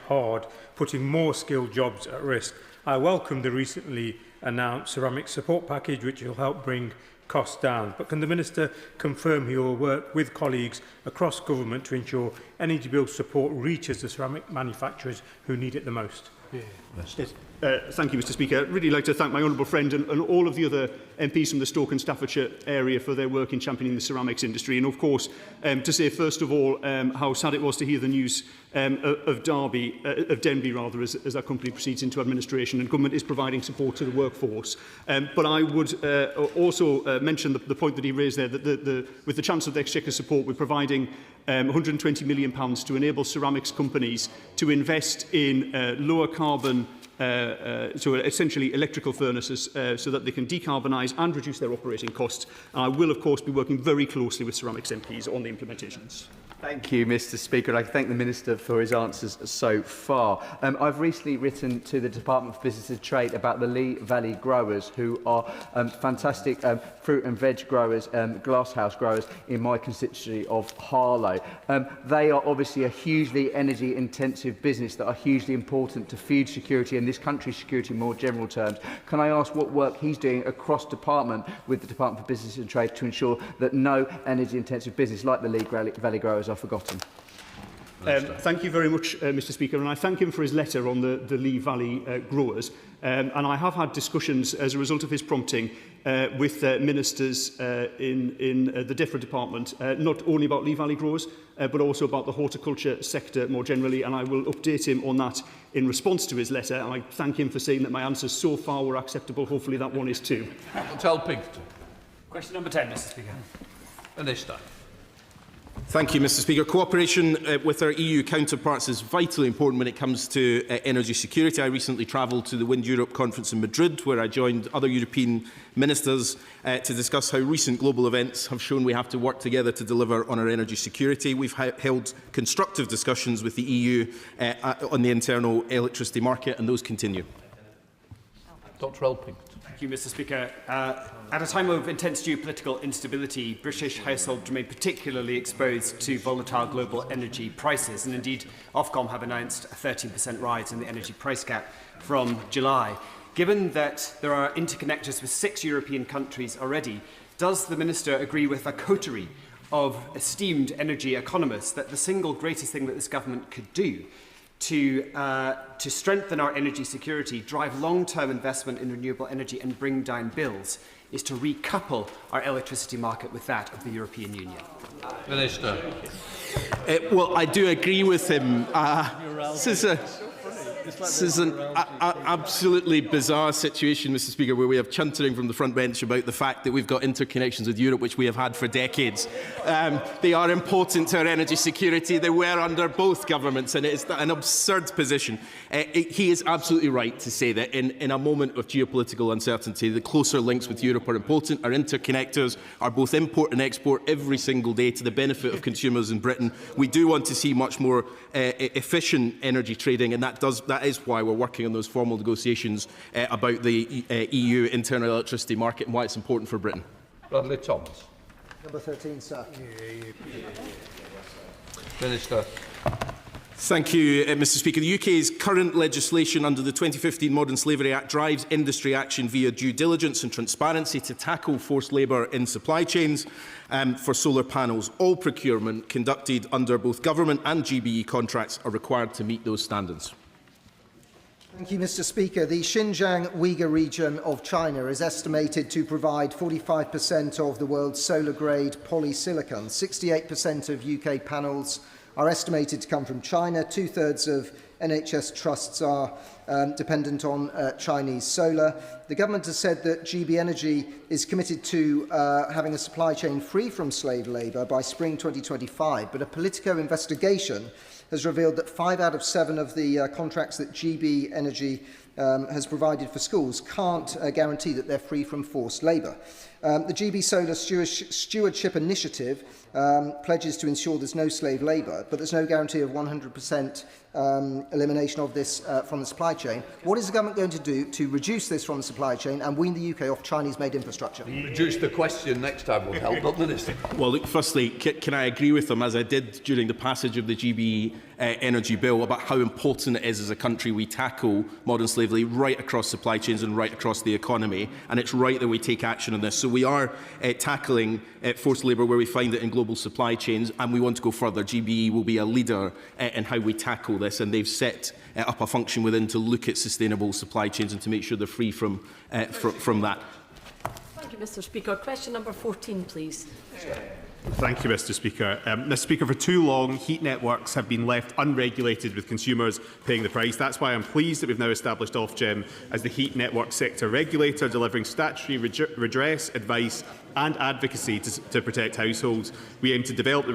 hard, putting more skilled jobs at risk. I welcome the recently announced ceramic support package, which will help bring costs down. But can the Minister confirm he will work with colleagues across government to ensure energy bill support reaches the ceramic manufacturers who need it the most? Yes. Thank you, Mr Speaker. I'd really like to thank my honourable friend and all of the other MPs from the Stoke and Staffordshire area for their work in championing the ceramics industry. And of course, to say first of all how sad it was to hear the news of Denby rather, as that company proceeds into administration, and government is providing support to the workforce. But I would also mention the point that he raised there, that with the Chancellor of the Exchequer support, we're providing £120 million to enable ceramics companies to invest in lower carbon, so essentially electrical furnaces, so that they can decarbonise and reduce their operating costs. And I will, of course, be working very closely with ceramics MPs on the implementations. Thank you, Mr Speaker. I thank the Minister for his answers so far. I've recently written to the Department for Business and Trade about the Lee Valley growers, who are fantastic fruit and veg growers, glasshouse growers in my constituency of Harlow. They are obviously a hugely energy-intensive business that are hugely important to food security and this country's security in more general terms. Can I ask what work he's doing across department with the Department for Business and Trade to ensure that no energy-intensive business like the Lee Valley growers are forgotten? Thank you very much, Mr Speaker, and I thank him for his letter on the Lee Valley growers. And I have had discussions as a result of his prompting with ministers in the different department, not only about Lee Valley growers, but also about the horticulture sector more generally, and I will update him on that in response to his letter. And I thank him for saying that my answers so far were acceptable. Hopefully that one is too. Question number 10, Mr Speaker. Minister. Thank you, Mr Speaker. Cooperation with our EU counterparts is vitally important when it comes to energy security. I recently travelled to the Wind Europe conference in Madrid, where I joined other European ministers to discuss how recent global events have shown we have to work together to deliver on our energy security. We've held constructive discussions with the EU on the internal electricity market, and those continue. Dr Elping. Thank you, Mr Speaker. At a time of intense geopolitical instability, British households remain particularly exposed to volatile global energy prices, and indeed Ofcom have announced a 13% rise in the energy price gap from July. Given that there are interconnectors with 6 European countries already, does the Minister agree with a coterie of esteemed energy economists that the single greatest thing that this government could do to strengthen our energy security, drive long-term investment in renewable energy and bring down bills is to recouple our electricity market with that of the European Union? Minister. Well, I do agree with him. This is an absolutely bizarre situation, Mr Speaker, where we have chuntering from the front bench about the fact that we've got interconnections with Europe, which we have had for decades. They are important to our energy security. They were under both governments, and it is an absurd position. He is absolutely right to say that in a moment of geopolitical uncertainty, the closer links with Europe are important. Our interconnectors are both import and export every single day to the benefit of consumers in Britain. We do want to see much more efficient energy trading, and that is why we're working on those formal negotiations about the EU internal electricity market and why it's important for Britain. Bradley Thomas. Number 13, sir. Minister. Thank you, Mr Speaker. The UK's current legislation under the 2015 Modern Slavery Act drives industry action via due diligence and transparency to tackle forced labour in supply chains for solar panels. All procurement conducted under both government and GBE contracts are required to meet those standards. Thank you, Mr Speaker. The Xinjiang Uyghur region of China is estimated to provide 45% of the world's solar-grade polysilicon. 68% of UK panels are estimated to come from China. 2/3 of NHS trusts are dependent on Chinese solar. The government has said that GB Energy is committed to having a supply chain free from slave labour by spring 2025, but a Politico investigation has revealed that 5 out of 7 of the contracts that GB Energy has provided for schools can't guarantee that they're free from forced labour. The GB Solar Stewardship Initiative pledges to ensure there's no slave labour, but there's no guarantee of 100% elimination of this from the supply chain. What is the government going to do to reduce this from the supply chain and wean the UK off Chinese-made infrastructure? Reduce the question next time would help, not Minister. Well, look, firstly, can I agree with them, as I did during the passage of the GB Energy Bill, about how important it is as a country we tackle modern slavery right across supply chains and right across the economy, and it's right that we take action on this. So we are tackling forced labour where we find it in global supply chains, and we want to go further. GBE will be a leader in how we tackle this, and they've set up a function within to look at sustainable supply chains and to make sure they're free from that. Thank you, Mr. Speaker. Question number 14, please. Thank you, Mr. Speaker. Mr. Speaker, for too long, heat networks have been left unregulated with consumers paying the price. That's why I'm pleased that we've now established Ofgem as the heat network sector regulator, delivering statutory redress, advice and advocacy to protect households. We aim to develop the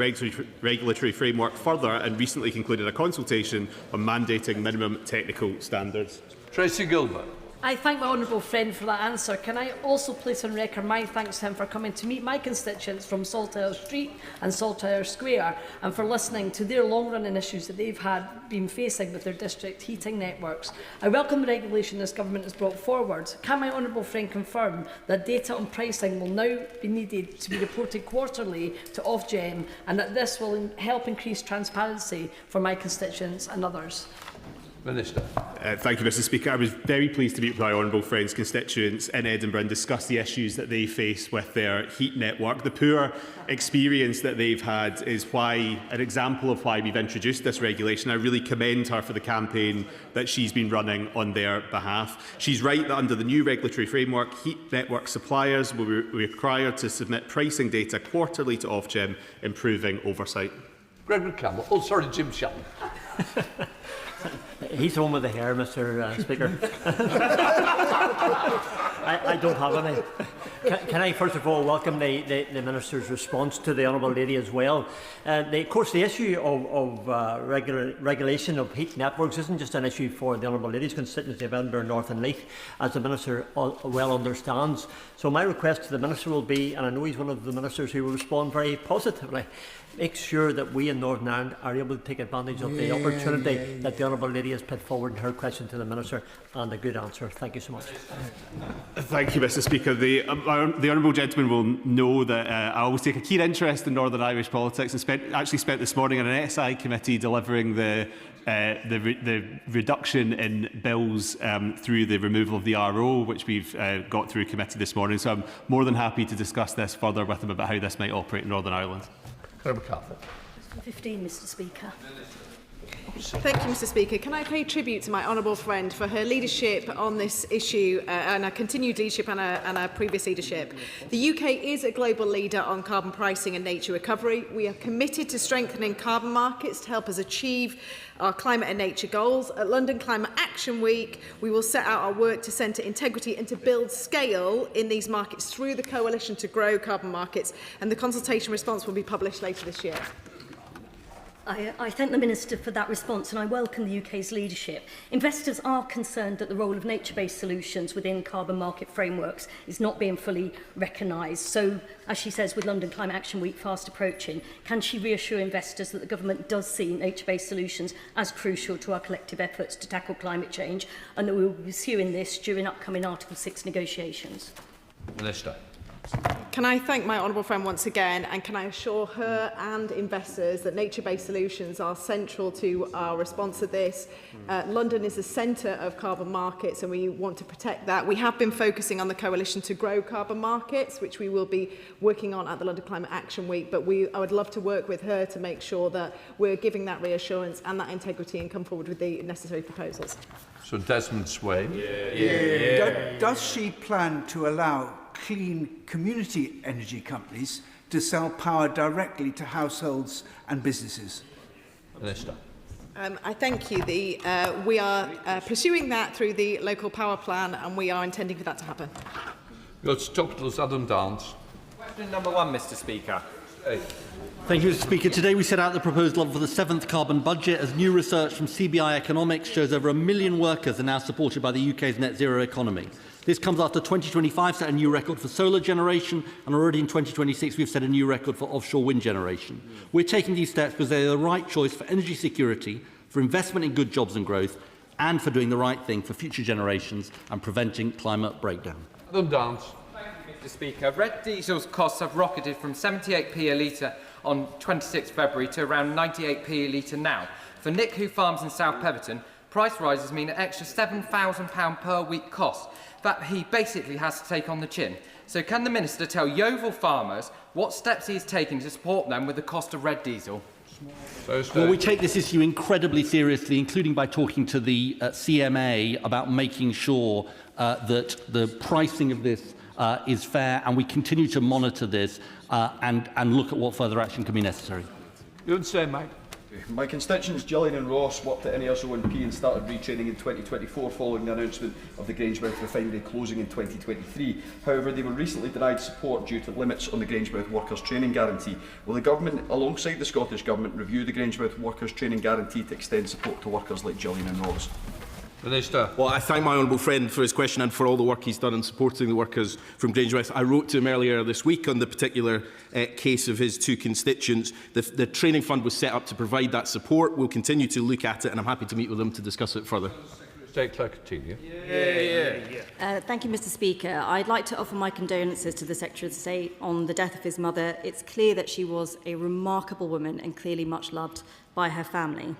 regulatory framework further and recently concluded a consultation on mandating minimum technical standards. Tracy Gilbert. I thank my honourable friend for that answer. Can I also place on record my thanks to him for coming to meet my constituents from Saltire Street and Saltire Square, and for listening to their long-running issues that they've been facing with their district heating networks. I welcome the regulation this government has brought forward. Can my honourable friend confirm that data on pricing will now be needed to be reported quarterly to Ofgem, and that this will help increase transparency for my constituents and others? Minister. Thank you, Mr. Speaker. I was very pleased to meet with my honourable friends' constituents in Edinburgh and discuss the issues that they face with their heat network. The poor experience that they've had is an example of why we've introduced this regulation. I really commend her for the campaign that she's been running on their behalf. She's right that under the new regulatory framework, heat network suppliers will be required to submit pricing data quarterly to Ofgem, improving oversight. Gregory Campbell. Oh, sorry, Jim Shelton. He's home with the hair, Mr. Speaker. I don't have any. Can I first of all welcome the Minister's response to the Honourable Lady as well? Of course, the issue of regulation of heat networks isn't just an issue for the Honourable Lady's constituency of Edinburgh North and Leith, as the Minister well understands. So my request to the Minister will be, and I know he's one of the Ministers who will respond very positively, make sure that we in Northern Ireland are able to take advantage of the opportunity that the Honourable Lady has put forward in her question to the Minister, and a good answer. Thank you so much. Thank you, Mr. Speaker. The honourable gentleman will know that I always take a keen interest in Northern Irish politics, and actually spent this morning on an SI committee delivering the reduction in bills through the removal of the RO, which we've got through committee this morning. So I'm more than happy to discuss this further with him about how this might operate in Northern Ireland. 15, Mr. Speaker. Thank you, Mr. Speaker. Can I pay tribute to my honourable friend for her leadership on this issue and her continued leadership and her previous leadership. The UK is a global leader on carbon pricing and nature recovery. We are committed to strengthening carbon markets to help us achieve our climate and nature goals. At London Climate Action Week, we will set out our work to centre integrity and to build scale in these markets through the Coalition to Grow Carbon Markets, and the consultation response will be published later this year. I thank the Minister for that response, and I welcome the UK's leadership. Investors are concerned that the role of nature-based solutions within carbon market frameworks is not being fully recognised. So, as she says, with London Climate Action Week fast approaching, can she reassure investors that the government does see nature-based solutions as crucial to our collective efforts to tackle climate change, and that we will be pursuing this during upcoming Article 6 negotiations? Minister. Can I thank my honourable friend once again, and can I assure her and investors that nature-based solutions are central to our response to this. London is the centre of carbon markets, and we want to protect that. We have been focusing on the Coalition to Grow Carbon Markets, which we will be working on at the London Climate Action Week, but I would love to work with her to make sure that we're giving that reassurance and that integrity and come forward with the necessary proposals. So Desmond Swain. Does she plan to allow clean community energy companies to sell power directly to households and businesses? Minister. I thank you. We are pursuing that through the local power plan, and we are intending for that to happen. Go to Douglas Adam Downs. Question number 1, Mr. Speaker. Thank you, Mr. Speaker. Today we set out the proposed level for the 7th carbon budget, as new research from CBI Economics shows over 1 million workers are now supported by the UK's net zero economy. This comes after 2025 set a new record for solar generation, and already in 2026 we've set a new record for offshore wind generation. We're taking these steps because they're the right choice for energy security, for investment in good jobs and growth, and for doing the right thing for future generations and preventing climate breakdown. Adam Dance. Mr. Speaker, red diesel's costs have rocketed from 78p a litre on 26 February to around 98p a litre now. For Nick, who farms in South Pemberton, price rises mean an extra £7,000 per week cost that he basically has to take on the chin. So can the Minister tell Yeovil farmers what steps he is taking to support them with the cost of red diesel? Well, we take this issue incredibly seriously, including by talking to the CMA about making sure that the pricing of this is fair, and we continue to monitor this and look at what further action can be necessary. You would say, Mike. My constituents Gillian and Ross worked at NESO1P and started retraining in 2024 following the announcement of the Grangemouth refinery closing in 2023. However, they were recently denied support due to limits on the Grangemouth Workers Training Guarantee. Will the Government, alongside the Scottish Government, review the Grangemouth Workers Training Guarantee to extend support to workers like Gillian and Ross? Minister. Well, I thank my honourable friend for his question and for all the work he's done in supporting the workers from Grangemouth. I wrote to him earlier this week on the particular case of his two constituents. The training fund was set up to provide that support. We'll continue to look at it, and I'm happy to meet with them to discuss it further. State Clerk, continue. Thank you, Mr. Speaker. I'd like to offer my condolences to the Secretary of State on the death of his mother. It's clear that she was a remarkable woman and clearly much loved by her family.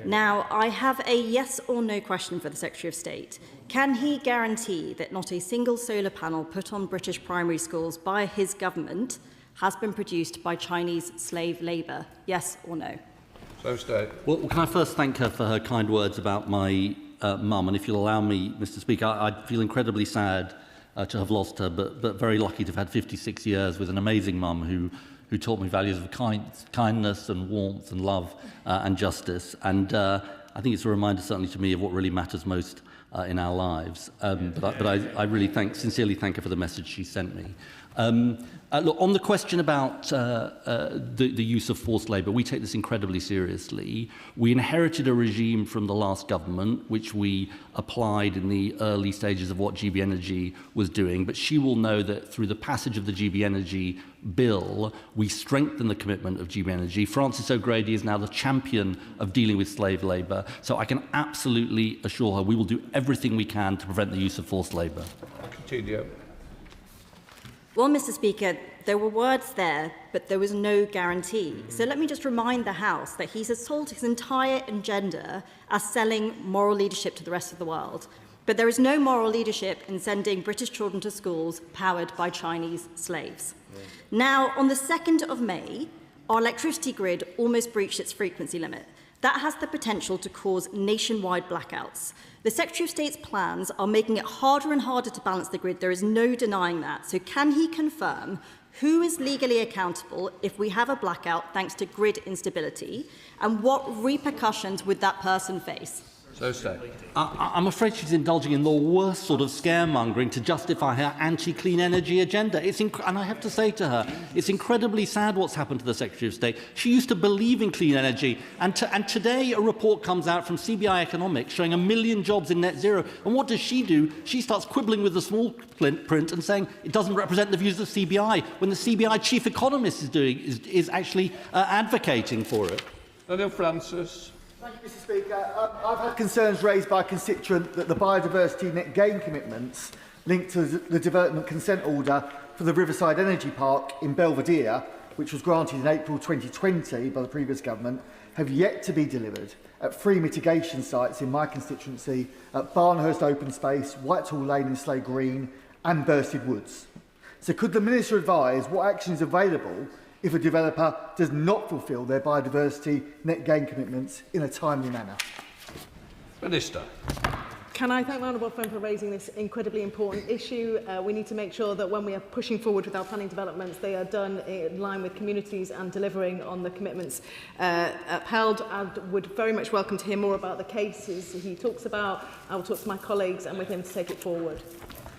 Now, I have a yes or no question for the Secretary of State. Can he guarantee that not a single solar panel put on British primary schools by his government has been produced by Chinese slave labour? Yes or no? So state. Well, can I first thank her for her kind words about my mum? And if you'll allow me, Mr. Speaker, I feel incredibly sad to have lost her, but very lucky to have had 56 years with an amazing mum who taught me values of kindness and warmth and love and justice. And I think it's a reminder, certainly to me, of what really matters most in our lives. But I really sincerely thank her for the message she sent me. Look, on the question about the use of forced labour, we take this incredibly seriously. We inherited a regime from the last government, which we applied in the early stages of what GB Energy was doing. But she will know that through the passage of the GB Energy bill, we strengthen the commitment of GB Energy. Francis O'Grady is now the champion of dealing with slave labour. So I can absolutely assure her we will do everything we can to prevent the use of forced labour. Continue. Well, Mr. Speaker, there were words there, but there was no guarantee. So let me just remind the House that he's sold his entire agenda as selling moral leadership to the rest of the world. But there is no moral leadership in sending British children to schools powered by Chinese slaves. Now, on the 2nd of May, our electricity grid almost breached its frequency limit. That has the potential to cause nationwide blackouts. The Secretary of State's plans are making it harder and harder to balance the grid. There is no denying that. So can he confirm who is legally accountable if we have a blackout thanks to grid instability, and what repercussions would that person face? So say. I'm afraid she's indulging in the worst sort of scaremongering to justify her anti-clean energy agenda. And I have to say to her, it's incredibly sad what's happened to the Secretary of State. She used to believe in clean energy, and today a report comes out from CBI Economics showing 1 million jobs in net zero. And what does she do? She starts quibbling with the small print and saying it doesn't represent the views of CBI, when the CBI chief economist is actually advocating for it. Daniel Francis. Thank you, Mr. Speaker. I've had concerns raised by a constituent that the biodiversity net gain commitments linked to the development consent order for the Riverside Energy Park in Belvedere, which was granted in April 2020 by the previous government, have yet to be delivered at 3 mitigation sites in my constituency at Barnhurst Open Space, Whitehall Lane in Slade Green and Bursted Woods. So could the Minister advise what action is available if a developer does not fulfil their biodiversity net gain commitments in a timely manner? Minister. Can I thank my honourable friend for raising this incredibly important issue? We need to make sure that when we are pushing forward with our planning developments, they are done in line with communities and delivering on the commitments upheld. I would very much welcome to hear more about the cases he talks about. I will talk to my colleagues and with him to take it forward.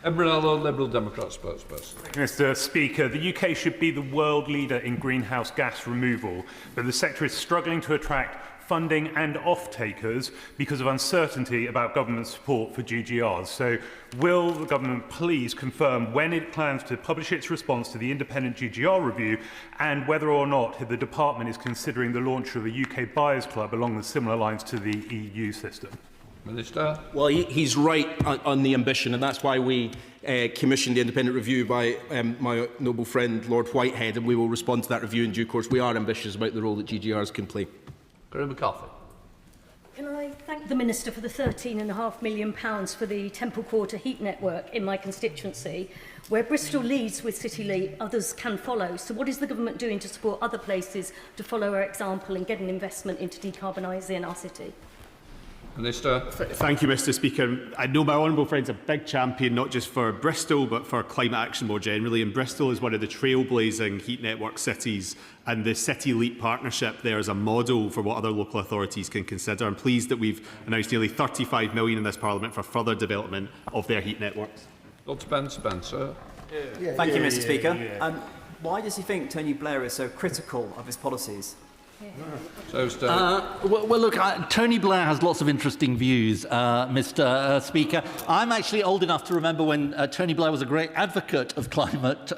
Embrello, Liberal Democrat spokesperson. Mr. Speaker, the UK should be the world leader in greenhouse gas removal, but the sector is struggling to attract funding and off-takers because of uncertainty about government support for GGRs. So will the government please confirm when it plans to publish its response to the independent GGR review and whether or not the department is considering the launch of a UK buyers club along the similar lines to the EU system? Minister. Well, he's right on the ambition, and that's why we commissioned the independent review by my noble friend Lord Whitehead, and we will respond to that review in due course. We are ambitious about the role that GGRs can play. Graham McCarthy. Can I thank the Minister for the £13.5 million for the Temple Quarter heat network in my constituency, where Bristol leads with City Leap, others can follow. So what is the government doing to support other places to follow our example and get an investment into decarbonising our city? Minister. Thank you, Mr. Speaker. I know my honourable friend's a big champion, not just for Bristol, but for climate action more generally. And Bristol is one of the trailblazing heat network cities, and the City Leap partnership there is a model for what other local authorities can consider. I'm pleased that we've announced nearly £35 million in this Parliament for further development of their heat networks. Lord Spencer. Thank you, Mr. Speaker. Why does he think Tony Blair is so critical of his policies? Well, look, Tony Blair has lots of interesting views, Mr. Speaker. I'm actually old enough to remember when Tony Blair was a great advocate of climate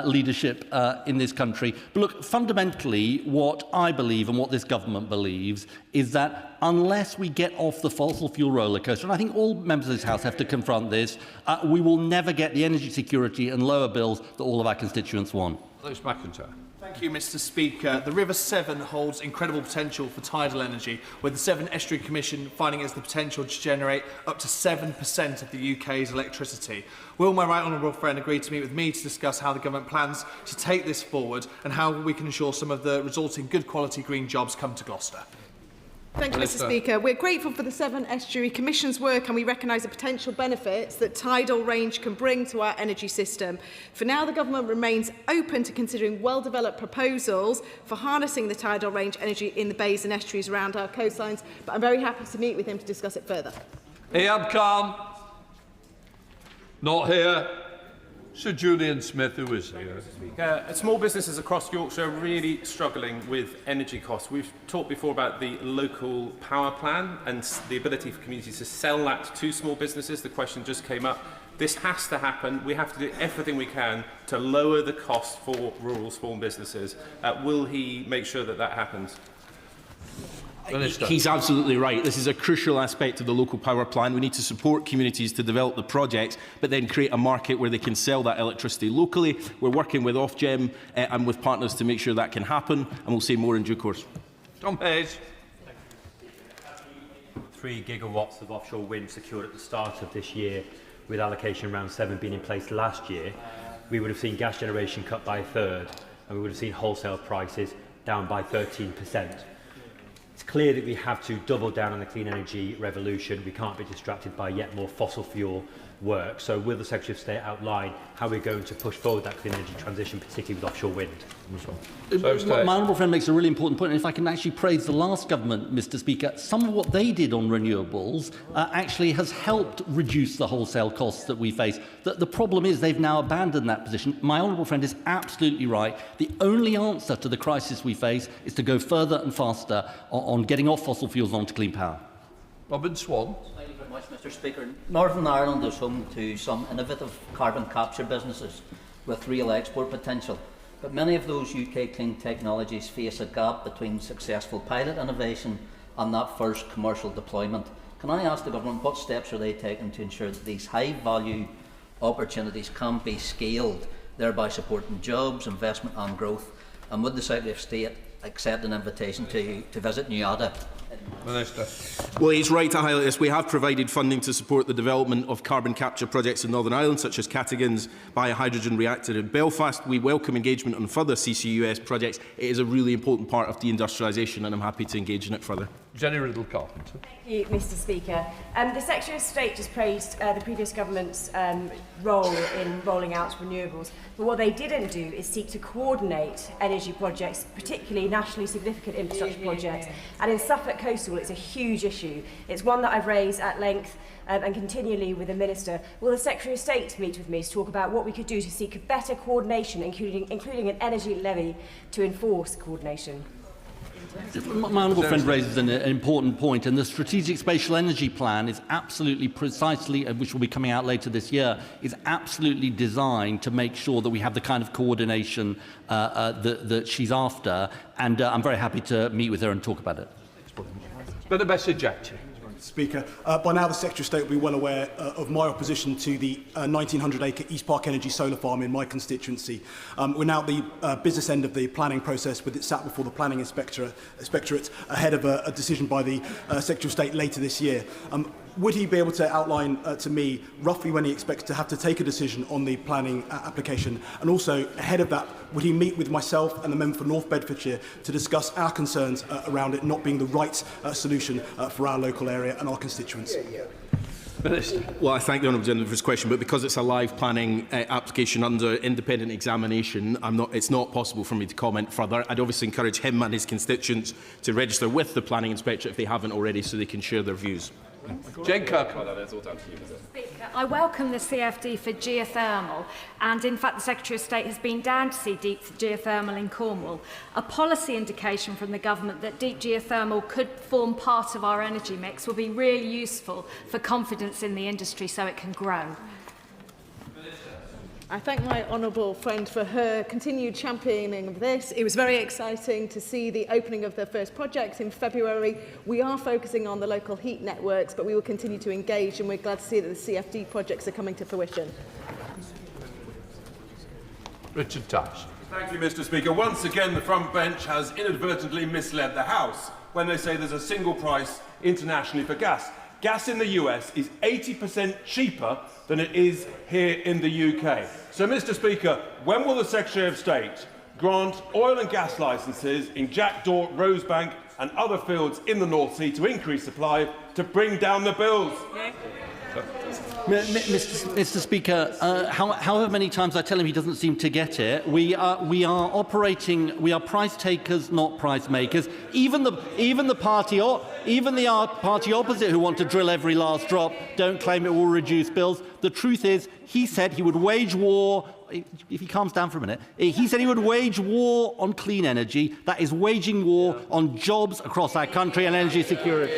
leadership in this country. But look, fundamentally, what I believe and what this government believes is that unless we get off the fossil fuel roller coaster, and I think all members of this House have to confront this, we will never get the energy security and lower bills that all of our constituents want. Lewis McIntyre. Thank you, Mr. Speaker. The River Severn holds incredible potential for tidal energy, with the Severn Estuary Commission finding it has the potential to generate up to 7% of the UK's electricity. Will my right honourable friend agree to meet with me to discuss how the government plans to take this forward and how we can ensure some of the resulting good quality green jobs come to Gloucester? Thank you, Mr. Speaker. We're grateful for the Severn Estuary Commission's work, and we recognise the potential benefits that tidal range can bring to our energy system. For now, the government remains open to considering well-developed proposals for harnessing the tidal range energy in the bays and estuaries around our coastlines, but I'm very happy to meet with him to discuss it further. Ian Khan. Not here. Sir Julian Smith, who is here. Small businesses across Yorkshire are really struggling with energy costs. We've talked before about the local power plan and the ability for communities to sell that to small businesses. The question just came up. This has to happen. We have to do everything we can to lower the cost for rural small businesses. Will he make sure that that happens? He's absolutely right. This is a crucial aspect of the local power plan. We need to support communities to develop the projects, but then create a market where they can sell that electricity locally. We're working with Ofgem and with partners to make sure that can happen, and we'll say more in due course. Tom Hayes. 3 gigawatts of offshore wind secured at the start of this year, with allocation round 7 being in place last year. We would have seen gas generation cut by a third, and we would have seen wholesale prices down by 13%. It's clear that we have to double down on the clean energy revolution. We can't be distracted by yet more fossil fuel work. So will the Secretary of State outline how we're going to push forward that clean energy transition, particularly with offshore wind? My honourable friend makes a really important point, and if I can actually praise the last government, Mr. Speaker, some of what they did on renewables actually has helped reduce the wholesale costs that we face. The problem is they've now abandoned that position. My honourable friend is absolutely right. The only answer to the crisis we face is to go further and faster on getting off fossil fuels onto clean power. Robin Swan. Thank you very much, Mr. Speaker. Northern Ireland is home to some innovative carbon capture businesses with real export potential. But many of those UK clean technologies face a gap between successful pilot innovation and that first commercial deployment. Can I ask the government what steps are they taking to ensure that these high-value opportunities can be scaled, thereby supporting jobs, investment and growth? And would the Secretary of State accept an invitation to visit Newada? Minister. Well, he's right to highlight this. We have provided funding to support the development of carbon capture projects in Northern Ireland, such as Catigans biohydrogen reactor in Belfast. We welcome engagement on further CCUS projects. It is a really important part of deindustrialisation, and I'm happy to engage in it further. Jenny Riddle-Carpenter. Thank you, Mr. Speaker. The Secretary of State just praised the previous government's role in rolling out renewables, but what they didn't do is seek to coordinate energy projects, particularly nationally significant infrastructure projects. And in Suffolk coastal, it's a huge issue. It's one that I've raised at length and continually with the Minister. Will the Secretary of State meet with me to talk about what we could do to seek better coordination, including an energy levy to enforce coordination? My honourable friend raises an important point, and the Strategic Spatial Energy Plan is absolutely precisely, which will be coming out later this year, is absolutely designed to make sure that we have the kind of coordination that she's after, and I'm very happy to meet with her and talk about it. But the message, actually. Speaker, by now the Secretary of State will be well aware of my opposition to the 1,900-acre East Park Energy solar farm in my constituency. We're now at the business end of the planning process, with it sat before the Planning Inspectorate ahead of a decision by the Secretary of State later this year. Would he be able to outline to me roughly when he expects to have to take a decision on the planning application? And also, ahead of that, would he meet with myself and the member for North Bedfordshire to discuss our concerns around it not being the right solution for our local area and our constituents? Well, I thank the honourable gentleman for his question, but because it's a live planning application under independent examination, it's not possible for me to comment further. I'd obviously encourage him and his constituents to register with the Planning Inspectorate if they haven't already, so they can share their views. Jen Kirk. Speaker, I welcome the CFD for geothermal, and in fact the Secretary of State has been down to see deep geothermal in Cornwall. A policy indication from the government that deep geothermal could form part of our energy mix will be really useful for confidence in the industry so it can grow. I thank my honourable friend for her continued championing of this. It was very exciting to see the opening of the first projects in February. We are focusing on the local heat networks, but we will continue to engage, and we're glad to see that the CFD projects are coming to fruition. Richard Tash. Thank you, Mr. Speaker. Once again, the front bench has inadvertently misled the House when they say there's a single price internationally for gas. Gas in the US is 80% cheaper than it is here in the UK. So, Mr. Speaker, when will the Secretary of State grant oil and gas licences in Jackdaw, Rosebank and other fields in the North Sea to increase supply to bring down the bills? Mr. Speaker, however many times I tell him, he doesn't seem to get it. We are price takers, not price makers. Even the party opposite, who want to drill every last drop, don't claim it will reduce bills. The truth is, he said he would wage war. If he calms down for a minute, he said he would wage war on clean energy. That is waging war on jobs across our country and energy security.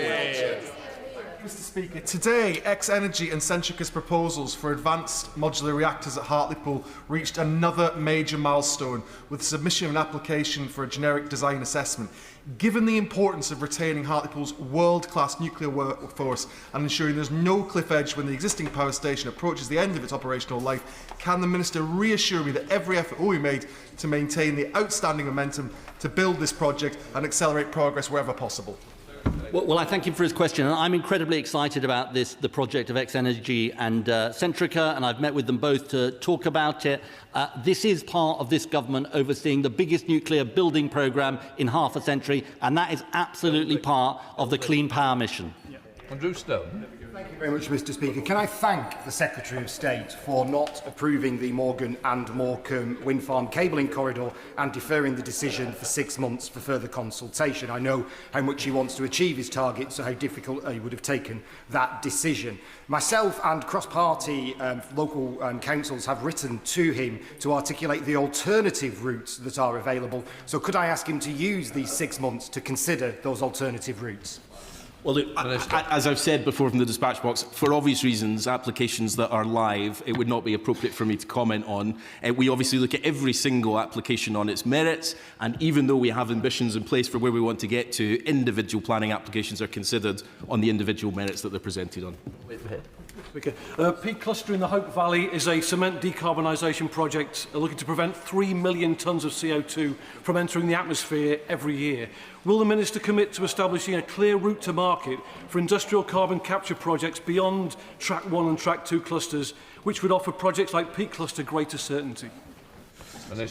Mr. Speaker, today, X-Energy and Centrica's proposals for advanced modular reactors at Hartlepool reached another major milestone with the submission of an application for a generic design assessment. Given the importance of retaining Hartlepool's world-class nuclear workforce and ensuring there's no cliff edge when the existing power station approaches the end of its operational life, can the Minister reassure me that every effort will be made to maintain the outstanding momentum to build this project and accelerate progress wherever possible? Well, I thank him for his question. And I'm incredibly excited about the project of X-Energy and Centrica, and I've met with them both to talk about it. This is part of this government overseeing the biggest nuclear building programme in half a century, and that is absolutely part of the Clean Power mission. Andrew Stone. Thank you very much, Mr. Speaker. Can I thank the Secretary of State for not approving the Morgan and Morecambe wind farm cabling corridor and deferring the decision for 6 months for further consultation? I know how much he wants to achieve his target, so how difficult he would have taken that decision. Myself and cross-party local councils have written to him to articulate the alternative routes that are available. So could I ask him to use these 6 months to consider those alternative routes? Well, look, as I've said before from the dispatch box, for obvious reasons, applications that are live, it would not be appropriate for me to comment on. We obviously look at every single application on its merits, and even though we have ambitions in place for where we want to get to, individual planning applications are considered on the individual merits that they're presented on. Speaker. Peak Cluster in the Hope Valley is a cement decarbonisation project looking to prevent 3 million tonnes of CO2 from entering the atmosphere every year. Will the Minister commit to establishing a clear route to market for industrial carbon capture projects beyond Track 1 and Track 2 clusters, which would offer projects like Peak Cluster greater certainty?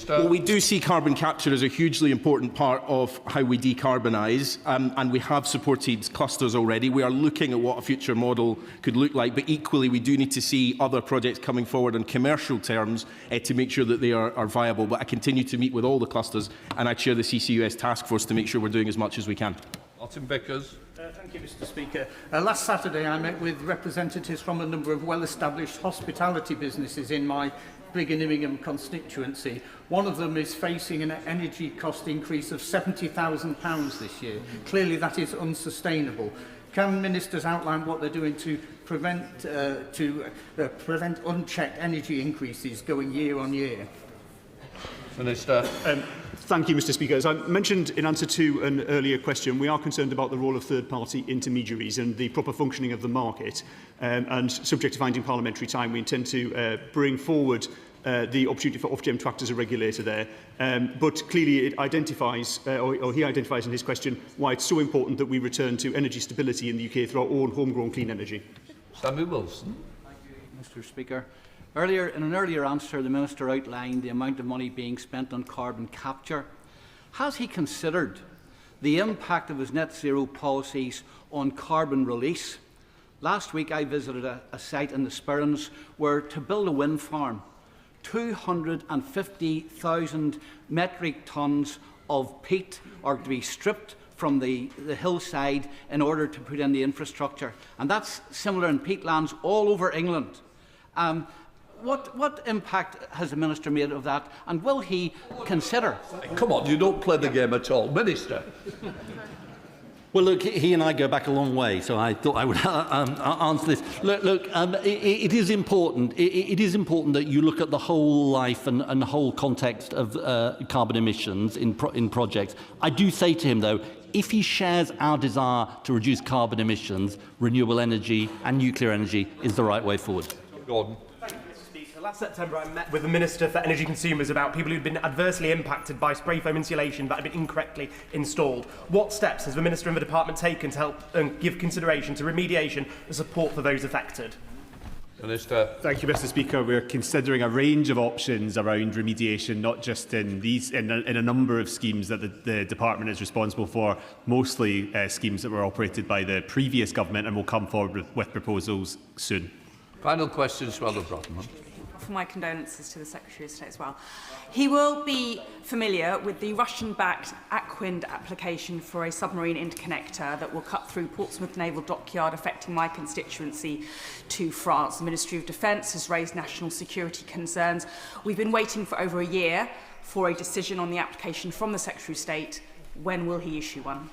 Well, we do see carbon capture as a hugely important part of how we decarbonise, and we have supported clusters already. We are looking at what a future model could look like, but equally we do need to see other projects coming forward on commercial terms to make sure that they are viable. But I continue to meet with all the clusters, and I chair the CCUS task force to make sure we're doing as much as we can. Martin Vickers. Thank you, Mr. Speaker. Last Saturday, I met with representatives from a number of well-established hospitality businesses in my Brigham and Immingham constituency. One of them is facing an energy cost increase of £70,000 this year. Clearly, that is unsustainable. Can ministers outline what they're doing to prevent unchecked energy increases going year on year? Minister. Thank you, Mr. Speaker. As I mentioned in answer to an earlier question, we are concerned about the role of third-party intermediaries and the proper functioning of the market. And subject to finding parliamentary time, we intend to bring forward the opportunity for Ofgem to act as a regulator there. But clearly it identifies, or he identifies in his question, why it's so important that we return to energy stability in the UK through our own homegrown clean energy. Samuel Wilson. Thank you, Mr. Speaker. In an earlier answer, the Minister outlined the amount of money being spent on carbon capture. Has he considered the impact of his net zero policies on carbon release? Last week I visited a site in the Spurrins where to build a wind farm, 250,000 metric tonnes of peat are to be stripped from the hillside in order to put in the infrastructure. And that's similar in peatlands all over England. What impact has the Minister made of that, and will he consider? Come on, you don't play the game at all. Minister. Well, look, he and I go back a long way, so I thought I would answer this. It is important. It is important that you look at the whole life and the whole context of carbon emissions in projects. I do say to him, though, if he shares our desire to reduce carbon emissions, renewable energy and nuclear energy is the right way forward. Gordon. Last September, I met with the Minister for Energy Consumers about people who'd been adversely impacted by spray foam insulation that had been incorrectly installed. What steps has the Minister and the Department taken to help and give consideration to remediation and support for those affected? Minister. Thank you, Mr. Speaker. We're considering a range of options around remediation, not just in a number of schemes that the Department is responsible for, mostly schemes that were operated by the previous government, and will come forward with proposals soon. Final question, Swallow Brotman. For my condolences to the Secretary of State as well. He will be familiar with the Russian-backed Aquind application for a submarine interconnector that will cut through Portsmouth Naval Dockyard, affecting my constituency to France. The Ministry of Defence has raised national security concerns. We've been waiting for over a year for a decision on the application from the Secretary of State. When will he issue one?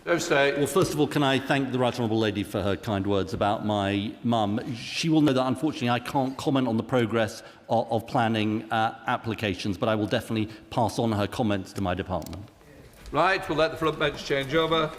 Well, first of all, can I thank the Right Honourable Lady for her kind words about my mum. She will know that, unfortunately, I can't comment on the progress of planning applications, but I will definitely pass on her comments to my department. Right, we'll let the front bench change over.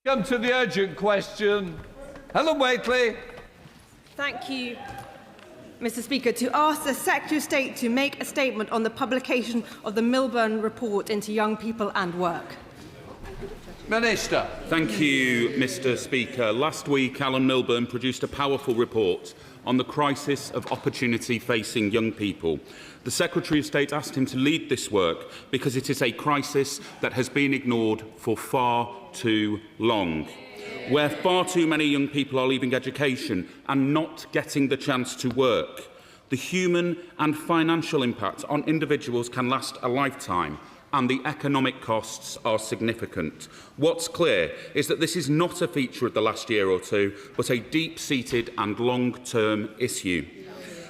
Come to the urgent question. Helen Waitley. Thank you, Mr. Speaker. To ask the Secretary of State to make a statement on the publication of the Milburn report into young people and work. Minister. Thank you, Mr. Speaker. Last week, Alan Milburn produced a powerful report on the crisis of opportunity facing young people. The Secretary of State asked him to lead this work because it is a crisis that has been ignored for far too long, where far too many young people are leaving education and not getting the chance to work. The human and financial impact on individuals can last a lifetime, and the economic costs are significant. What's clear is that this is not a feature of the last year or two, but a deep-seated and long-term issue.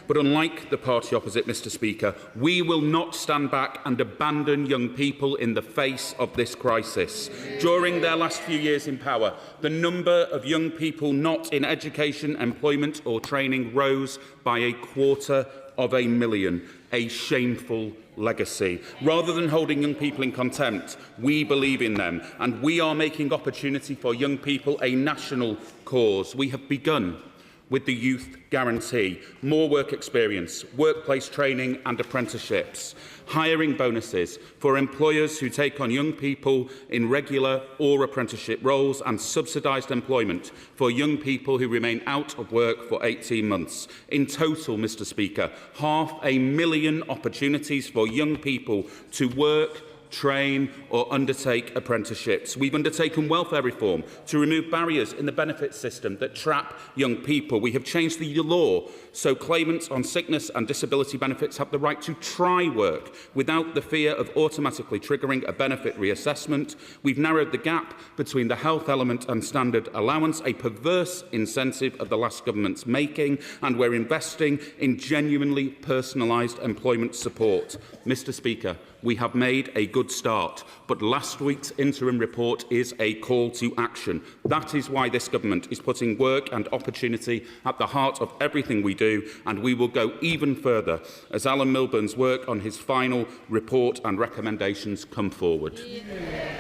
But unlike the party opposite, Mr. Speaker, we will not stand back and abandon young people in the face of this crisis. During their last few years in power, the number of young people not in education, employment or training rose by 250,000, a shameful legacy. Rather than holding young people in contempt, we believe in them, and we are making opportunity for young people a national cause. We have begun with the Youth Guarantee, more work experience, workplace training and apprenticeships, hiring bonuses for employers who take on young people in regular or apprenticeship roles, and subsidised employment for young people who remain out of work for 18 months. In total, Mr Speaker, 500,000 opportunities for young people to work, train or undertake apprenticeships. We've undertaken welfare reform to remove barriers in the benefits system that trap young people. We have changed the law so claimants on sickness and disability benefits have the right to try work without the fear of automatically triggering a benefit reassessment. We've narrowed the gap between the health element and standard allowance, a perverse incentive of the last government's making, and we're investing in genuinely personalised employment support. Mr Speaker, we have made a good start, but last week's interim report is a call to action. That is why this government is putting work and opportunity at the heart of everything we do, and we will go even further as Alan Milburn's work on his final report and recommendations come forward.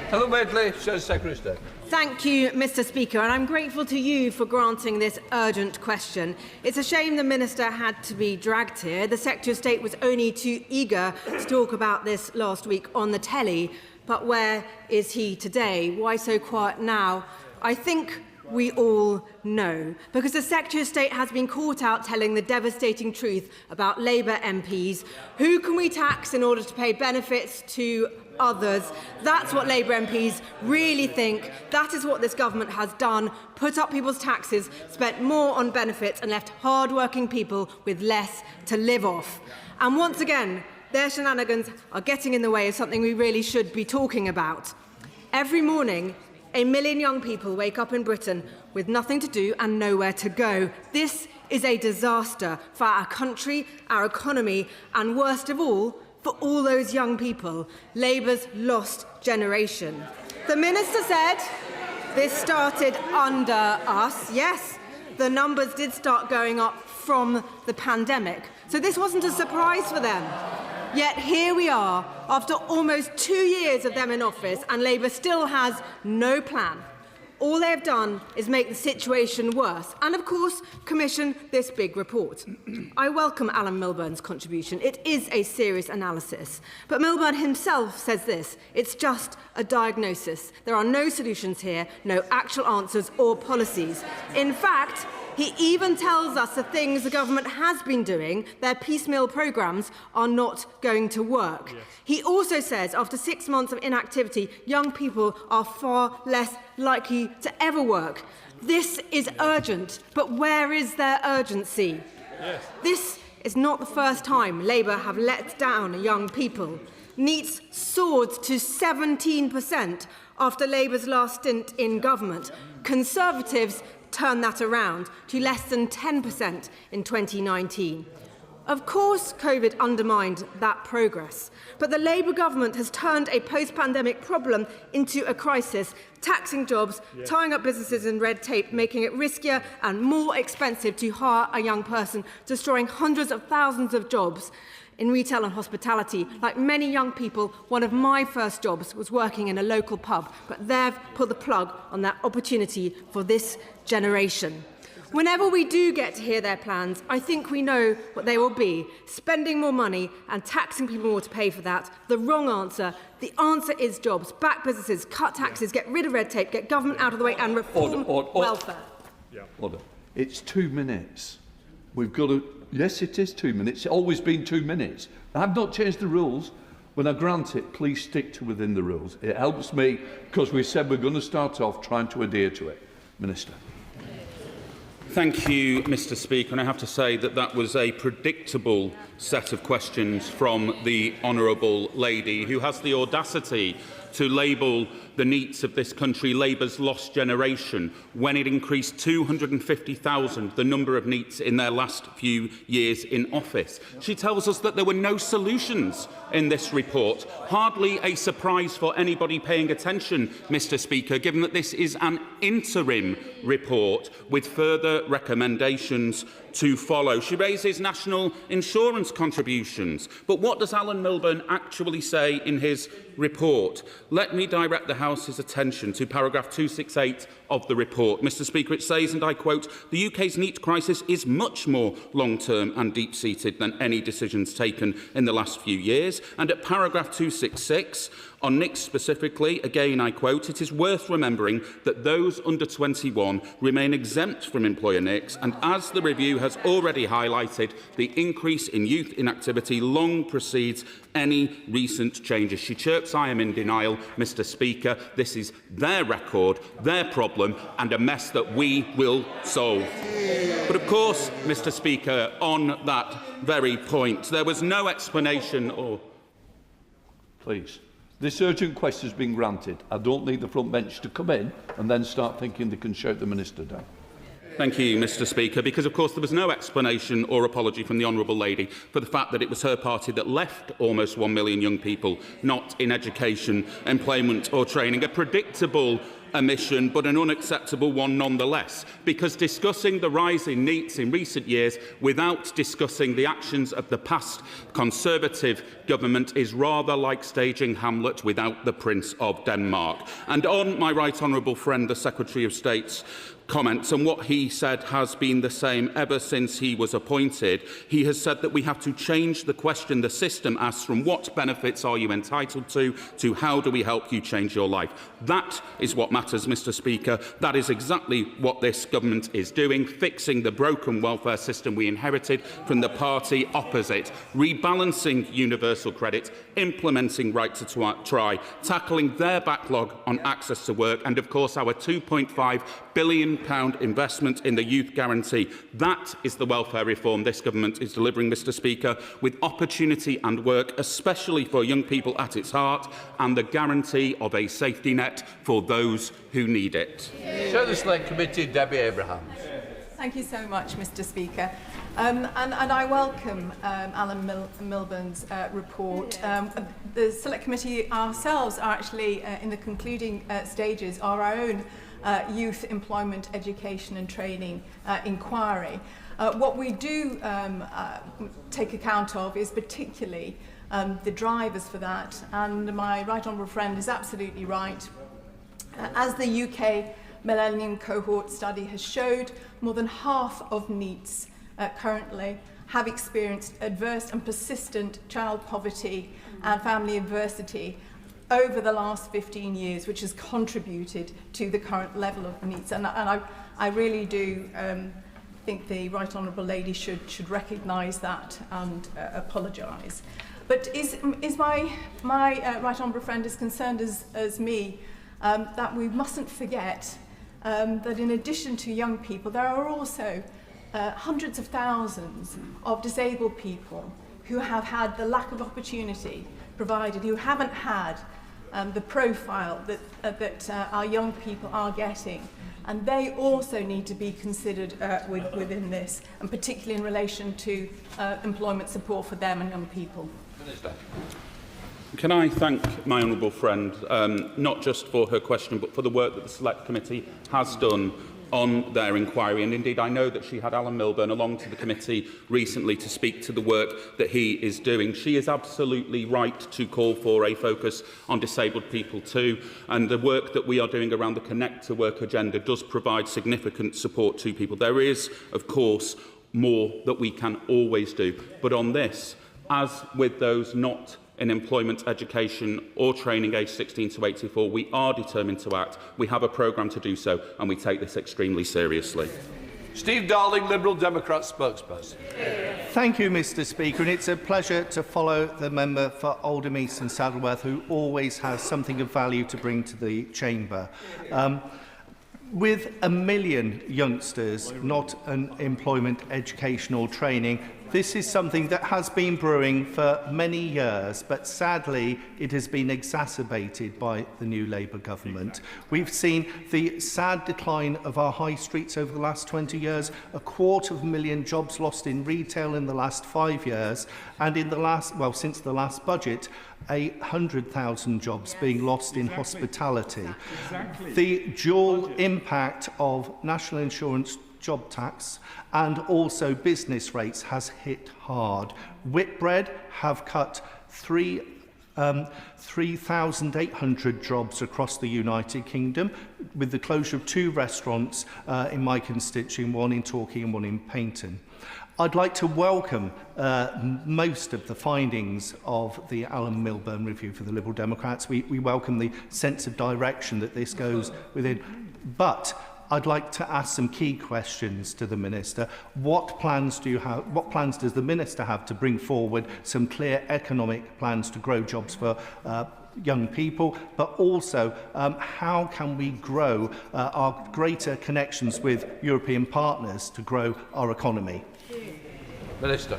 Helen Medley, says Secretary of State. Thank you, Mr Speaker, and I'm grateful to you for granting this urgent question. It's a shame the Minister had to be dragged here. The Secretary of State was only too eager to talk about this last week on the telly, but where is he today? Why so quiet now? I think we all know, because the Secretary of State has been caught out telling the devastating truth about Labour MPs. Who can we tax in order to pay benefits to others? That's what Labour MPs really think. That is what this government has done: put up people's taxes, spent more on benefits and left hard-working people with less to live off. And once again, their shenanigans are getting in the way of something we really should be talking about. Every morning, 1 million young people wake up in Britain with nothing to do and nowhere to go. This is a disaster for our country, our economy, and worst of all, for all those young people, Labour's lost generation. The Minister said this started under us. Yes, the numbers did start going up from the pandemic, so this wasn't a surprise for them. Yet here we are, after almost 2 years of them in office, and Labour still has no plan. All they have done is make the situation worse and, of course, commission this big report. I welcome Alan Milburn's contribution. It is a serious analysis. But Milburn himself says this: it's just a diagnosis. There are no solutions here, no actual answers or policies. In fact, he even tells us the things the government has been doing, their piecemeal programmes, are not going to work. Yes. He also says after 6 months of inactivity, young people are far less likely to ever work. This is urgent, but where is their urgency? Yes. This is not the first time Labour have let down young people. NEETs soared to 17% after Labour's last stint in government. Conservatives turn that around to less than 10% in 2019. Of course, COVID undermined that progress, but the Labour government has turned a post-pandemic problem into a crisis, taxing jobs, tying up businesses in red tape, making it riskier and more expensive to hire a young person, destroying hundreds of thousands of jobs in retail and hospitality. Like many young people, one of my first jobs was working in a local pub, but they've pulled the plug on that opportunity for this generation. Whenever we do get to hear their plans, I think we know what they will be: spending more money and taxing people more to pay for that. The wrong answer. The answer is jobs, back businesses, cut taxes, get rid of red tape, get government out of the way and reform welfare. Order. It's 2 minutes. We've got to... Yes, it is 2 minutes. It's always been 2 minutes. I've not changed the rules. When I grant it, please stick to within the rules. It helps me because we said we're going to start off trying to adhere to it. Minister. Thank you, Mr Speaker. And I have to say that that was a predictable set of questions from the honourable lady, who has the audacity to label the NEETs of this country Labour's lost generation when it increased 250,000 the number of NEETs in their last few years in office. She tells us that there were no solutions in this report. Hardly a surprise for anybody paying attention, Mr Speaker, given that this is an interim report with further recommendations to follow. She raises national insurance contributions. But what does Alan Milburn actually say in his report? Let me direct the House's attention to paragraph 268 of the report. Mr Speaker, it says, and I quote, "The UK's NEET crisis is much more long-term and deep-seated than any decisions taken in the last few years." And at paragraph 266, on NICs specifically, again I quote, "It is worth remembering that those under 21 remain exempt from employer NICs, and as the review has already highlighted, the increase in youth inactivity long precedes any recent changes." She chirps, "I am in denial, Mr Speaker. This is their record, their problem, and a mess that we will solve." But of course, Mr Speaker, on that very point, there was no explanation or... Please. This urgent question has been granted. I don't need the front bench to come in and then start thinking they can shout the Minister down. Thank you, Mr Speaker, because of course there was no explanation or apology from the Honourable Lady for the fact that it was her party that left almost 1 million young people not in education, employment or training. A predictable omission, but an unacceptable one nonetheless, because discussing the rise in NEETs in recent years without discussing the actions of the past Conservative government is rather like staging Hamlet without the Prince of Denmark. And on my right honourable friend, the Secretary of State's comments, and what he said has been the same ever since he was appointed. He has said that we have to change the question the system asks from what benefits are you entitled to how do we help you change your life. That is what matters, Mr Speaker. That is exactly what this government is doing, fixing the broken welfare system we inherited from the party opposite, rebalancing universal credit, implementing right to try, tackling their backlog on access to work, and of course our £2.5 billion investment in the Youth Guarantee. That is the welfare reform this government is delivering, Mr Speaker, with opportunity and work, especially for young people at its heart, and the guarantee of a safety net for those who need it. Chair the Select Committee, Debbie Abrahams. Thank you so much, Mr Speaker. And I welcome Alan Milburn's report. The Select Committee ourselves are actually in the concluding stages of our own youth employment, education and training inquiry. What we do take account of is particularly the drivers for that, and my right honourable friend is absolutely right. As the UK Millennium Cohort Study has showed, more than half of NEETs currently have experienced adverse and persistent child poverty and family adversity over the last 15 years, which has contributed to the current level of NEETs. And I really do think the Right Honourable Lady should recognise that and apologise. But is my Right Honourable friend as concerned as me that we mustn't forget that in addition to young people, there are also hundreds of thousands of disabled people who have had the lack of opportunity provided, who haven't had the profile that our young people are getting. And they also need to be considered within this, and particularly in relation to employment support for them and young people. Minister. Can I thank my honourable friend, not just for her question, but for the work that the Select Committee has done on their inquiry. And indeed, I know that she had Alan Milburn along to the committee recently to speak to the work that he is doing. She is absolutely right to call for a focus on disabled people too. And the work that we are doing around the Connect to Work agenda does provide significant support to people. There is, of course, more that we can always do. But on this, as with those not in employment, education or training aged 16 to 84, we are determined to act. We have a programme to do so, and we take this extremely seriously. Steve Darling, Liberal Democrat spokesperson. Thank you, Mr Speaker, and it's a pleasure to follow the member for Oldham East and Saddleworth, who always has something of value to bring to the chamber. With 1 million youngsters not in employment, education or training, this is something that has been brewing for many years, but sadly it has been exacerbated by the new Labour government. We've seen the sad decline of our high streets over the last 20 years, 250,000 jobs lost in retail in the last 5 years, and in the last, well, since the last budget, 100,000 jobs being lost in hospitality. The dual impact of national insurance job tax, and also business rates has hit hard. Whitbread have cut 3,800 jobs across the United Kingdom, with the closure of 2 restaurants in my constituency, one in Torquay and one in Paignton. I'd like to welcome most of the findings of the Alan Milburn review for the Liberal Democrats. We welcome the sense of direction that this goes within. But I'd like to ask some key questions to the Minister. What plans do you have? What plans does the Minister have to bring forward some clear economic plans to grow jobs for young people, but also how can we grow our greater connections with European partners to grow our economy? Minister.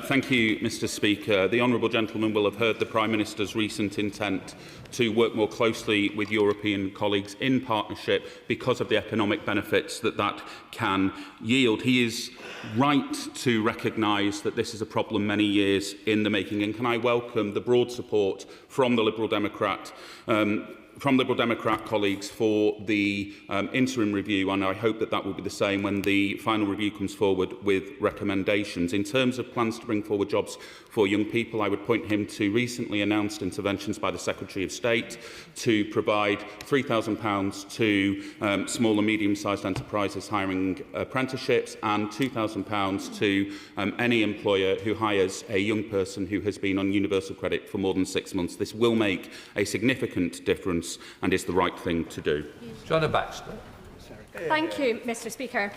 Thank you, Mr Speaker. The honourable gentleman will have heard the Prime Minister's recent intent to work more closely with European colleagues in partnership because of the economic benefits that can yield. He is right to recognise that this is a problem many years in the making, and can I welcome the broad support from the Liberal Democrat colleagues for the interim review, and I hope that will be the same when the final review comes forward with recommendations. In terms of plans to bring forward jobs for young people, I would point him to recently announced interventions by the Secretary of State to provide £3,000 to small and medium-sized enterprises hiring apprenticeships, and £2,000 to any employer who hires a young person who has been on universal credit for more than 6 months. This will make a significant difference and is the right thing to do. Joanna Baxter. Thank you, Mr Speaker.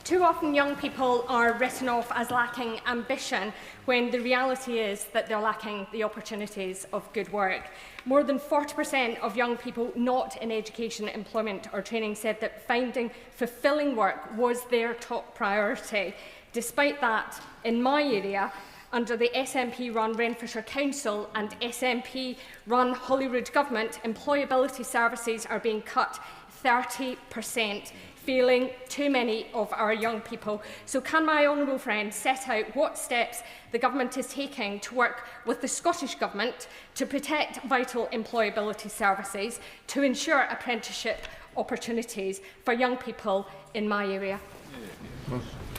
Too often young people are written off as lacking ambition when the reality is that they're lacking the opportunities of good work. More than 40% of young people not in education, employment or training said that finding fulfilling work was their top priority. Despite that, in my area, under the SNP-run Renfrewshire Council and SNP-run Holyrood Government, employability services are being cut 30%, failing too many of our young people. So can my honourable friend set out what steps the Government is taking to work with the Scottish Government to protect vital employability services, to ensure apprenticeship opportunities for young people in my area?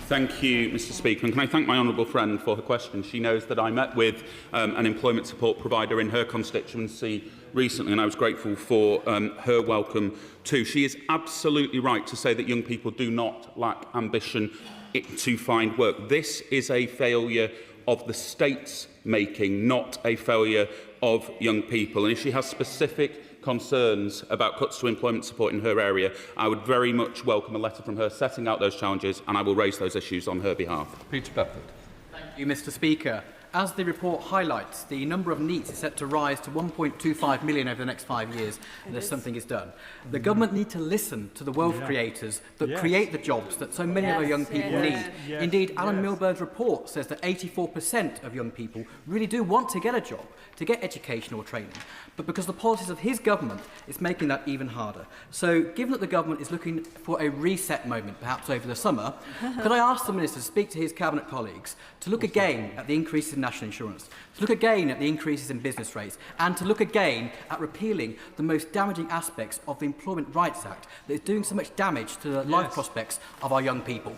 Thank you, Mr Speaker. And can I thank my honourable friend for her question? She knows that I met with an employment support provider in her constituency recently, and I was grateful for her welcome too. She is absolutely right to say that young people do not lack ambition to find work. This is a failure of the state's making, not a failure of young people. And if she has specific concerns about cuts to employment support in her area, I would very much welcome a letter from her setting out those challenges, and I will raise those issues on her behalf. Peter Pepford. Thank you, Mr Speaker. As the report highlights, the number of NEETs is set to rise to 1.25 million over the next 5 years unless something is done. The government need to listen to the wealth creators that create the jobs that so many of our young people need. Indeed, Alan Milburn's report says that 84% of young people really do want to get a job, to get education or training. But because the policies of his government, it's making that even harder. So, given that the government is looking for a reset moment, perhaps over the summer, could I ask the Minister to speak to his Cabinet colleagues to look again at the increases in national insurance, to look again at the increases in business rates, and to look again at repealing the most damaging aspects of the Employment Rights Act that is doing so much damage to the life prospects of our young people?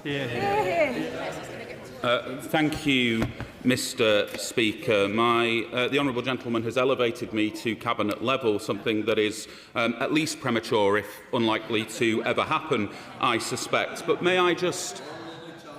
Thank you, Mr Speaker. The honourable gentleman has elevated me to Cabinet level, something that is at least premature, if unlikely to ever happen, I suspect. But may I just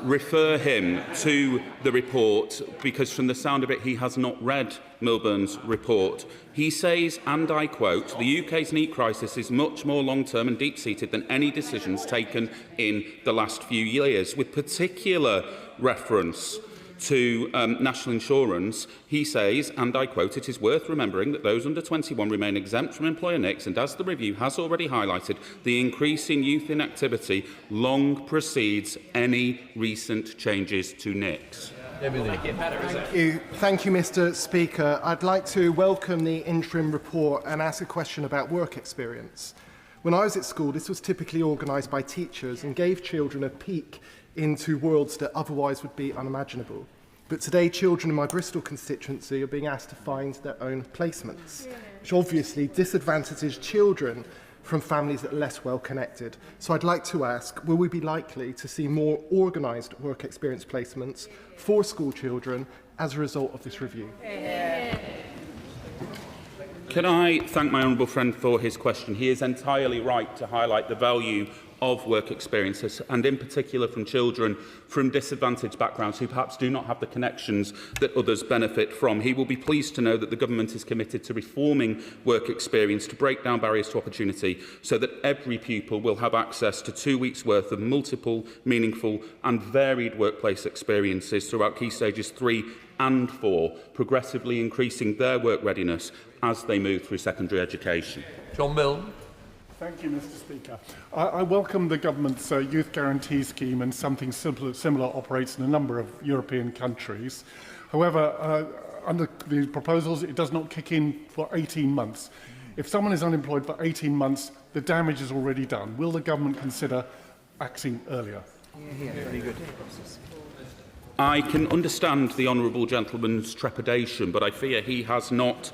refer him to the report, because from the sound of it he has not read Milburn's report. He says, and I quote, "The UK's NEET crisis is much more long-term and deep-seated than any decisions taken in the last few years," with particular reference to national insurance. He says, and I quote, "It is worth remembering that those under 21 remain exempt from employer NICs, and as the review has already highlighted, the increase in youth inactivity long precedes any recent changes to NICs." Thank you, Mr Speaker. I'd like to welcome the interim report and ask a question about work experience. When I was at school, this was typically organised by teachers and gave children a peek into worlds that otherwise would be unimaginable. But today, children in my Bristol constituency are being asked to find their own placements, which obviously disadvantages children from families that are less well connected. So I'd like to ask, will we be likely to see more organised work experience placements for school children as a result of this review? Can I thank my honourable friend for his question? He is entirely right to highlight the value of work experiences, and in particular from children from disadvantaged backgrounds who perhaps do not have the connections that others benefit from. He will be pleased to know that the government is committed to reforming work experience to break down barriers to opportunity so that every pupil will have access to 2 weeks' worth of multiple, meaningful and varied workplace experiences throughout Key Stages 3 and 4, progressively increasing their work readiness as they move through secondary education. John Milne. Thank you, Mr. Speaker. I welcome the government's youth guarantee scheme, and something similar operates in a number of European countries. However, under the proposals, it does not kick in for 18 months. If someone is unemployed for 18 months, the damage is already done. Will the government consider acting earlier? Very good. I can understand the honourable gentleman's trepidation, but I fear he has not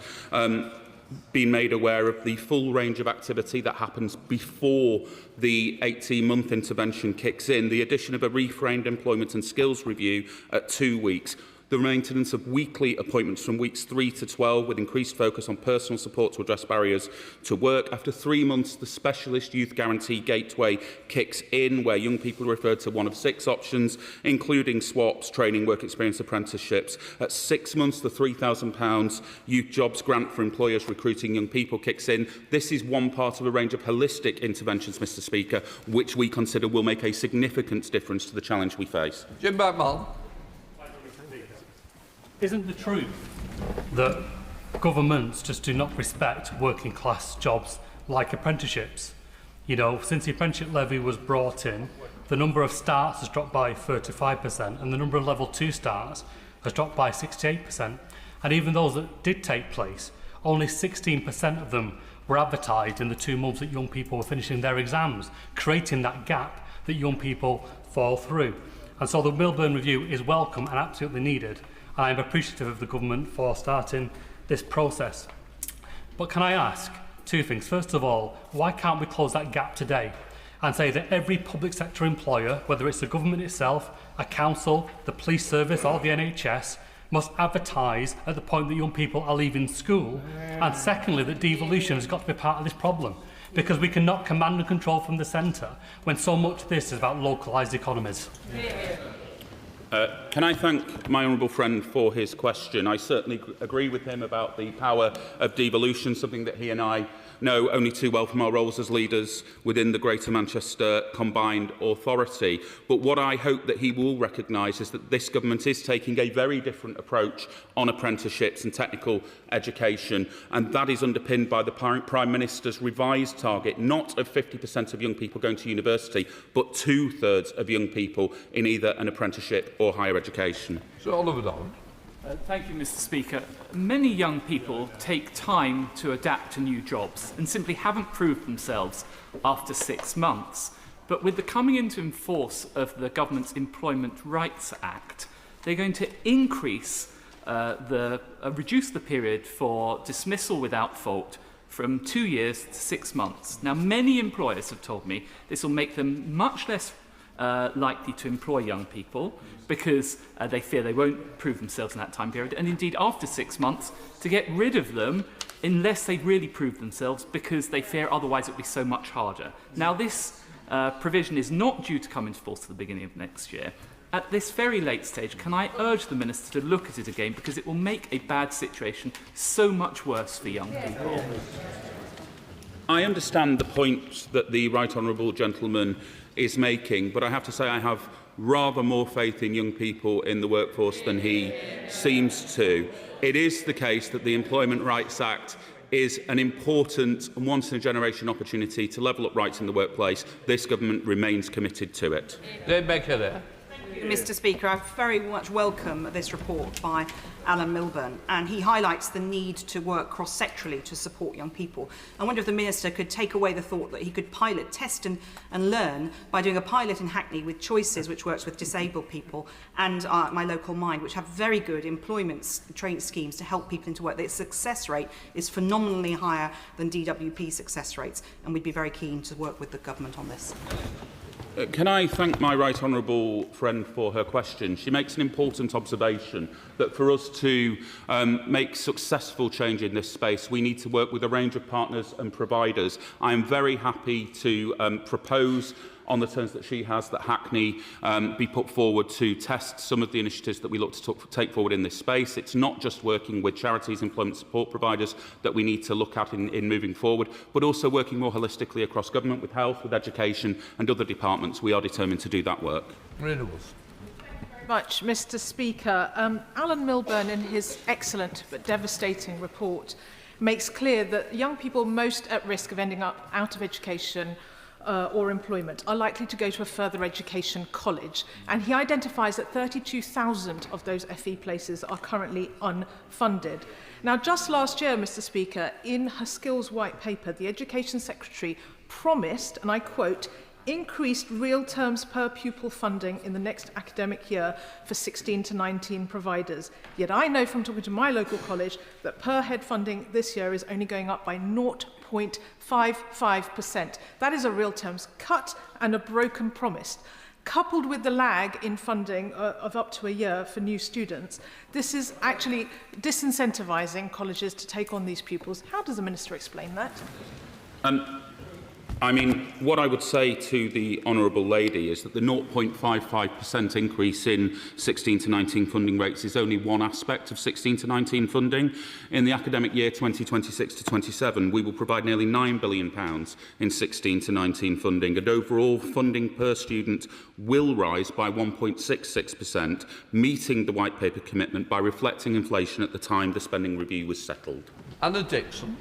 been made aware of the full range of activity that happens before the 18-month intervention kicks in, the addition of a reframed employment and skills review at 2 weeks, the maintenance of weekly appointments from weeks 3 to 12 with increased focus on personal support to address barriers to work. After 3 months, the Specialist Youth Guarantee Gateway kicks in, where young people are referred to one of 6 options, including swaps, training, work experience, apprenticeships. At 6 months, the £3,000 Youth Jobs Grant for employers recruiting young people kicks in. This is one part of a range of holistic interventions, Mr. Speaker, which we consider will make a significant difference to the challenge we face. Jim Backman. Isn't the truth that governments just do not respect working class jobs like apprenticeships? You know, since the apprenticeship levy was brought in, the number of starts has dropped by 35% and the number of level 2 starts has dropped by 68%. And even those that did take place, only 16% of them were advertised in the 2 months that young people were finishing their exams, creating that gap that young people fall through. And so the Milburn review is welcome and absolutely needed. I am appreciative of the government for starting this process. But can I ask 2 things? First of all, why can't we close that gap today and say that every public sector employer, whether it's the government itself, a council, the police service or the NHS, must advertise at the point that young people are leaving school? And secondly, that devolution has got to be part of this problem, because we cannot command and control from the centre when so much of this is about localised economies. Can I thank my honourable friend for his question? I certainly agree with him about the power of devolution, something that he and I know only too well from our roles as leaders within the Greater Manchester Combined Authority. But what I hope that he will recognise is that this government is taking a very different approach on apprenticeships and technical education, and that is underpinned by the Prime Minister's revised target, not of 50% of young people going to university, but 2/3 of young people in either an apprenticeship or higher education. Sir Oliver Down. Thank you, Mr. Speaker. Many young people take time to adapt to new jobs and simply haven't proved themselves after 6 months. But with the coming into force of the government's Employment Rights Act, they're going to increase reduce the period for dismissal without fault from 2 years to 6 months. Now, many employers have told me this will make them much less likely to employ young people because they fear they won't prove themselves in that time period, and indeed after 6 months to get rid of them unless they really prove themselves, because they fear otherwise it will be so much harder. Now, this provision is not due to come into force at the beginning of next year. At this very late stage, can I urge the Minister to look at it again, because it will make a bad situation so much worse for young people. I understand the point that the right honourable gentleman is making, but I have to say I have rather more faith in young people in the workforce than he seems to. It is the case that the Employment Rights Act is an important once-in-a-generation opportunity to level up rights in the workplace. This government remains committed to it. Mr. Speaker. I very much welcome this report by Alan Milburn, and he highlights the need to work cross-sectorally to support young people. I wonder if the Minister could take away the thought that he could pilot, test and learn by doing a pilot in Hackney with Choices, which works with disabled people, and My Local Mind, which have very good employment training schemes to help people into work. The success rate is phenomenally higher than DWP success rates, and we'd be very keen to work with the government on this. Can I thank my right honourable friend for her question? She makes an important observation that for us to make successful change in this space, we need to work with a range of partners and providers. I am very happy to propose on the terms that she has, that Hackney be put forward to test some of the initiatives that we look to take forward in this space. It's not just working with charities, employment support providers that we need to look at in moving forward, but also working more holistically across government, with health, with education and other departments. We are determined to do that work. Renewables. Much, Mr. Speaker. Alan Milburn, in his excellent but devastating report, makes clear that young people most at risk of ending up out of education or employment are likely to go to a further education college, and he identifies that 32,000 of those FE places are currently unfunded. Now, just last year, Mr. Speaker, in her skills white paper, the Education Secretary promised, and I quote, increased real terms per pupil funding in the next academic year for 16 to 19 providers. Yet I know from talking to my local college that per head funding this year is only going up by 0.55%. That is a real terms cut and a broken promise. Coupled with the lag in funding of up to a year for new students, this is actually disincentivising colleges to take on these pupils. How does the Minister explain that? I mean, what I would say to the honourable lady is that the 0.55% increase in 16 to 19 funding rates is only one aspect of 16 to 19 funding. In the academic year 2026 to 27, we will provide nearly £9 billion in 16 to 19 funding, and overall funding per student will rise by 1.66%, meeting the White Paper commitment by reflecting inflation at the time the spending review was settled. Anna Dixon.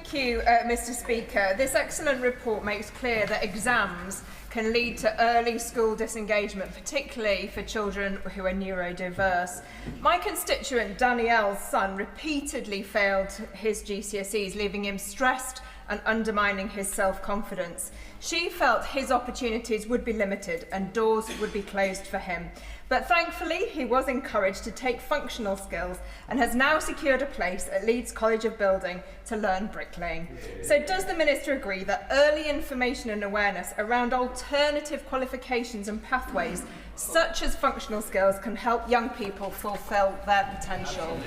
Thank you, Mr. Speaker. This excellent report makes clear that exams can lead to early school disengagement, particularly for children who are neurodiverse. My constituent Danielle's son repeatedly failed his GCSEs, leaving him stressed and undermining his self-confidence. She felt his opportunities would be limited and doors would be closed for him. But thankfully, he was encouraged to take functional skills and has now secured a place at Leeds College of Building to learn bricklaying. So does the Minister agree that early information and awareness around alternative qualifications and pathways, such as functional skills, can help young people fulfil their potential?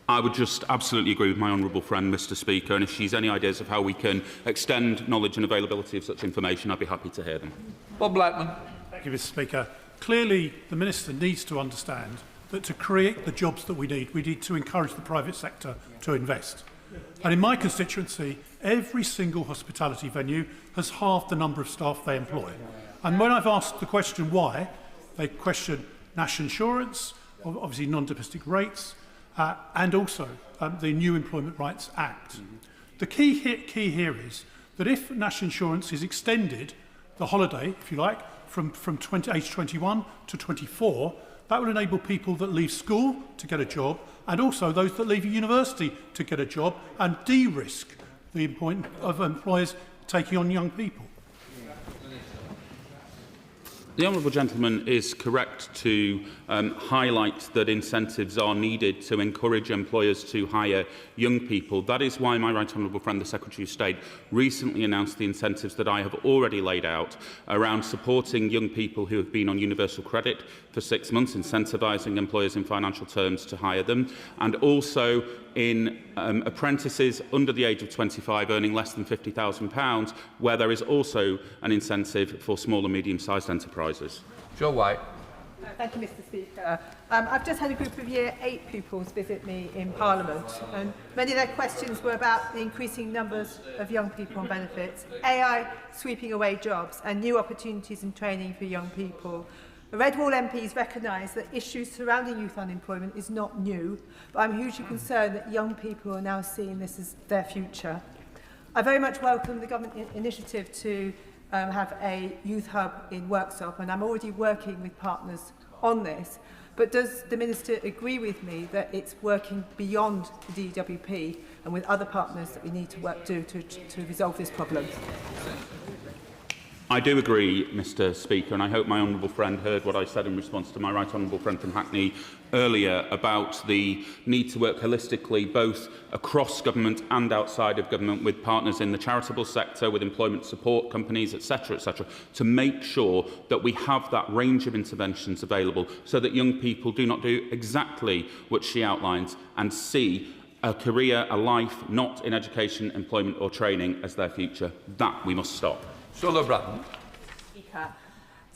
I would just absolutely agree with my honourable friend, Mr. Speaker, and if she's any ideas of how we can extend knowledge and availability of such information, I'd be happy to hear them. Bob Blackman. Thank you, Mr. Speaker. Clearly, the Minister needs to understand that to create the jobs that we need to encourage the private sector to invest. And in my constituency, every single hospitality venue has halved the number of staff they employ. And when I've asked the question why, they question national insurance, obviously non-domestic rates, and also the new Employment Rights Act. The key here is that if national insurance is extended, the holiday, if you like, from age 21 to 24, that will enable people that leave school to get a job, and also those that leave university to get a job, and de-risk the point of employers taking on young people. The honourable gentleman is correct to highlight that incentives are needed to encourage employers to hire young people. That is why my right honourable friend, the Secretary of State, recently announced the incentives that I have already laid out around supporting young people who have been on universal credit for 6 months, incentivising employers in financial terms to hire them, and also in apprentices under the age of 25 earning less than £50,000, where there is also an incentive for small and medium-sized enterprises. Joe White. Thank you, Mr. Speaker. I've just had a group of Year 8 pupils visit me in Parliament, and many of their questions were about the increasing numbers of young people on benefits, AI sweeping away jobs, and new opportunities and training for young people. The Red Wall MPs recognise that issues surrounding youth unemployment is not new, but I'm hugely concerned that young people are now seeing this as their future. I very much welcome the government initiative to have a youth hub in Worksop, and I'm already working with partners on this. But does the Minister agree with me that it's working beyond the DWP and with other partners that we need to to resolve this problem? I do agree, Mr Speaker, and I hope my honourable friend heard what I said in response to my right honourable friend from Hackney earlier about the need to work holistically both across government and outside of government with partners in the charitable sector, with employment support companies, etc., to make sure that we have that range of interventions available so that young people do not do exactly what she outlines and see a career, a life, not in education, employment or training as their future. That we must stop. Speaker,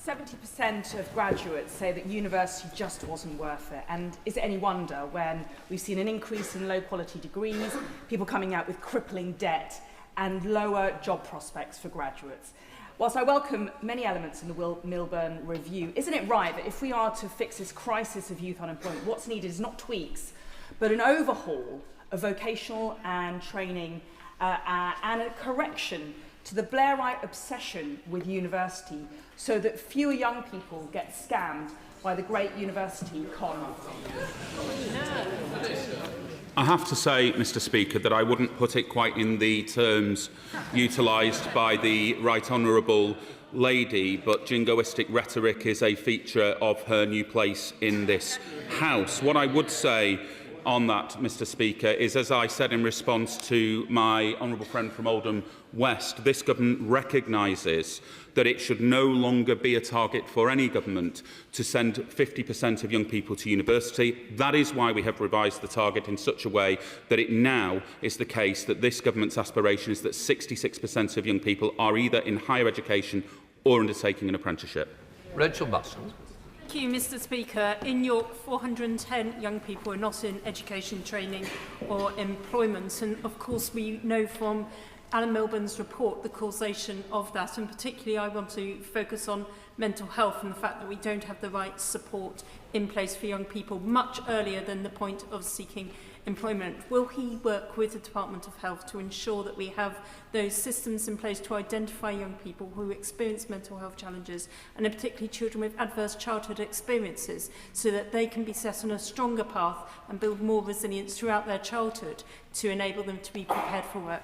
70% of graduates say that university just wasn't worth it. And is it any wonder when we've seen an increase in low-quality degrees, people coming out with crippling debt and lower job prospects for graduates? Whilst I welcome many elements in the Milburn review, isn't it right that if we are to fix this crisis of youth unemployment, what's needed is not tweaks, but an overhaul of vocational and training and a correction to the Blairite obsession with university so that fewer young people get scammed by the great university con? I have to say, Mr Speaker, that I wouldn't put it quite in the terms utilised by the Right Honourable lady, but jingoistic rhetoric is a feature of her new place in this House. What I would say on that, Mr Speaker, is, as I said in response to my honourable friend from Oldham West, this government recognises that it should no longer be a target for any government to send 50% of young people to university. That is why we have revised the target in such a way that it now is the case that this government's aspiration is that 66% of young people are either in higher education or undertaking an apprenticeship. Rachel Butson. Thank you, Mr Speaker. In York, 410 young people are not in education, training or employment. And of course, we know from Alan Milburn's report the causation of that. And particularly, I want to focus on mental health and the fact that we don't have the right support in place for young people much earlier than the point of seeking employment. Will he work with the Department of Health to ensure that we have those systems in place to identify young people who experience mental health challenges, and particularly children with adverse childhood experiences, so that they can be set on a stronger path and build more resilience throughout their childhood to enable them to be prepared for work?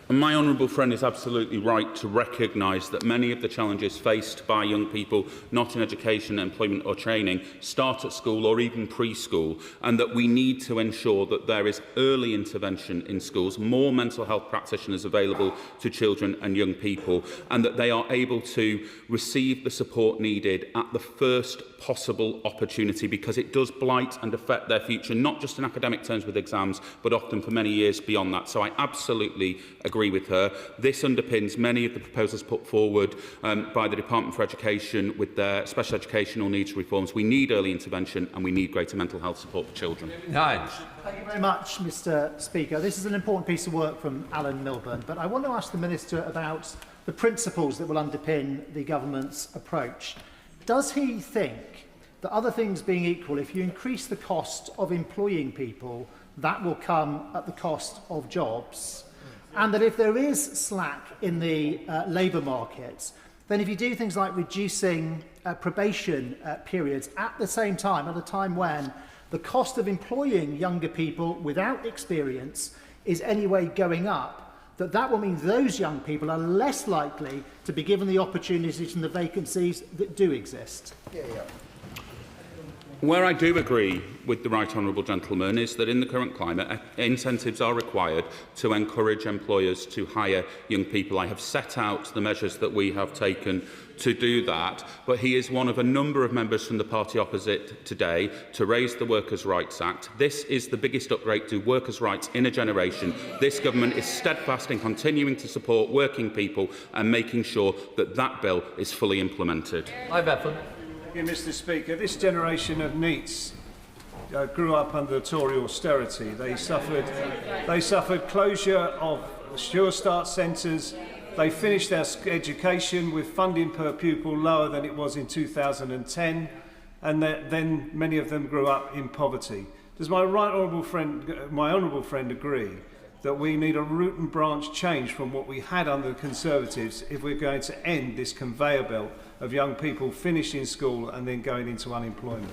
And my honourable friend is absolutely right to recognise that many of the challenges faced by young people not in education, employment or training start at school or even preschool, and that we need to ensure that there is early intervention in schools, more mental health practitioners available to children and young people, and that they are able to receive the support needed at the first possible opportunity, because it does blight and affect their future, not just in academic terms with exams, but often for many years beyond that. So I absolutely agree with her. This underpins many of the proposals put forward by the Department for Education with their special educational needs reforms. We need early intervention and we need greater mental health support for children. Nice. Thank you very much, Mr Speaker. This is an important piece of work from Alan Milburn, but I want to ask the Minister about the principles that will underpin the government's approach. Does he think that, other things being equal, if you increase the cost of employing people, that will come at the cost of jobs? And that if there is slack in the labour market, then if you do things like reducing probation periods at the same time, at a time when the cost of employing younger people without experience is anyway going up, that will mean those young people are less likely to be given the opportunities and the vacancies that do exist. Where I do agree with the Right Honourable Gentleman is that in the current climate, incentives are required to encourage employers to hire young people. I have set out the measures that we have taken to do that, but he is one of a number of members from the party opposite today to raise the Workers' Rights Act. This is the biggest upgrade to workers' rights in a generation. This government is steadfast in continuing to support working people and making sure that that bill is fully implemented. Thank you, Mr Speaker. This generation of NEETs grew up under Tory austerity. They suffered closure of Sure Start centres. They finished their education with funding per pupil lower than it was in 2010, and then many of them grew up in poverty. Does my honourable friend agree that we need a root and branch change from what we had under the Conservatives if we're going to end this conveyor belt of young people finishing school and then going into unemployment.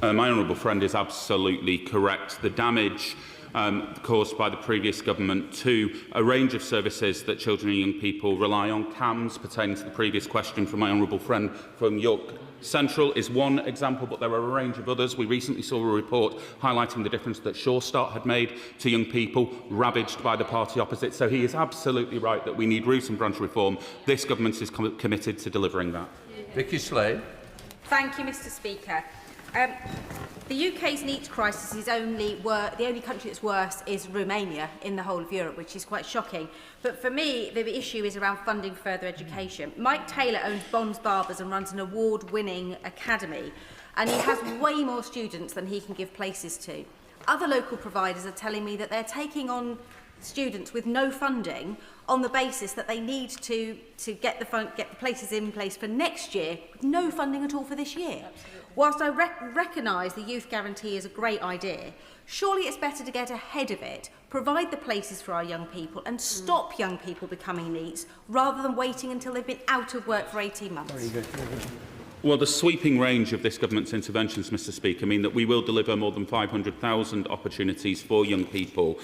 My honourable friend is absolutely correct. The damage caused by the previous government to a range of services that children and young people rely on, CAMS, pertaining to the previous question from my honourable friend from York Central, is one example, but there are a range of others. We recently saw a report highlighting the difference that Sure Start had made to young people ravaged by the party opposite. So he is absolutely right that we need root and branch reform. This government is committed to delivering that. Vicky Slade. Thank you, Mr. Speaker. The UK's NEET crisis is the only country that's worse is Romania in the whole of Europe, which is quite shocking. But for me, the issue is around funding further education. Mike Taylor owns Bond's Barbers and runs an award-winning academy, and he has way more students than he can give places to. Other local providers are telling me that they're taking on students with no funding on the basis that they need to get the places in place for next year, with no funding at all for this year. Absolutely. Whilst I recognise the youth guarantee is a great idea, surely it's better to get ahead of it, provide the places for our young people and stop young people becoming NEETs rather than waiting until they've been out of work for 18 months. Very good. Very good. Well, the sweeping range of this government's interventions, Mr. Speaker, mean that we will deliver more than 500,000 opportunities for young people.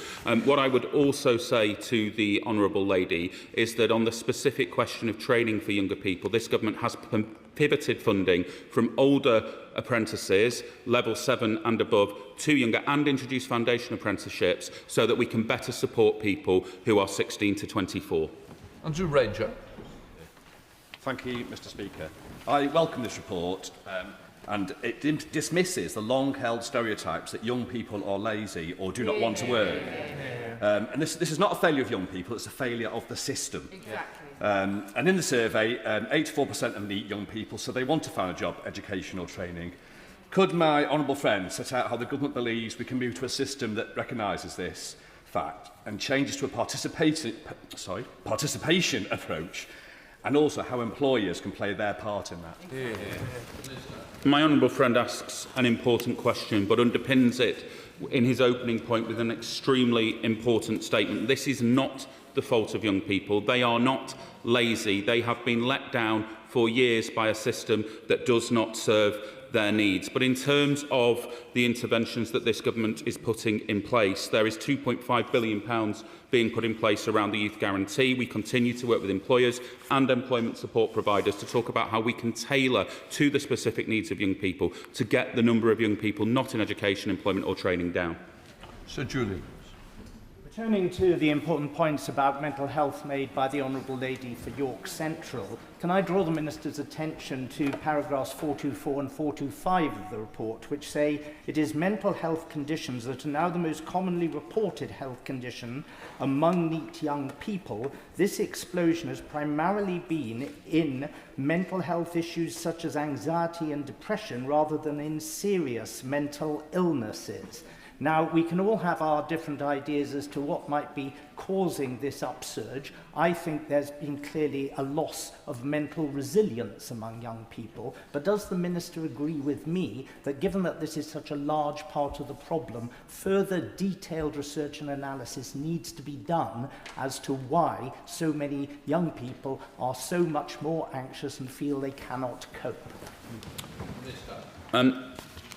What I would also say to the honourable lady is that on the specific question of training for younger people, this government has pivoted funding from older apprentices, level 7 and above, to younger, and introduced foundation apprenticeships so that we can better support people who are 16 to 24. Andrew Ranger. Thank you, Mr. Speaker. I welcome this report and it dismisses the long-held stereotypes that young people are lazy or do not want to work. And this is not a failure of young people, it's a failure of the system. Exactly. And in the survey, 84% of NEET young people said they want to find a job, education or training. Could my honourable friend set out how the government believes we can move to a system that recognises this fact and changes to a participation approach, and also how employers can play their part in that? My honourable friend asks an important question, but underpins it in his opening point with an extremely important statement. This is not the fault of young people. They are not lazy. They have been let down for years by a system that does not serve their needs. But in terms of the interventions that this government is putting in place, there is £2.5 billion being put in place around the youth guarantee. We continue to work with employers and employment support providers to talk about how we can tailor to the specific needs of young people to get the number of young people not in education, employment or training down. Sir Julie. Returning to the important points about mental health made by the Honourable Lady for York Central, can I draw the Minister's attention to paragraphs 424 and 425 of the report, which say it is mental health conditions that are now the most commonly reported health condition among NEET young people. This explosion has primarily been in mental health issues such as anxiety and depression rather than in serious mental illnesses. Now, we can all have our different ideas as to what might be causing this upsurge. I think there's been clearly a loss of mental resilience among young people. But does the Minister agree with me that given that this is such a large part of the problem, further detailed research and analysis needs to be done as to why so many young people are so much more anxious and feel they cannot cope?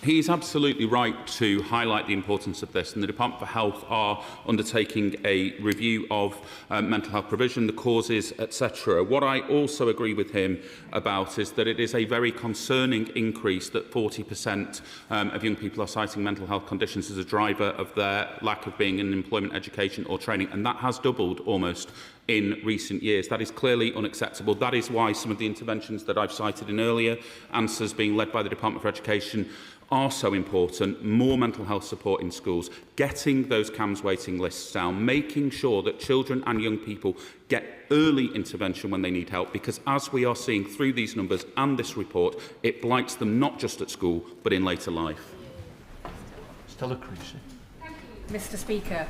He is absolutely right to highlight the importance of this, and the Department for Health are undertaking a review of mental health provision, the causes, etc. What I also agree with him about is that it is a very concerning increase that 40% of young people are citing mental health conditions as a driver of their lack of being in employment, education or training, and that has doubled almost in recent years. That is clearly unacceptable. That is why some of the interventions that I've cited in earlier answers being led by the Department for Education are so important. More mental health support in schools, getting those CAMS waiting lists down, making sure that children and young people get early intervention when they need help, because as we are seeing through these numbers and this report, it blights them not just at school but in later life. Stella Creasy. Mr. Speaker,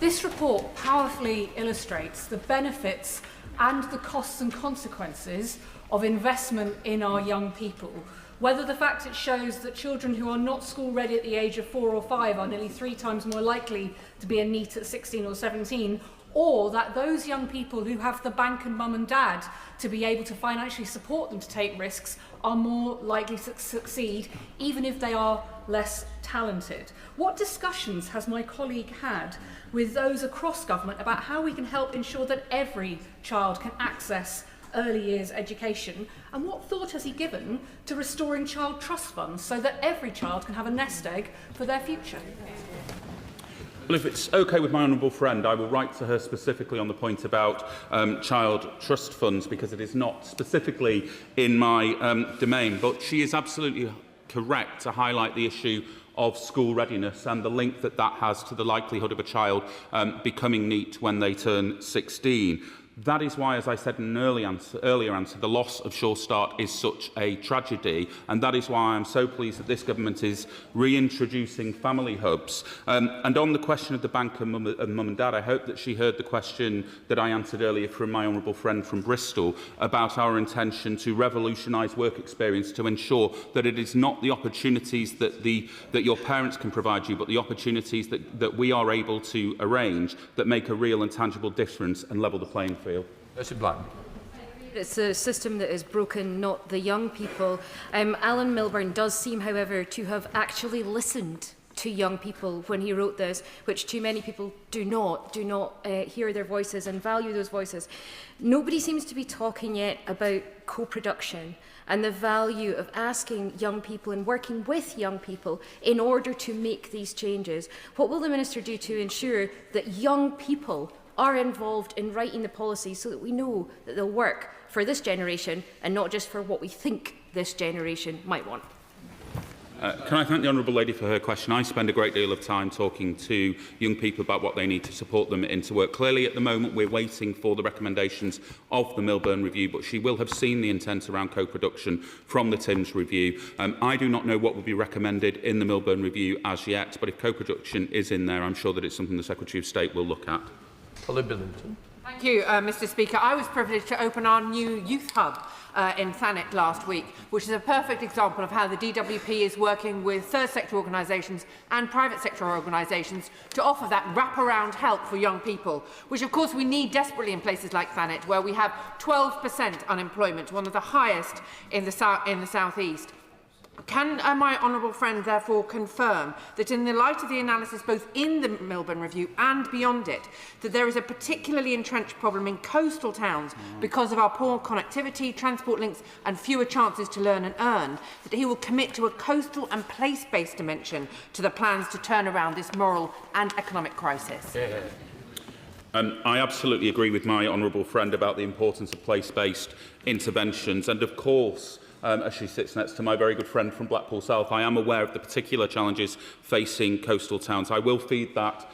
this report powerfully illustrates the benefits and the costs and consequences of investment in our young people, whether the fact it shows that children who are not school ready at the age of 4 or 5 are nearly 3 times more likely to be in NEET at 16 or 17, or that those young people who have the bank and mum and dad to be able to financially support them to take risks are more likely to succeed, even if they are less talented. What discussions has my colleague had with those across government about how we can help ensure that every child can access early years education, and what thought has he given to restoring child trust funds so that every child can have a nest egg for their future? Well, if it's okay with my honourable friend, I will write to her specifically on the point about child trust funds, because it is not specifically in my domain. But she is absolutely correct to highlight the issue of school readiness and the link that that has to the likelihood of a child becoming NEET when they turn 16. That is why, as I said in an earlier answer, the loss of Sure Start is such a tragedy, and that is why I'm so pleased that this government is reintroducing family hubs. And on the question of the bank and mum and dad, I hope that she heard the question that I answered earlier from my honourable friend from Bristol about our intention to revolutionise work experience to ensure that it is not the opportunities that your parents can provide you, but the opportunities that we are able to arrange that make a real and tangible difference and level the playing field. It's a system that is broken, not the young people. Alan Milburn does seem, however, to have actually listened to young people when he wrote this, which too many people do not hear their voices and value those voices. Nobody seems to be talking yet about co-production and the value of asking young people and working with young people in order to make these changes. What will the Minister do to ensure that young people are involved in writing the policies so that we know that they'll work for this generation and not just for what we think this generation might want? Can I thank the honourable lady for her question? I spend a great deal of time talking to young people about what they need to support them into work. Clearly, at the moment, we're waiting for the recommendations of the Milburn review, but she will have seen the intent around co-production from the Timms review. I do not know what will be recommended in the Milburn review as yet, but if co-production is in there, I'm sure that it's something the Secretary of State will look at. Thank you, Mr. Speaker. I was privileged to open our new youth hub in Thanet last week, which is a perfect example of how the DWP is working with third sector organisations and private sector organisations to offer that wraparound help for young people, which of course we need desperately in places like Thanet, where we have 12% unemployment, one of the highest in the South East. Can my honourable friend therefore confirm that in the light of the analysis both in the Milburn review and beyond it, that there is a particularly entrenched problem in coastal towns because of our poor connectivity, transport links and fewer chances to learn and earn, that he will commit to a coastal and place-based dimension to the plans to turn around this moral and economic crisis? I absolutely agree with my honourable friend about the importance of place-based interventions, and of course, as she sits next to my very good friend from Blackpool South, I am aware of the particular challenges facing coastal towns. I will feed that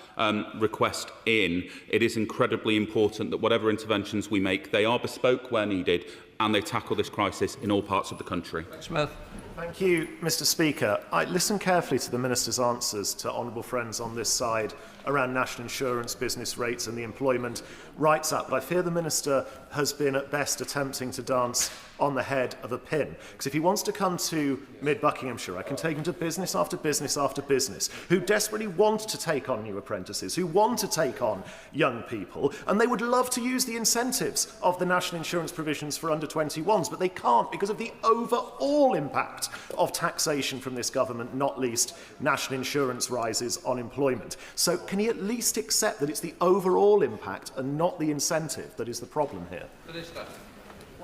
request in. It is incredibly important that whatever interventions we make, they are bespoke where needed and they tackle this crisis in all parts of the country. Smith. Thank you, Mr. Speaker. I listened carefully to the Minister's answers to honourable friends on this side around national insurance, business rates and the employment rights act, but I fear the Minister has been at best attempting to dance on the head of a pin. Because if he wants to come to mid-Buckinghamshire, I can take him to business after business after business who desperately want to take on new apprentices, who want to take on young people, and they would love to use the incentives of the national insurance provisions for under-21s, but they can't because of the overall impact of taxation from this government, not least national insurance rises on employment. So can he at least accept that it's the overall impact and not the incentive that is the problem here?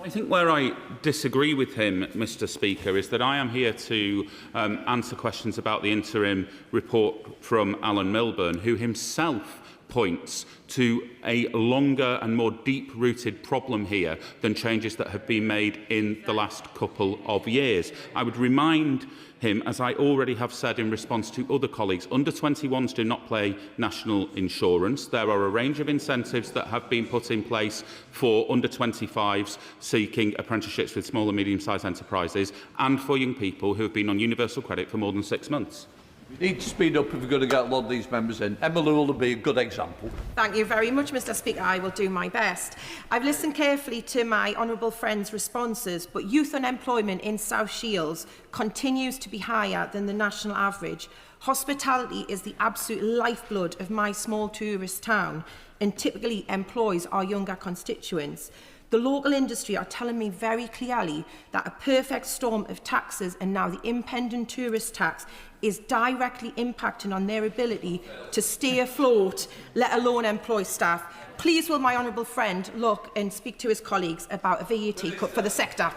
I think where I disagree with him, Mr. Speaker, is that I am here to answer questions about the interim report from Alan Milburn, who himself points to a longer and more deep-rooted problem here than changes that have been made in the last couple of years. I would remind him, as I already have said in response to other colleagues, under-21s do not pay national insurance. There are a range of incentives that have been put in place for under-25s seeking apprenticeships with small and medium-sized enterprises and for young people who have been on universal credit for more than 6 months. We need to speed up if we're going to get a lot of these members in. Emma will be a good example. Thank you very much, Mr Speaker. I will do my best. I've listened carefully to my honourable friend's responses, but youth unemployment in South Shields continues to be higher than the national average. Hospitality is the absolute lifeblood of my small tourist town and typically employs our younger constituents. The local industry are telling me very clearly that a perfect storm of taxes and now the impending tourist tax is directly impacting on their ability to stay afloat, let alone employ staff. Please will my honourable friend look and speak to his colleagues about a VAT cut for the sector.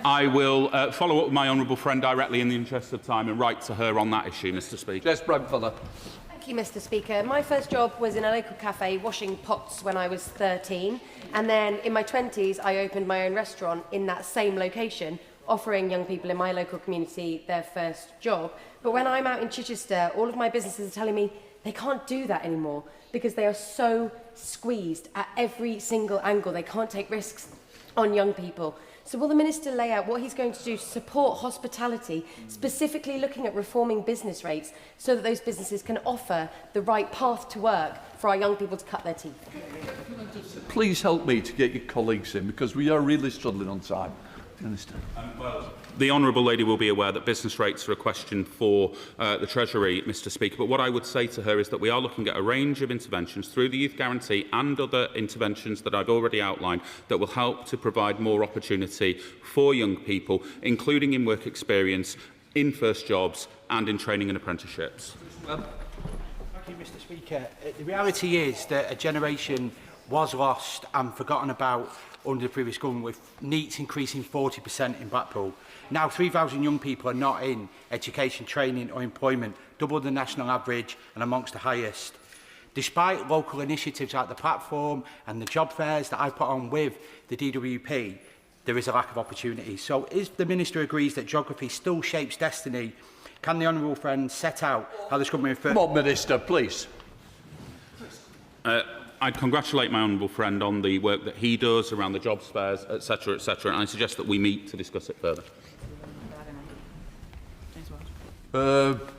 I will follow up with my honourable friend directly in the interest of time and write to her on that issue, Mr Speaker. Jess Bradford. Thank you, Mr Speaker. My first job was in a local cafe washing pots when I was 13, and then in my 20s I opened my own restaurant in that same location, offering young people in my local community their first job. But when I'm out in Chichester, all of my businesses are telling me they can't do that anymore because they are so squeezed at every single angle. They can't take risks on young people. So will the Minister lay out what he's going to do to support hospitality, specifically looking at reforming business rates so that those businesses can offer the right path to work for our young people to cut their teeth? Please help me to get your colleagues in, because we are really struggling on time. Minister. The honourable lady will be aware that business rates are a question for the Treasury, Mr Speaker, but what I would say to her is that we are looking at a range of interventions through the Youth Guarantee and other interventions that I've already outlined that will help to provide more opportunity for young people, including in work experience, in first jobs and in training and apprenticeships. Thank you, Mr Speaker. The reality is that a generation was lost and forgotten about under the previous government, with NEETs increasing 40% in Blackpool. Now 3,000 young people are not in education, training or employment, double the national average and amongst the highest. Despite local initiatives like the platform and the job fairs that I put on with the DWP, there is a lack of opportunity. So if the Minister agrees that geography still shapes destiny, can the honourable friend set out how this government... Come on, Minister, please. I'd congratulate my honourable friend on the work that he does around the jobs fairs, etc., etc., and I suggest that we meet to discuss it further.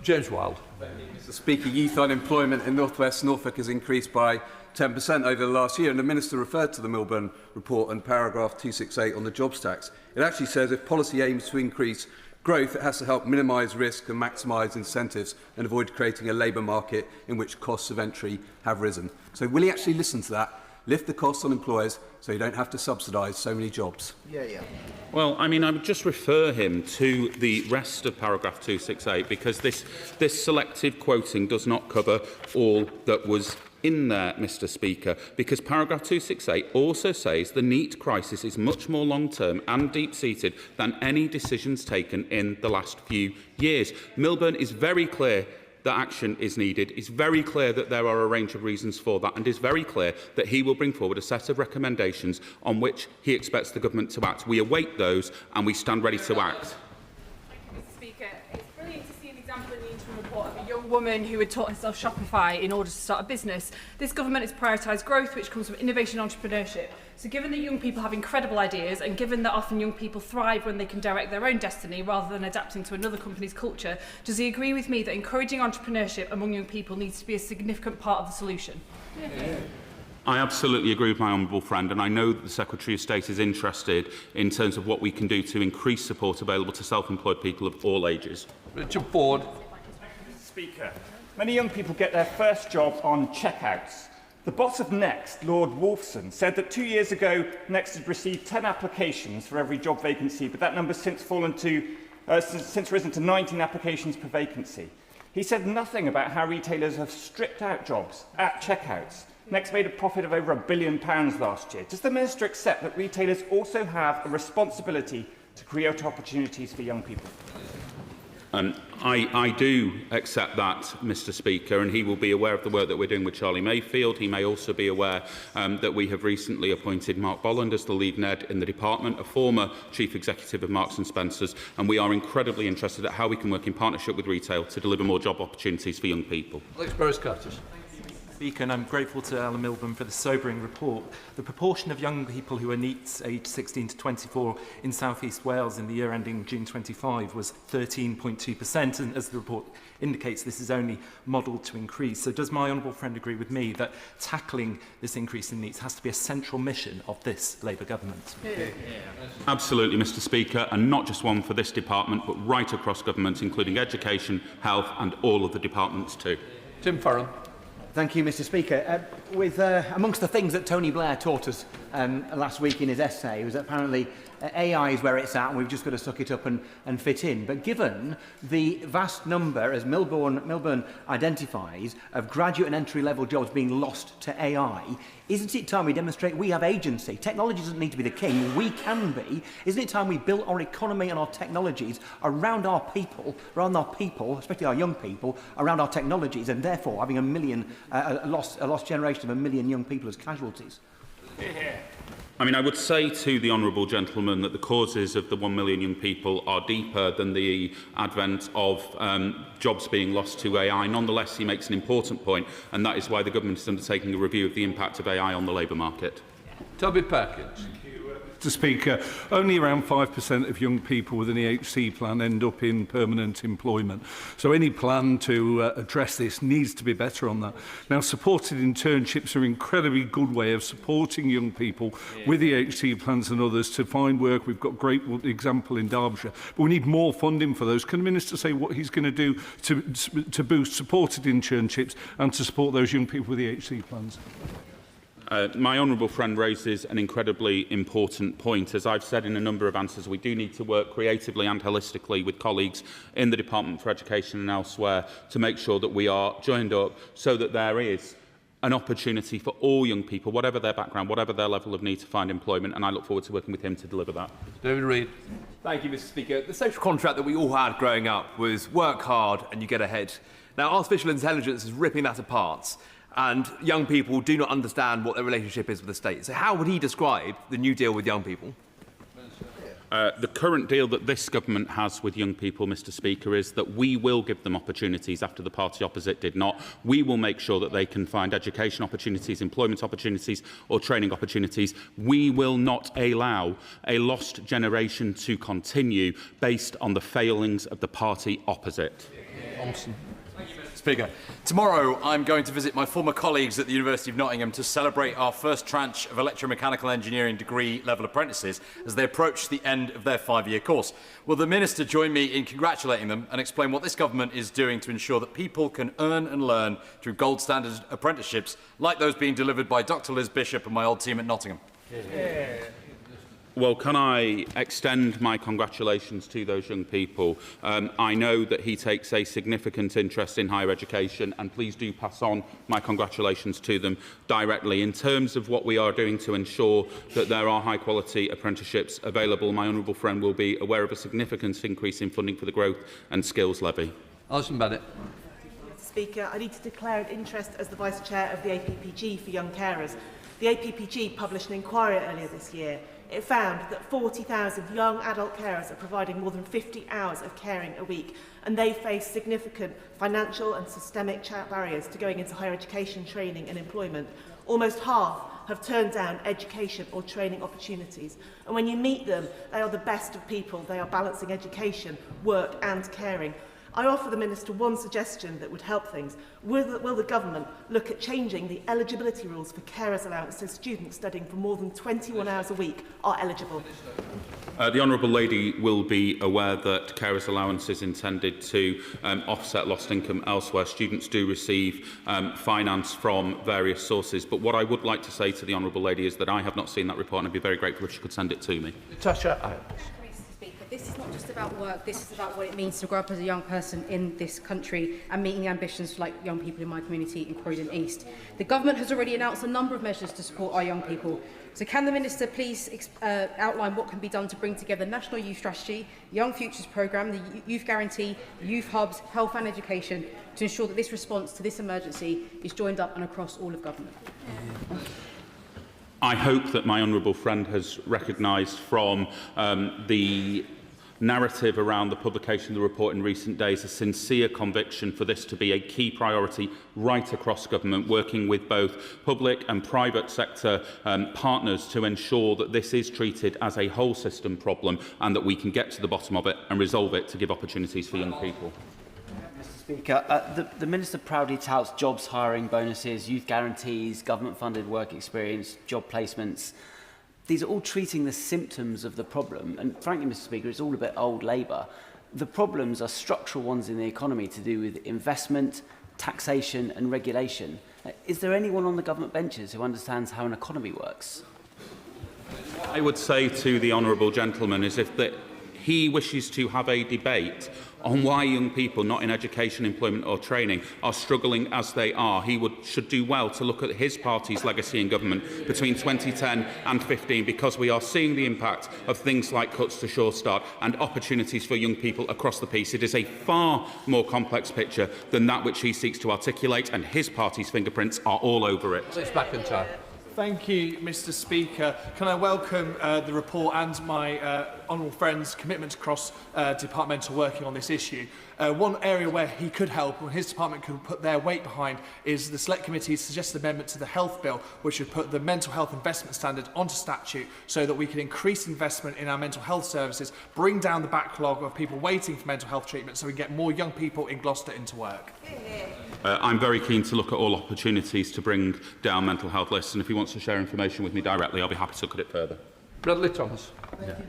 James Wilde. Mr Speaker, youth unemployment in North West Norfolk has increased by 10% over the last year, and the Minister referred to the Milburn report and paragraph 268 on the jobs tax. It actually says if policy aims to increase growth, it has to help minimise risk and maximise incentives and avoid creating a labour market in which costs of entry have risen. So will he actually listen to that, lift the costs on employers so you don't have to subsidise so many jobs? Well, I mean, I would just refer him to the rest of paragraph 268 because this selective quoting does not cover all that was in there, Mr Speaker, because paragraph 268 also says the NEET crisis is much more long-term and deep-seated than any decisions taken in the last few years. Milburn is very clear that action is needed, is very clear that there are a range of reasons for that, and is very clear that he will bring forward a set of recommendations on which he expects the government to act. We await those and we stand ready to act. Mr Speaker, it's brilliant to see an example in the interim report of a young woman who had taught herself Shopify in order to start a business. This government has prioritised growth, which comes from innovation and entrepreneurship. So given that young people have incredible ideas, and given that often young people thrive when they can direct their own destiny rather than adapting to another company's culture, does he agree with me that encouraging entrepreneurship among young people needs to be a significant part of the solution? I absolutely agree with my honourable friend, and I know that the Secretary of State is interested in terms of what we can do to increase support available to self-employed people of all ages. Richard Ford. Mr Speaker, many young people get their first job on checkouts. The boss of Next, Lord Wolfson, said that 2 years ago Next had received 10 applications for every job vacancy, but that number has since risen to 19 applications per vacancy. He said nothing about how retailers have stripped out jobs at checkouts. Next made a profit of over £1 billion last year. Does the Minister accept that retailers also have a responsibility to create opportunities for young people? I do accept that, Mr Speaker, and he will be aware of the work that we're doing with Charlie Mayfield. He may also be aware that we have recently appointed Mark Bolland as the lead NED in the department, a former Chief Executive of Marks & Spencers, and we are incredibly interested at how we can work in partnership with retail to deliver more job opportunities for young people. Alex Burris-Curtis. Speaker, and I'm grateful to Alan Milburn for the sobering report. The proportion of young people who are NEETs aged 16 to 24 in South East Wales in the year ending June 25 was 13.2%, and as the report indicates, this is only modelled to increase. So does my honourable friend agree with me that tackling this increase in NEETs has to be a central mission of this Labour government? Absolutely, Mr Speaker, and not just one for this department, but right across government, including education, health and all of the departments too. Tim Farron. Thank you, Mr Speaker. Amongst the things that Tony Blair taught us last week in his essay was that apparently AI is where it's at and we've just got to suck it up and fit in. But given the vast number, as Milburn identifies, of graduate and entry-level jobs being lost to AI, isn't it time we demonstrate we have agency? Technology doesn't need to be the king, we can be. Isn't it time we built our economy and our technologies around our people, especially our young people, around our technologies, and therefore having a lost generation of 1 million young people as casualties? I mean, I would say to the honourable gentleman that the causes of the 1 million young people are deeper than the advent of jobs being lost to AI. Nonetheless, he makes an important point, and that is why the government is undertaking a review of the impact of AI on the labour market. Toby Perkins. Mr Speaker, only around 5% of young people with an EHC plan end up in permanent employment. So any plan to address this needs to be better on that. Now, supported internships are an incredibly good way of supporting young people with EHC plans and others to find work. We've got a great example in Derbyshire, but we need more funding for those. Can the Minister say what he's going to do to boost supported internships and to support those young people with EHC plans? My honourable friend raises an incredibly important point. As I've said in a number of answers, we do need to work creatively and holistically with colleagues in the Department for Education and elsewhere to make sure that we are joined up so that there is an opportunity for all young people, whatever their background, whatever their level of need, to find employment, and I look forward to working with him to deliver that. David Reid. Thank you, Mr Speaker. The social contract that we all had growing up was work hard and you get ahead. Now, artificial intelligence is ripping that apart, and young people do not understand what their relationship is with the state. So how would he describe the new deal with young people? The current deal that this government has with young people, Mr Speaker, is that we will give them opportunities after the party opposite did not. We will make sure that they can find education opportunities, employment opportunities or training opportunities. We will not allow a lost generation to continue based on the failings of the party opposite. Thompson. Speaker, tomorrow I'm going to visit my former colleagues at the University of Nottingham to celebrate our first tranche of electromechanical engineering degree level apprentices as they approach the end of their 5-year course. Will the Minister join me in congratulating them and explain what this government is doing to ensure that people can earn and learn through gold standard apprenticeships like those being delivered by Dr Liz Bishop and my old team at Nottingham? Well, can I extend my congratulations to those young people? I know that he takes a significant interest in higher education, and please do pass on my congratulations to them directly. In terms of what we are doing to ensure that there are high-quality apprenticeships available, my honourable friend will be aware of a significant increase in funding for the Growth and Skills Levy. Alison Bennett. Mr Speaker, I need to declare an interest as the Vice Chair of the APPG for young carers. The APPG published an inquiry earlier this year. It found that 40,000 young adult carers are providing more than 50 hours of caring a week, and they face significant financial and systemic barriers to going into higher education, training and employment. Almost half have turned down education or training opportunities. And when you meet them, they are the best of people. They are balancing education, work and caring. I offer the Minister one suggestion that would help things. Will the government look at changing the eligibility rules for carers allowance so students studying for more than 21 hours a week are eligible? The honourable lady will be aware that carers allowance is intended to offset lost income elsewhere. Students do receive finance from various sources, but what I would like to say to the honourable lady is that I have not seen that report, and I'd be very grateful if she could send it to me. Tasha. This is not just about work, this is about what it means to grow up as a young person in this country and meeting ambitions like young people in my community in Croydon East. The government has already announced a number of measures to support our young people. So can the Minister please outline what can be done to bring together the National Youth Strategy, Young Futures Programme, the Youth Guarantee, Youth Hubs, Health and Education to ensure that this response to this emergency is joined up and across all of government? I hope that my honourable friend has recognised from the narrative around the publication of the report in recent days a sincere conviction for this to be a key priority right across government, working with both public and private sector partners to ensure that this is treated as a whole system problem and that we can get to the bottom of it and resolve it to give opportunities for young people. Mr Speaker, the Minister proudly touts jobs, hiring bonuses, youth guarantees, government-funded work experience, job placements. These are all treating the symptoms of the problem, and frankly, Mr Speaker, it's all a bit old Labour. The problems are structural ones in the economy to do with investment, taxation and regulation. Is there anyone on the government benches who understands how an economy works? I would say to the honourable gentleman is if he wishes to have a debate on why young people not in education, employment or training are struggling as they are, he should do well to look at his party's legacy in government between 2010 and 15, because we are seeing the impact of things like cuts to Sure Start and opportunities for young people across the piece. It is a far more complex picture than that which he seeks to articulate, and his party's fingerprints are all over it. It's McIntyre. Thank you, Mr Speaker. Can I welcome the report and my honourable friend's commitment across departmental working on this issue. One area where he could help, or his department could put their weight behind, is the Select Committee's suggested amendment to the Health Bill, which would put the mental health investment standard onto statute so that we can increase investment in our mental health services, bring down the backlog of people waiting for mental health treatment so we get more young people in Gloucester into work. I'm very keen to look at all opportunities to bring down mental health lists, and if he wants to share information with me directly, I'll be happy to look at it further. Bradley Thomas.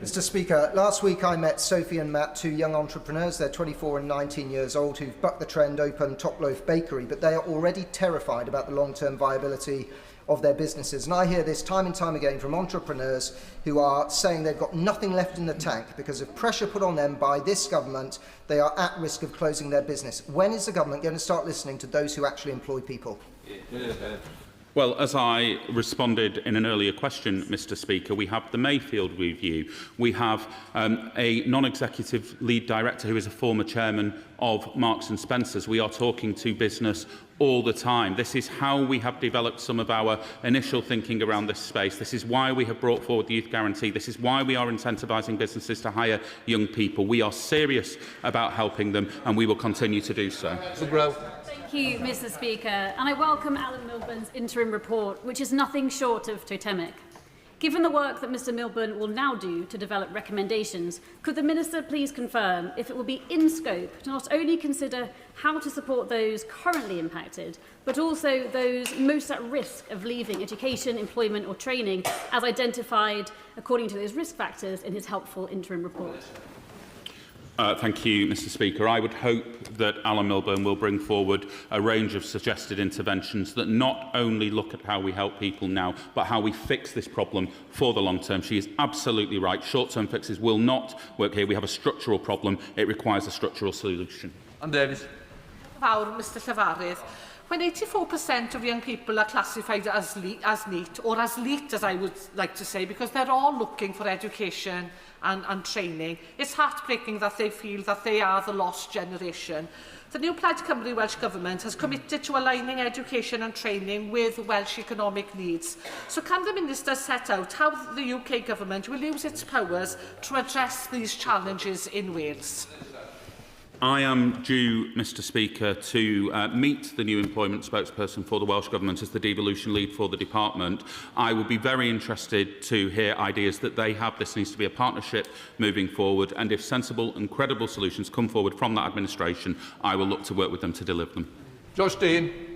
Mr Speaker, last week I met Sophie and Matt, two young entrepreneurs. They're 24 and 19 years old, who've bucked the trend, opened Top Loaf Bakery, but they are already terrified about the long-term viability of their businesses. And I hear this time and time again from entrepreneurs who are saying they've got nothing left in the tank because of pressure put on them by this government. They are at risk of closing their business. When is the government going to start listening to those who actually employ people? Well, as I responded in an earlier question, Mr Speaker, we have the Mayfield Review. We have a non-executive lead director who is a former chairman of Marks and Spencer's. We are talking to business all the time. This is how we have developed some of our initial thinking around this space. This is why we have brought forward the Youth Guarantee. This is why we are incentivising businesses to hire young people. We are serious about helping them, and we will continue to do so. Thank you, Mr Speaker, and I welcome Alan Milburn's interim report, which is nothing short of totemic. Given the work that Mr Milburn will now do to develop recommendations, could the Minister please confirm if it will be in scope to not only consider how to support those currently impacted, but also those most at risk of leaving education, employment or training, as identified according to those risk factors in his helpful interim report? Thank you, Mr Speaker. I would hope that Alan Milburn will bring forward a range of suggested interventions that not only look at how we help people now, but how we fix this problem for the long term. She is absolutely right. Short-term fixes will not work here. We have a structural problem. It requires a structural solution. And Davis. Mr Llavarydd. When 84% of young people are classified as NEET, or as LEET, as I would like to say, because they're all looking for education and training, it's heartbreaking that they feel that they are the lost generation. The new Plaid Cymru Welsh Government has committed to aligning education and training with Welsh economic needs. So can the Minister set out how the UK Government will use its powers to address these challenges in Wales? I am due, Mr Speaker, to meet the new employment spokesperson for the Welsh Government as the devolution lead for the department. I would be very interested to hear ideas that they have. This needs to be a partnership moving forward, and if sensible and credible solutions come forward from that administration, I will look to work with them to deliver them. Josh Dean.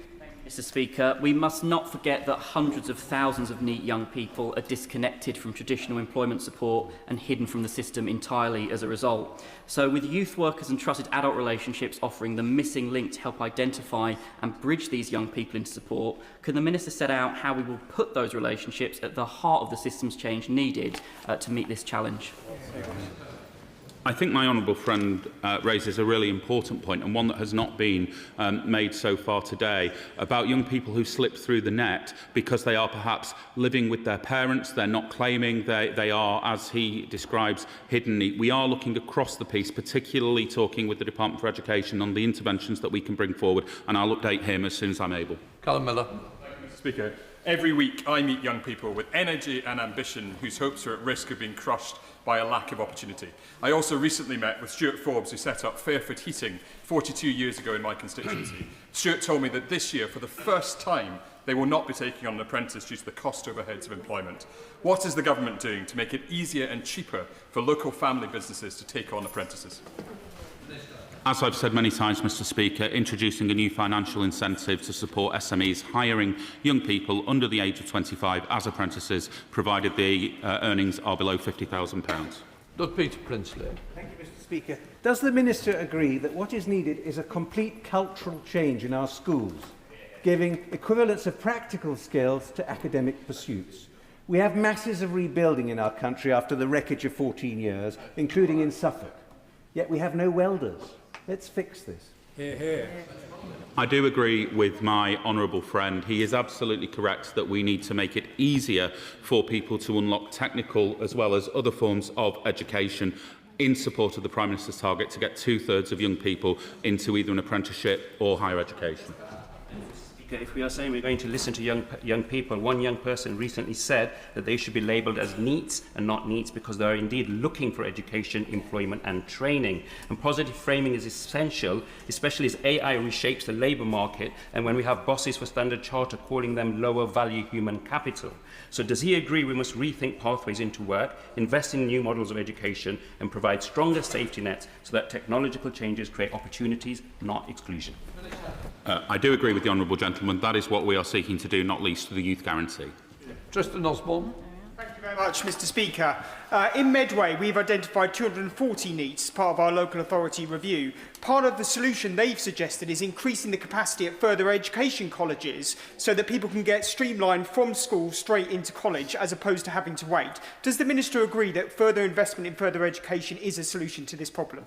Mr Speaker, we must not forget that hundreds of thousands of NEET young people are disconnected from traditional employment support and hidden from the system entirely as a result. So with youth workers and trusted adult relationships offering the missing link to help identify and bridge these young people into support, can the Minister set out how we will put those relationships at the heart of the systems change needed to meet this challenge? I think my honourable friend raises a really important point, and one that has not been made so far today, about young people who slip through the net because they are perhaps living with their parents, they're not claiming, they are, as he describes, hidden. We are looking across the piece, particularly talking with the Department for Education on the interventions that we can bring forward, and I'll update him as soon as I'm able. Callum Miller. Mr Speaker, Every week I meet young people with energy and ambition whose hopes are at risk of being crushed by a lack of opportunity. I also recently met with Stuart Forbes, who set up Fairford Heating 42 years ago in my constituency. Stuart told me that this year, for the first time, they will not be taking on an apprentice due to the cost overheads of employment. What is the government doing to make it easier and cheaper for local family businesses to take on apprentices? As I've said many times, Mr Speaker, introducing a new financial incentive to support SMEs hiring young people under the age of 25 as apprentices, provided the earnings are below £50,000. Dr. Peter Princely. Thank you, Mr Speaker. Does the Minister agree that what is needed is a complete cultural change in our schools, giving equivalence of practical skills to academic pursuits? We have masses of rebuilding in our country after the wreckage of 14 years, including in Suffolk. Yet we have no welders. Let's fix this. Hear, hear. I do agree with my honourable friend. He is absolutely correct that we need to make it easier for people to unlock technical as well as other forms of education in support of the Prime Minister's target to get 2/3 of young people into either an apprenticeship or higher education. If we are saying we're going to listen to young people, one young person recently said that they should be labelled as NEETs and not NEETs because they are indeed looking for education, employment and training. And positive framing is essential, especially as AI reshapes the labour market and when we have bosses for Standard Chartered calling them lower value human capital. So does he agree we must rethink pathways into work, invest in new models of education and provide stronger safety nets so that technological changes create opportunities, not exclusion? I do agree with the honourable gentleman. That is what we are seeking to do, not least through the Youth Guarantee. Tristan Osborne. Thank you very much, Mr Speaker. In Medway, we've identified 240 NEETs as part of our local authority review. Part of the solution they've suggested is increasing the capacity at further education colleges so that people can get streamlined from school straight into college as opposed to having to wait. Does the Minister agree that further investment in further education is a solution to this problem?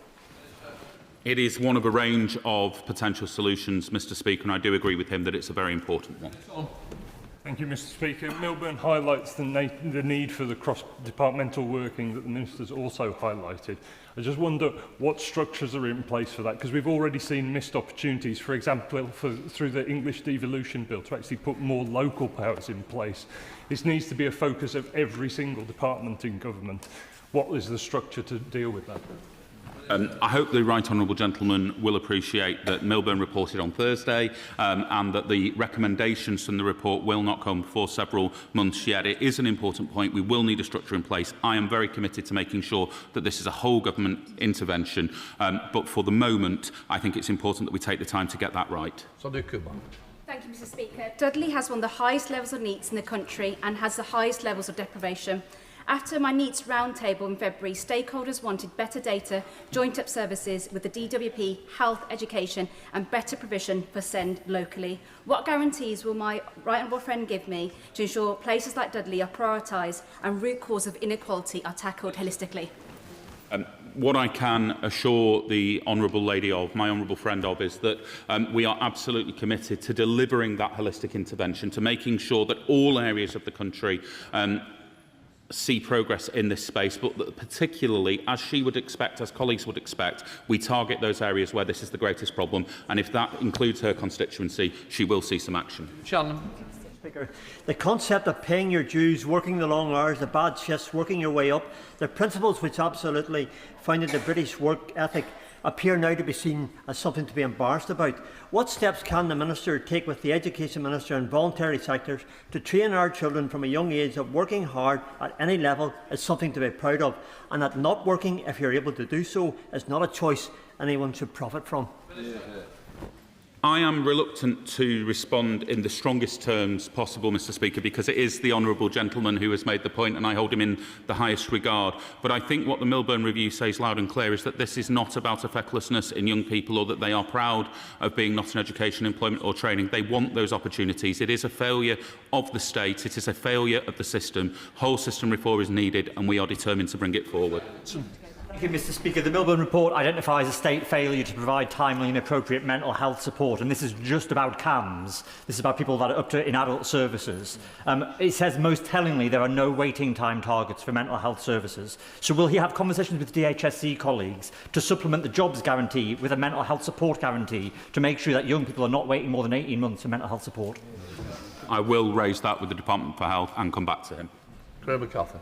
It is one of a range of potential solutions, Mr Speaker, and I do agree with him that it's a very important one. Thank you, Mr Speaker. Milburn highlights the need for the cross-departmental working that the Minister's also highlighted. I just wonder what structures are in place for that, because we've already seen missed opportunities, for example, through the English Devolution Bill, to actually put more local powers in place. This needs to be a focus of every single department in government. What is the structure to deal with that? I hope the right honourable gentleman will appreciate that Milburn reported on Thursday and that the recommendations from the report will not come for several months yet. It is an important point. We will need a structure in place. I am very committed to making sure that this is a whole government intervention, but for the moment I think it's important that we take the time to get that right. Thank you, Mr Speaker. Dudley has one of the highest levels of NEETs in the country and has the highest levels of deprivation. After my NEETs roundtable in February, stakeholders wanted better data, joint-up services with the DWP, health, education and better provision for SEND locally. What guarantees will my right honourable friend give me to ensure places like Dudley are prioritised and root cause of inequality are tackled holistically? What I can assure the honourable lady of, my honourable friend of, is that we are absolutely committed to delivering that holistic intervention, to making sure that all areas of the country see progress in this space, but that particularly, as she would expect, as colleagues would expect, we target those areas where this is the greatest problem, and if that includes her constituency, she will see some action. Shannon. Speaker, the concept of paying your dues, working the long hours, the bad shifts, working your way up, the principles which absolutely founded the British work ethic appear now to be seen as something to be embarrassed about. What steps can the Minister take with the Education Minister and voluntary sectors to train our children from a young age that working hard at any level is something to be proud of, and that not working, if you're able to do so, is not a choice anyone should profit from? I am reluctant to respond in the strongest terms possible, Mr Speaker, because it is the honourable gentleman who has made the point and I hold him in the highest regard. But I think what the Milburn Review says loud and clear is that this is not about a fecklessness in young people or that they are proud of being not in education, employment or training. They want those opportunities. It is a failure of the state. It is a failure of the system. Whole system reform is needed and we are determined to bring it forward. Thank you, Mr Speaker. The Milburn report identifies a state failure to provide timely and appropriate mental health support, and this is just about CAMS. This is about people that are up to in adult services. It says most tellingly there are no waiting time targets for mental health services. So will he have conversations with DHSC colleagues to supplement the jobs guarantee with a mental health support guarantee to make sure that young people are not waiting more than 18 months for mental health support? I will raise that with the Department for Health and come back to him. Graham McCarthy.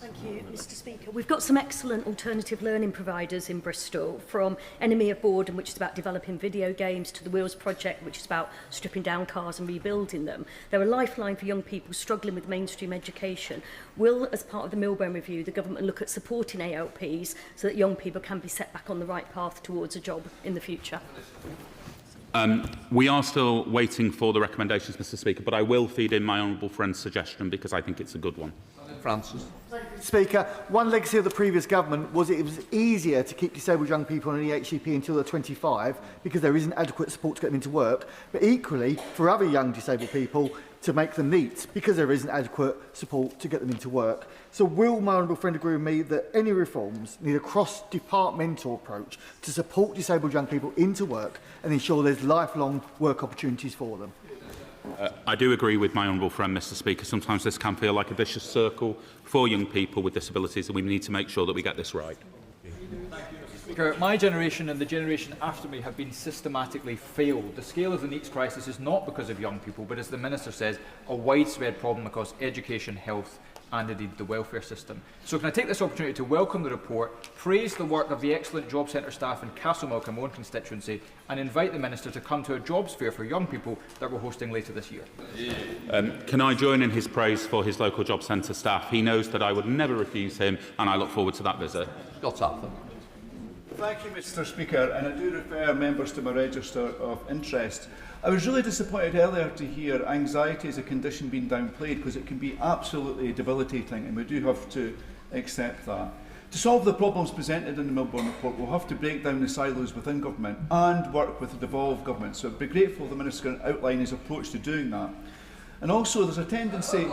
Thank you, Mr Speaker. We've got some excellent alternative learning providers in Bristol, from Enemy of Boredom, which is about developing video games, to the Wheels Project, which is about stripping down cars and rebuilding them. They're a lifeline for young people struggling with mainstream education. Will, as part of the Milburn review, the government look at supporting ALPs so that young people can be set back on the right path towards a job in the future? We are still waiting for the recommendations, Mr Speaker, but I will feed in my honourable friend's suggestion because I think it's a good one. Francis. Speaker, one legacy of the previous government was it was easier to keep disabled young people on an EHCP until they're 25 because there isn't adequate support to get them into work, but equally for other young disabled people to make them NEET because there isn't adequate support to get them into work. So will my honourable friend agree with me that any reforms need a cross-departmental approach to support disabled young people into work and ensure there's lifelong work opportunities for them? I do agree with my honourable friend, Mr Speaker. Sometimes this can feel like a vicious circle for young people with disabilities, and we need to make sure that we get this right. Speaker, my generation and the generation after me have been systematically failed. The scale of the NEETs crisis is not because of young people, but as the Minister says, a widespread problem across education, health and indeed the welfare system. So can I take this opportunity to welcome the report, praise the work of the excellent Job Centre staff in Castlemilk and my own constituency, and invite the Minister to come to a jobs fair for young people that we're hosting later this year. Can I join in his praise for his local Job Centre staff? He knows that I would never refuse him, and I look forward to that visit. Scott Arthur. Thank you, Mr Speaker, and I do refer members to my register of interest. I was really disappointed earlier to hear anxiety as a condition being downplayed, because it can be absolutely debilitating, and we do have to accept that. To solve the problems presented in the Milburn report, we'll have to break down the silos within government and work with the devolved government. So I'd be grateful if the Minister can outline his approach to doing that. And also, there's a tendency...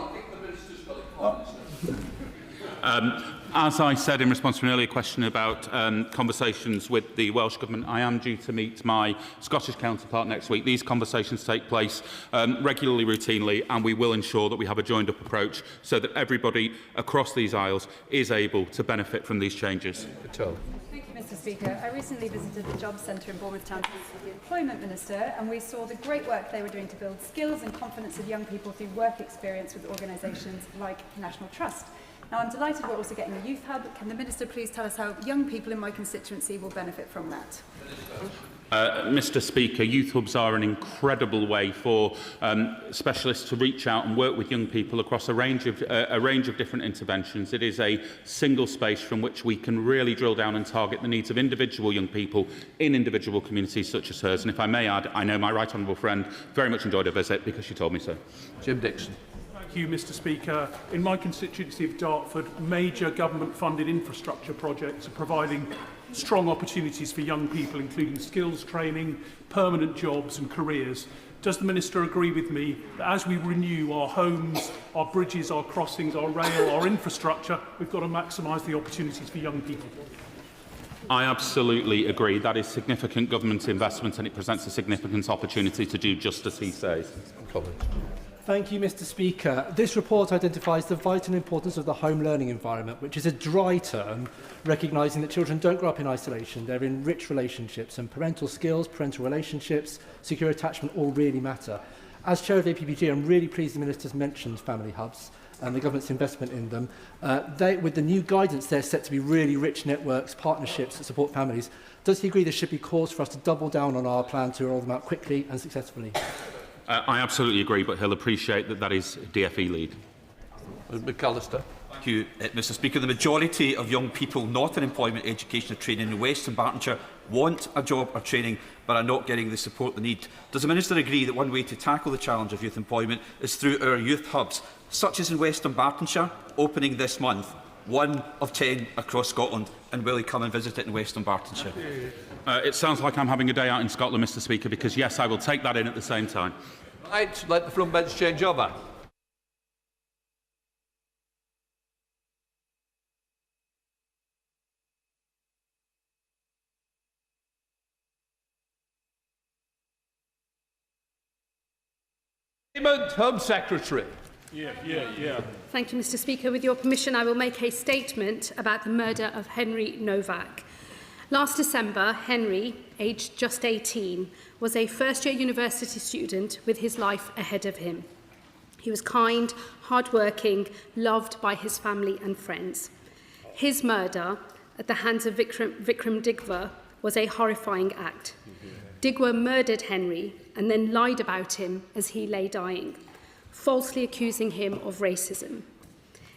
As I said in response to an earlier question about conversations with the Welsh Government, I am due to meet my Scottish counterpart next week. These conversations take place regularly, routinely, and we will ensure that we have a joined-up approach so that everybody across these aisles is able to benefit from these changes. Thank you, Mr Speaker. I recently visited the Jobs Centre in Bournemouth Town with the Employment Minister, and we saw the great work they were doing to build skills and confidence of young people through work experience with organisations like National Trust. Now, I'm delighted we're also getting a youth hub. Can the Minister please tell us how young people in my constituency will benefit from that? Mr Speaker, youth hubs are an incredible way for specialists to reach out and work with young people across a range of different interventions. It is a single space from which we can really drill down and target the needs of individual young people in individual communities such as hers. And if I may add, I know my right honourable friend very much enjoyed a visit because she told me so. Jim Dixon. Thank you, Mr Speaker. In my constituency of Dartford, major government-funded infrastructure projects are providing strong opportunities for young people, including skills training, permanent jobs and careers. Does the Minister agree with me that as we renew our homes, our bridges, our crossings, our rail, our infrastructure, we've got to maximise the opportunities for young people? I absolutely agree. That is significant government investment, and it presents a significant opportunity to do just as he says. Thank you, Mr Speaker. This report identifies the vital importance of the home learning environment, which is a dry term, recognising that children don't grow up in isolation. They're in rich relationships, and parental skills, parental relationships, secure attachment all really matter. As Chair of the APPG, I'm really pleased the Minister's mentioned family hubs and the government's investment in them. With the new guidance, they're set to be really rich networks, partnerships that support families. Does he agree there should be cause for us to double down on our plan to roll them out quickly and successfully? I absolutely agree, but he'll appreciate that that is DFE lead. McAllister. Thank you, Mr Speaker. The majority of young people not in employment, education or training in West and Bartonshire want a job or training but are not getting the support they need. Does the Minister agree that one way to tackle the challenge of youth employment is through our youth hubs, such as in West and Bartonshire, opening this month, 1 of 10 across Scotland, and will he come and visit it in West and Bartonshire? It sounds like I'm having a day out in Scotland, Mr Speaker, because yes, I will take that in at the same time. Right, let the front bench change over. Home Secretary. Thank you, Mr Speaker. With your permission, I will make a statement about the murder of Henry Novak. Last December, Henry, aged just 18, was a first-year university student with his life ahead of him. He was kind, hard-working, loved by his family and friends. His murder at the hands of Vikram Digwa was a horrifying act. Digwa murdered Henry and then lied about him as he lay dying, falsely accusing him of racism.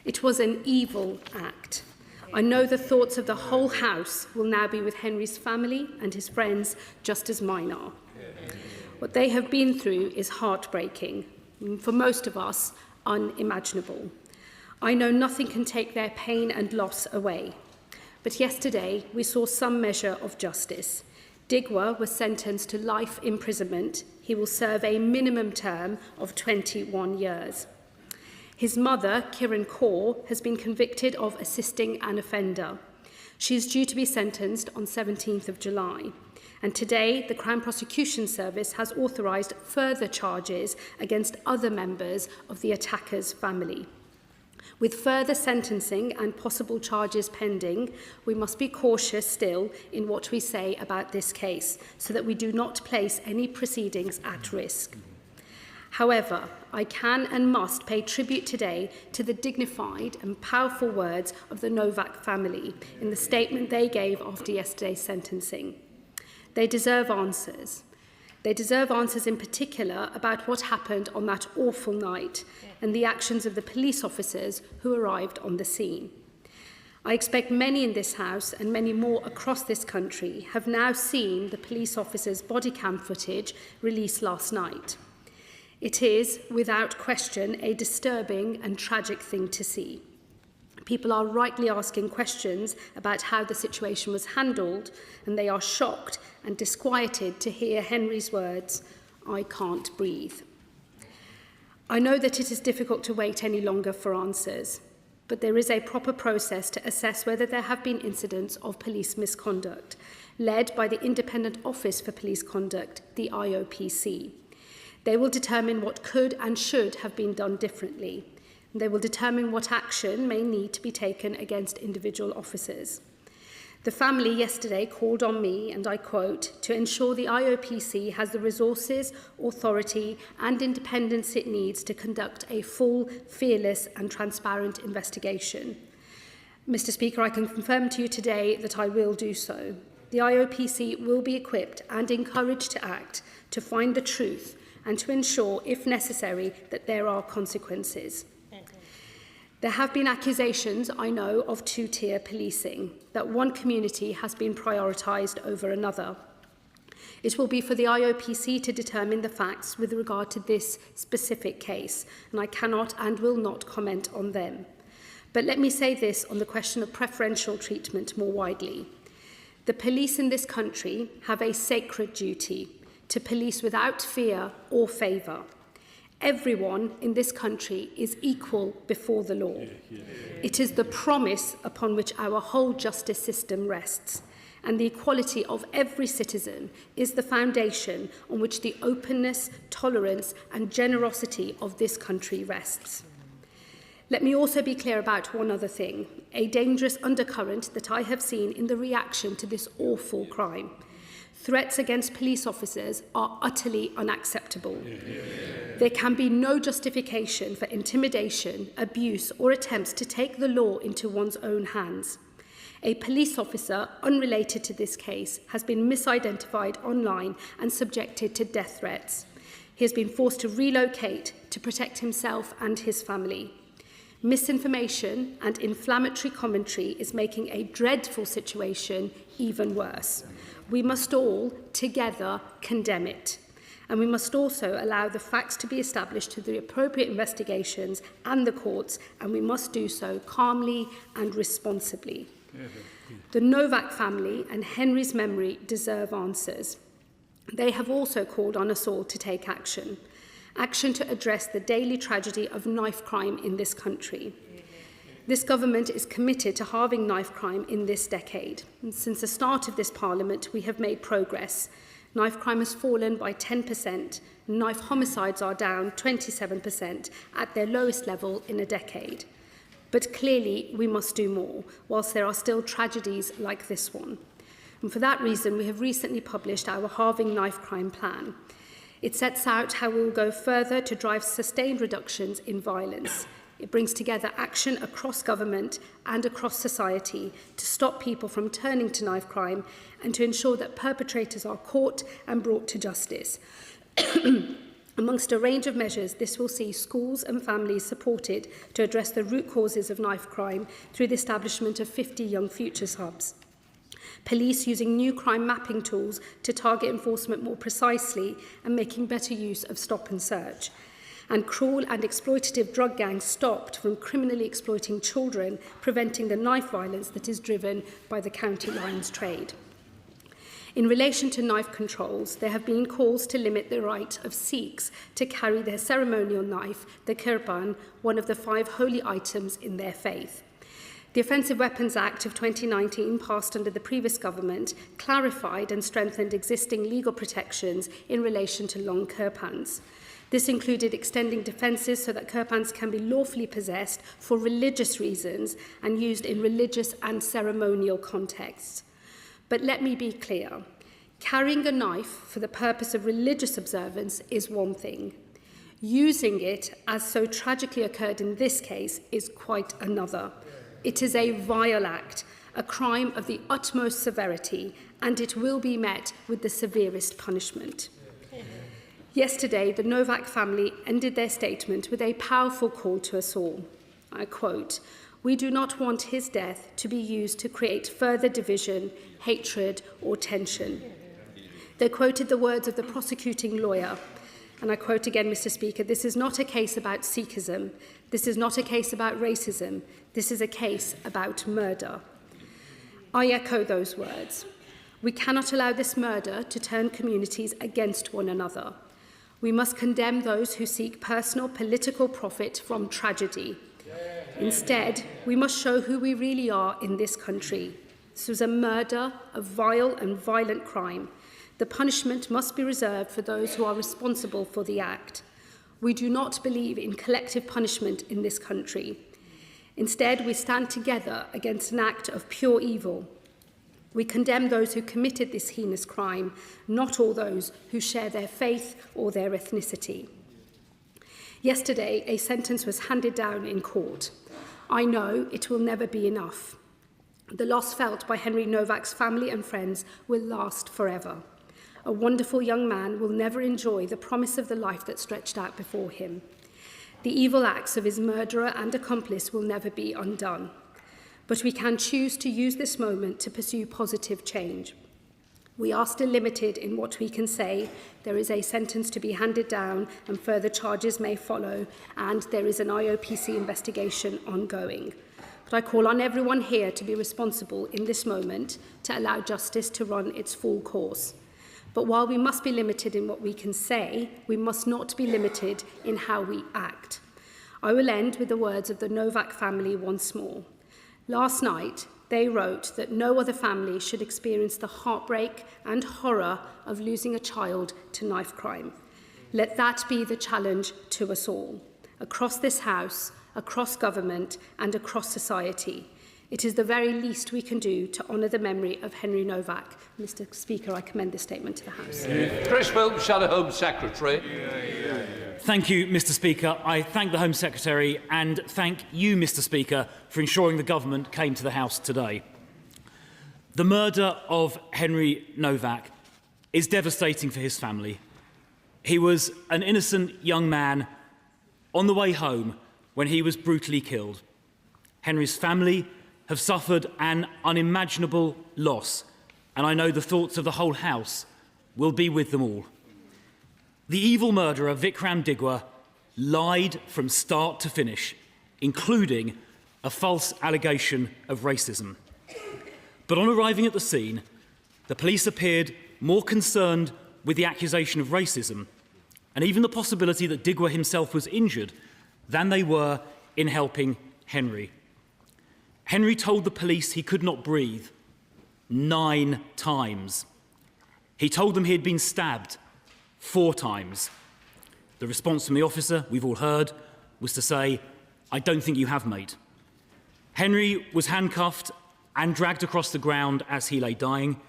It was an evil act. I know the thoughts of the whole House will now be with Henry's family and his friends, just as mine are. What they have been through is heartbreaking, for most of us, unimaginable. I know nothing can take their pain and loss away. But yesterday, we saw some measure of justice. Digwa was sentenced to life imprisonment. He will serve a minimum term of 21 years. His mother, Kiran Kaur, has been convicted of assisting an offender. She is due to be sentenced on 17th of July. And today, the Crown Prosecution Service has authorised further charges against other members of the attacker's family. With further sentencing and possible charges pending, we must be cautious still in what we say about this case, so that we do not place any proceedings at risk. However, I can and must pay tribute today to the dignified and powerful words of the Novak family in the statement they gave after yesterday's sentencing. They deserve answers. They deserve answers in particular about what happened on that awful night and the actions of the police officers who arrived on the scene. I expect many in this House and many more across this country have now seen the police officers' body cam footage released last night. It is, without question, a disturbing and tragic thing to see. People are rightly asking questions about how the situation was handled, and they are shocked and disquieted to hear Henry's words, "I can't breathe." I know that it is difficult to wait any longer for answers, but there is a proper process to assess whether there have been incidents of police misconduct, led by the Independent Office for Police Conduct, the IOPC. They will determine what could and should have been done differently. They will determine what action may need to be taken against individual officers. The family yesterday called on me, and I quote, to ensure the IOPC has the resources, authority and independence it needs to conduct a full, fearless and transparent investigation. Mr. Speaker, I can confirm to you today that I will do so. The IOPC will be equipped and encouraged to act to find the truth and to ensure, if necessary, that there are consequences. There have been accusations, I know, of two-tier policing, that one community has been prioritised over another. It will be for the IOPC to determine the facts with regard to this specific case, and I cannot and will not comment on them. But let me say this on the question of preferential treatment more widely. The police in this country have a sacred duty to police without fear or favour. Everyone in this country is equal before the law. It is the promise upon which our whole justice system rests, and the equality of every citizen is the foundation on which the openness, tolerance and generosity of this country rests. Let me also be clear about one other thing, a dangerous undercurrent that I have seen in the reaction to this awful crime. Threats against police officers are utterly unacceptable. There can be no justification for intimidation, abuse, or attempts to take the law into one's own hands. A police officer unrelated to this case has been misidentified online and subjected to death threats. He has been forced to relocate to protect himself and his family. Misinformation and inflammatory commentary is making a dreadful situation even worse. We must all, together, condemn it. And we must also allow the facts to be established to the appropriate investigations and the courts, and we must do so calmly and responsibly. The Novak family and Henry's memory deserve answers. They have also called on us all to take action. Action to address the daily tragedy of knife crime in this country. This government is committed to halving knife crime in this decade. And since the start of this parliament, we have made progress. Knife crime has fallen by 10%, and knife homicides are down 27% at their lowest level in a decade. But clearly, we must do more, whilst there are still tragedies like this one. And for that reason, we have recently published our Halving Knife Crime Plan. It sets out how we will go further to drive sustained reductions in violence. It brings together action across government and across society to stop people from turning to knife crime and to ensure that perpetrators are caught and brought to justice. Amongst a range of measures, this will see schools and families supported to address the root causes of knife crime through the establishment of 50 Young Futures hubs. Police using new crime mapping tools to target enforcement more precisely and making better use of stop and search. And cruel and exploitative drug gangs stopped from criminally exploiting children, preventing the knife violence that is driven by the county lines trade. In relation to knife controls, there have been calls to limit the right of Sikhs to carry their ceremonial knife, the kirpan, one of the 5 holy items in their faith. The Offensive Weapons Act of 2019, passed under the previous government, clarified and strengthened existing legal protections in relation to long kirpans. This included extending defences so that kirpans can be lawfully possessed for religious reasons and used in religious and ceremonial contexts. But let me be clear, carrying a knife for the purpose of religious observance is one thing. Using it, as so tragically occurred in this case, is quite another. It is a vile act, a crime of the utmost severity, and it will be met with the severest punishment. Yesterday, the Novak family ended their statement with a powerful call to us all. I quote, "We do not want his death to be used to create further division, hatred, or tension." They quoted the words of the prosecuting lawyer, and I quote again, Mr. Speaker, "This is not a case about Sikhism. This is not a case about racism. This is a case about murder." I echo those words. We cannot allow this murder to turn communities against one another. We must condemn those who seek personal political profit from tragedy. Instead, we must show who we really are in this country. This was a murder, a vile and violent crime. The punishment must be reserved for those who are responsible for the act. We do not believe in collective punishment in this country. Instead, we stand together against an act of pure evil. We condemn those who committed this heinous crime, not all those who share their faith or their ethnicity. Yesterday, a sentence was handed down in court. I know it will never be enough. The loss felt by Henry Novak's family and friends will last forever. A wonderful young man will never enjoy the promise of the life that stretched out before him. The evil acts of his murderer and accomplice will never be undone. But we can choose to use this moment to pursue positive change. We are still limited in what we can say. There is a sentence to be handed down and further charges may follow, and there is an IOPC investigation ongoing. But I call on everyone here to be responsible in this moment to allow justice to run its full course. But while we must be limited in what we can say, we must not be limited in how we act. I will end with the words of the Novak family once more. Last night, they wrote that no other family should experience the heartbreak and horror of losing a child to knife crime. Let that be the challenge to us all, across this House, across government, and across society. It is the very least we can do to honour the memory of Henry Novak. Mr. Speaker, I commend this statement to the House. Chris Phillips, Shadow Home Secretary. Thank you, Mr. Speaker. I thank the Home Secretary and thank you, Mr. Speaker, for ensuring the government came to the House today. The murder of Henry Novak is devastating for his family. He was an innocent young man on the way home when he was brutally killed. Henry's family have suffered an unimaginable loss, and I know the thoughts of the whole House will be with them all. The evil murderer, Vikram Digwa, lied from start to finish, including a false allegation of racism. But on arriving at the scene, the police appeared more concerned with the accusation of racism and even the possibility that Digwa himself was injured than they were in helping Henry. Henry told the police he could not breathe 9 times. He told them he had been stabbed 4 times. The response from the officer, we've all heard, was to say, "I don't think you have, mate." Henry was handcuffed and dragged across the ground as he lay dying.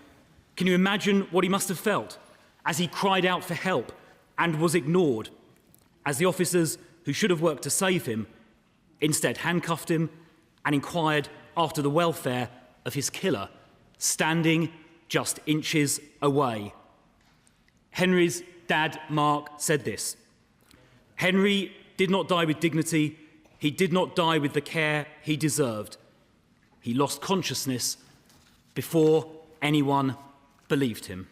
Can you imagine what he must have felt as he cried out for help and was ignored, as the officers who should have worked to save him instead handcuffed him and inquired after the welfare of his killer, standing just inches away. Henry's dad, Mark, said this: "Henry did not die with dignity. He did not die with the care he deserved. He lost consciousness before anyone believed him."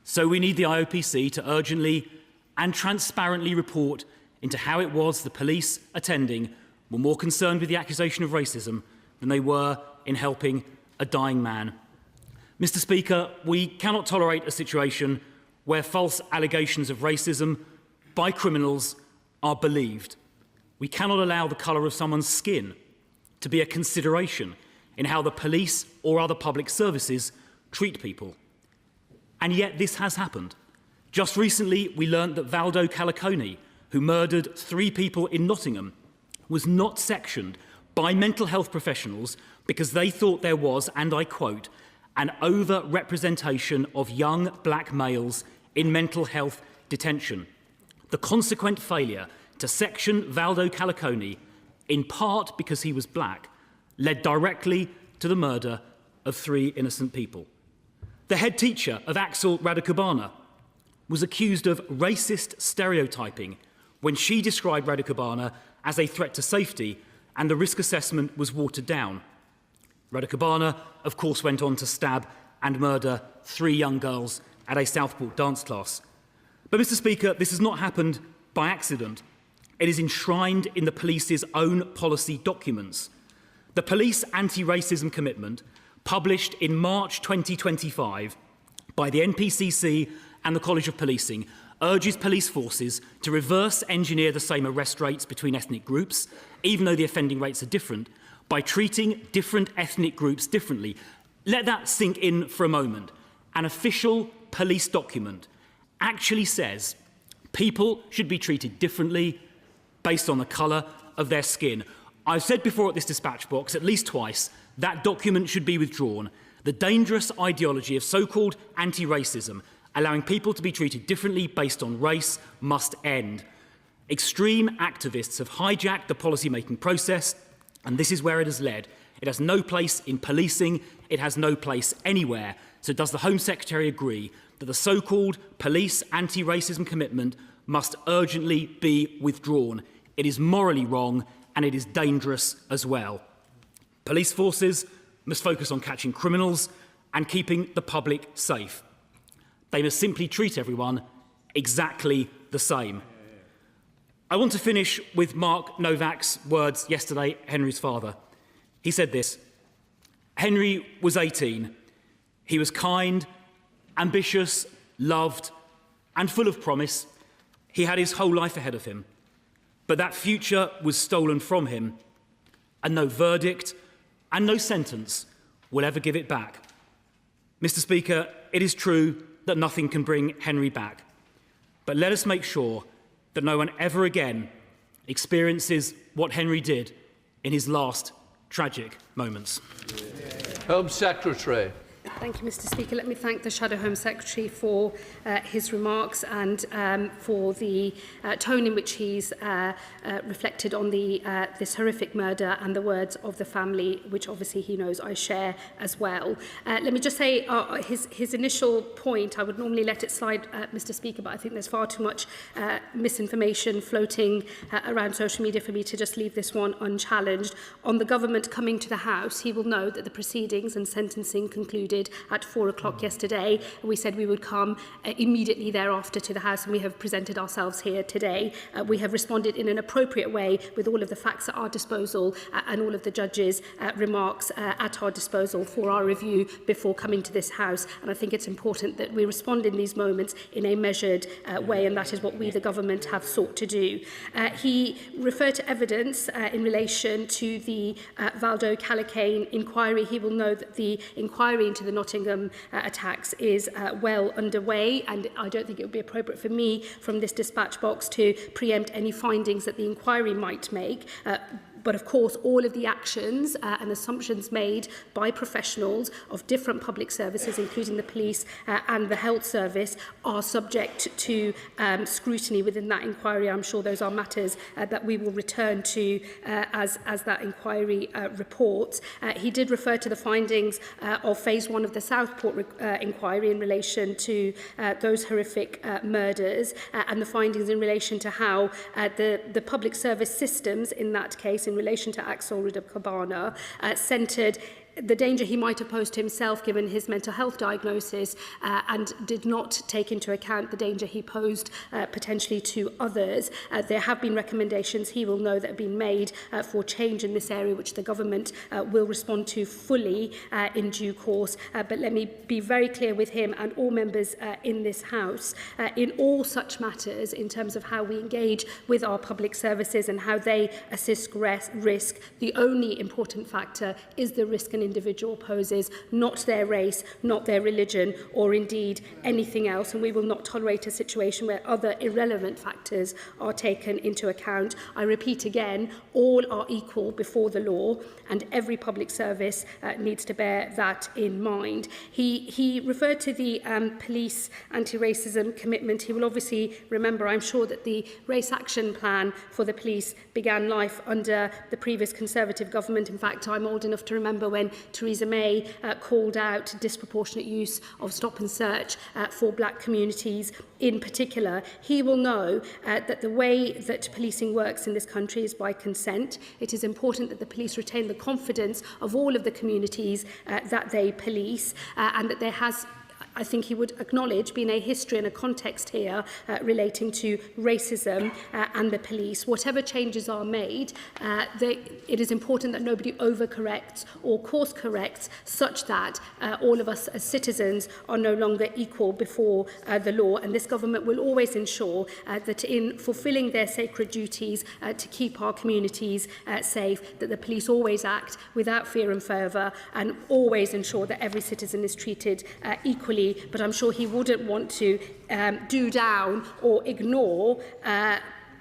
So we need the IOPC to urgently and transparently report into how it was the police attending were more concerned with the accusation of racism than they were in helping a dying man. Mr. Speaker, we cannot tolerate a situation where false allegations of racism by criminals are believed. We cannot allow the colour of someone's skin to be a consideration in how the police or other public services treat people. And yet this has happened. Just recently, we learned that Valdo Calicone, who murdered 3 people in Nottingham, was not sectioned by mental health professionals because they thought there was, and I quote, an over-representation of young black males in mental health detention. The consequent failure to section Valdo Calicone, in part because he was black, led directly to the murder of 3 innocent people. The head teacher of Axel Radicubana was accused of racist stereotyping when she described Radicubana as a threat to safety, and the risk assessment was watered down. Radicubana, of course, went on to stab and murder 3 young girls at a Southport dance class. But, Mr. Speaker, this has not happened by accident. It is enshrined in the police's own policy documents. The police anti-racism commitment, published in March 2025 by the NPCC and the College of Policing, urges police forces to reverse engineer the same arrest rates between ethnic groups, even though the offending rates are different, by treating different ethnic groups differently. Let that sink in for a moment. An official police document actually says people should be treated differently based on the colour of their skin. I've said before at this dispatch box at least twice that document should be withdrawn. The dangerous ideology of so-called anti-racism, allowing people to be treated differently based on race, must end. Extreme activists have hijacked the policy-making process, and this is where it has led. It has no place in policing, it has no place anywhere. So does the Home Secretary agree that the so-called police anti-racism commitment must urgently be withdrawn? It is morally wrong, and it is dangerous as well. Police forces must focus on catching criminals and keeping the public safe. They must simply treat everyone exactly the same. I want to finish with Mark Novak's words yesterday, Henry's father. He said this: Henry was 18. He was kind, ambitious, loved, and full of promise. He had his whole life ahead of him. But that future was stolen from him, and no verdict and no sentence will ever give it back. Mr. Speaker, it is true that nothing can bring Henry back. But let us make sure that no one ever again experiences what Henry did in his last tragic moments. Home Secretary. Thank you, Mr. Speaker. Let me thank the Shadow Home Secretary for his remarks and for the tone in which he's reflected on this horrific murder and the words of the family, which obviously he knows I share as well. Let me just say his initial point, I would normally let it slide, Mr. Speaker, but I think there's far too much misinformation floating around social media for me to just leave this one unchallenged. On the government coming to the House, he will know that the proceedings and sentencing concluded at 4 o'clock yesterday. We said we would come immediately thereafter to the House, and we have presented ourselves here today. We have responded in an appropriate way with all of the facts at our disposal and all of the judges' remarks at our disposal for our review before coming to this House. And I think it's important that we respond in these moments in a measured way, and that is what we, the government, have sought to do. He referred to evidence in relation to the Valdo Calicane inquiry. He will know that the inquiry into the Nottingham attacks is well underway, and I don't think it would be appropriate for me from this dispatch box to preempt any findings that the inquiry might make. But of course, all of the actions and assumptions made by professionals of different public services, including the police and the health service, are subject to scrutiny within that inquiry. I'm sure those are matters that we will return to as that inquiry reports. He did refer to the findings of phase 1 of the Southport inquiry in relation to those horrific murders and the findings in relation to how the public service systems in that case in relation to Axel Rudab-Cabana centred the danger he might have posed to himself given his mental health diagnosis and did not take into account the danger he posed potentially to others. There have been recommendations, he will know, that have been made for change in this area, which the government will respond to fully in due course. But let me be very clear with him and all members in this House, in all such matters, in terms of how we engage with our public services and how they assist risk, the only important factor is the risk an individual poses, not their race, not their religion, or indeed anything else. And we will not tolerate a situation where other irrelevant factors are taken into account. I repeat again, all are equal before the law, and every public service needs to bear that in mind. He referred to the police anti-racism commitment. He will obviously remember, I'm sure, that the race action plan for the police began life under the previous Conservative government. In fact, I'm old enough to remember when Theresa May called out disproportionate use of stop and search for black communities in particular. He will know that the way that policing works in this country is by consent. It is important that the police retain the confidence of all of the communities that they police, and that there has, I think he would acknowledge, being a history and a context here relating to racism and the police. Whatever changes are made, it is important that nobody overcorrects or course corrects such that all of us as citizens are no longer equal before the law. And this government will always ensure that in fulfilling their sacred duties to keep our communities safe, that the police always act without fear and favour and always ensure that every citizen is treated equally. But I'm sure he wouldn't want to do down or ignore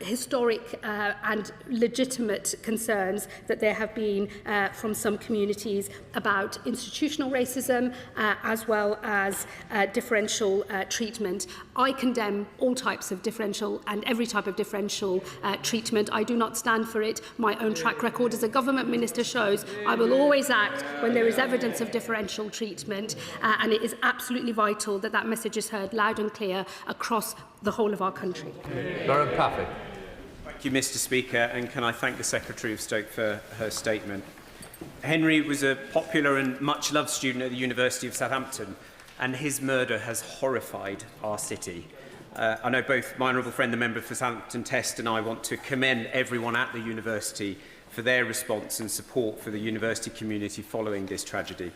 historic and legitimate concerns that there have been from some communities about institutional racism as well as differential treatment. I condemn all types of differential and every type of differential treatment. I do not stand for it. My own track record as a government minister shows I will always act when there is evidence of differential treatment, and it is absolutely vital that that message is heard loud and clear across the whole of our country. Durham Caffey. Thank you, Mr. Speaker, and can I thank the Secretary of State for her statement. Henry was a popular and much-loved student at the University of Southampton, and his murder has horrified our city. I know both my honourable friend, the member for Southampton Test, and I want to commend everyone at the university for their response and support for the university community following this tragedy.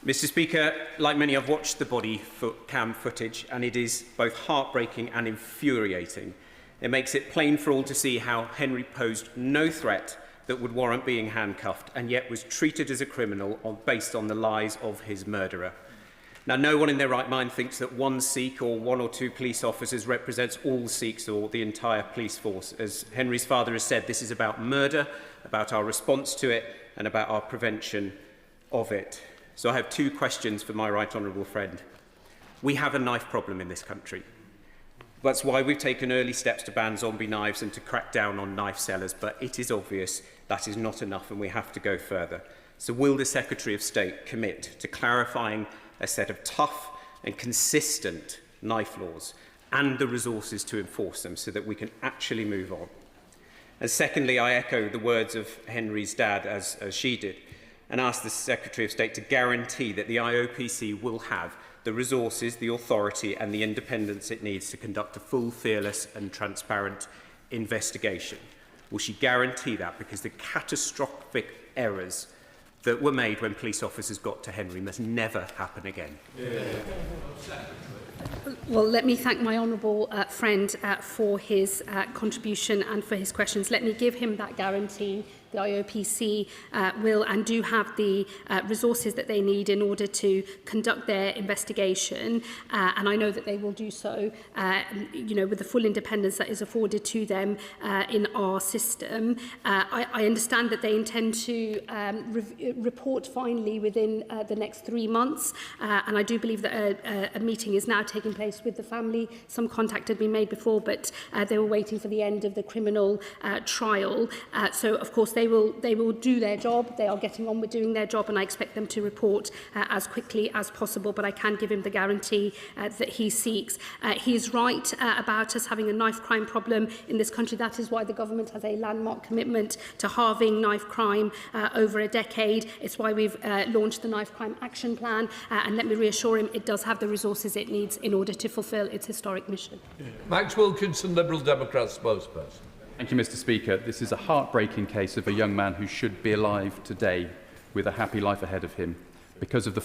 Mr. Speaker, like many, I've watched the body cam footage, and it is both heartbreaking and infuriating. It makes it plain for all to see how Henry posed no threat that would warrant being handcuffed, and yet was treated as a criminal based on the lies of his murderer. Now, no one in their right mind thinks that one Sikh or one or two police officers represents all Sikhs or the entire police force. As Henry's father has said, this is about murder, about our response to it, and about our prevention of it. So I have two questions for my right honourable friend. We have a knife problem in this country. That's why we've taken early steps to ban zombie knives and to crack down on knife sellers, but it is obvious that is not enough and we have to go further. So will the Secretary of State commit to clarifying a set of tough and consistent knife laws and the resources to enforce them so that we can actually move on? And secondly, I echo the words of Henry's dad, as she did, and ask the Secretary of State to guarantee that the IOPC will have the resources, the authority and the independence it needs to conduct a full, fearless and transparent investigation. Will she guarantee that? Because the catastrophic errors that were made when police officers got to Henry must never happen again. Well, let me thank my honourable friend for his contribution and for his questions. Let me give him that guarantee. The IOPC will and do have the resources that they need in order to conduct their investigation, and I know that they will do so, with the full independence that is afforded to them in our system. I understand that they intend to report finally within the next 3 months, and I do believe that a meeting is now taking place with the family. Some contact had been made before, but they were waiting for the end of the criminal trial. So, of course, they will do their job. They are getting on with doing their job, and I expect them to report as quickly as possible. But I can give him the guarantee that he seeks. He is right about us having a knife crime problem in this country. That is why the government has a landmark commitment to halving knife crime over a decade. It's why we've launched the Knife Crime Action Plan. And let me reassure him, it does have the resources it needs in order to fulfil its historic mission. Max Wilkinson, Liberal Democrat spokesperson. Thank you, Mr. Speaker. This is a heartbreaking case of a young man who should be alive today with a happy life ahead of him because of the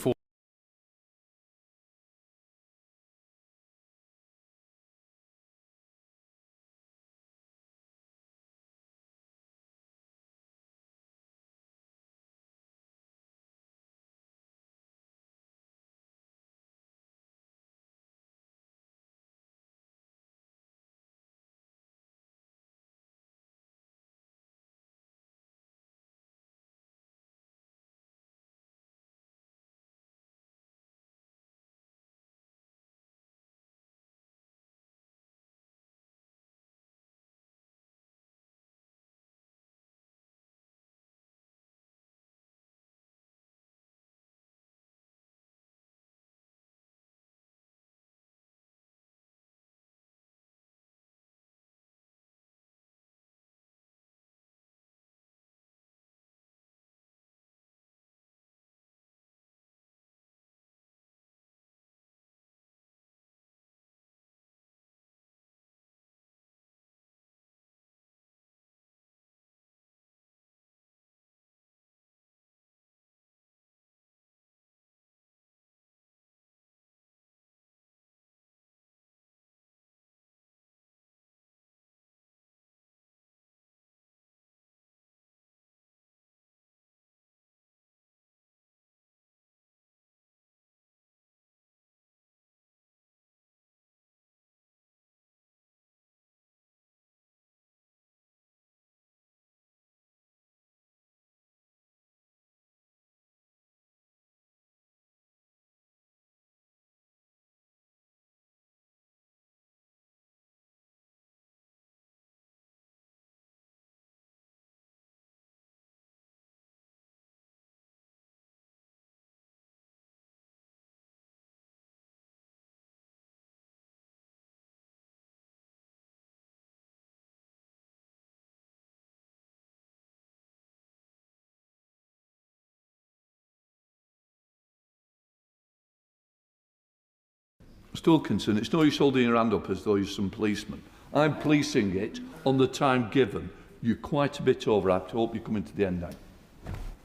Mr Wilkinson, it's no use holding your hand up as though you're some policeman. I'm policing it on the time given. You're quite a bit over. I hope you're coming to the end now.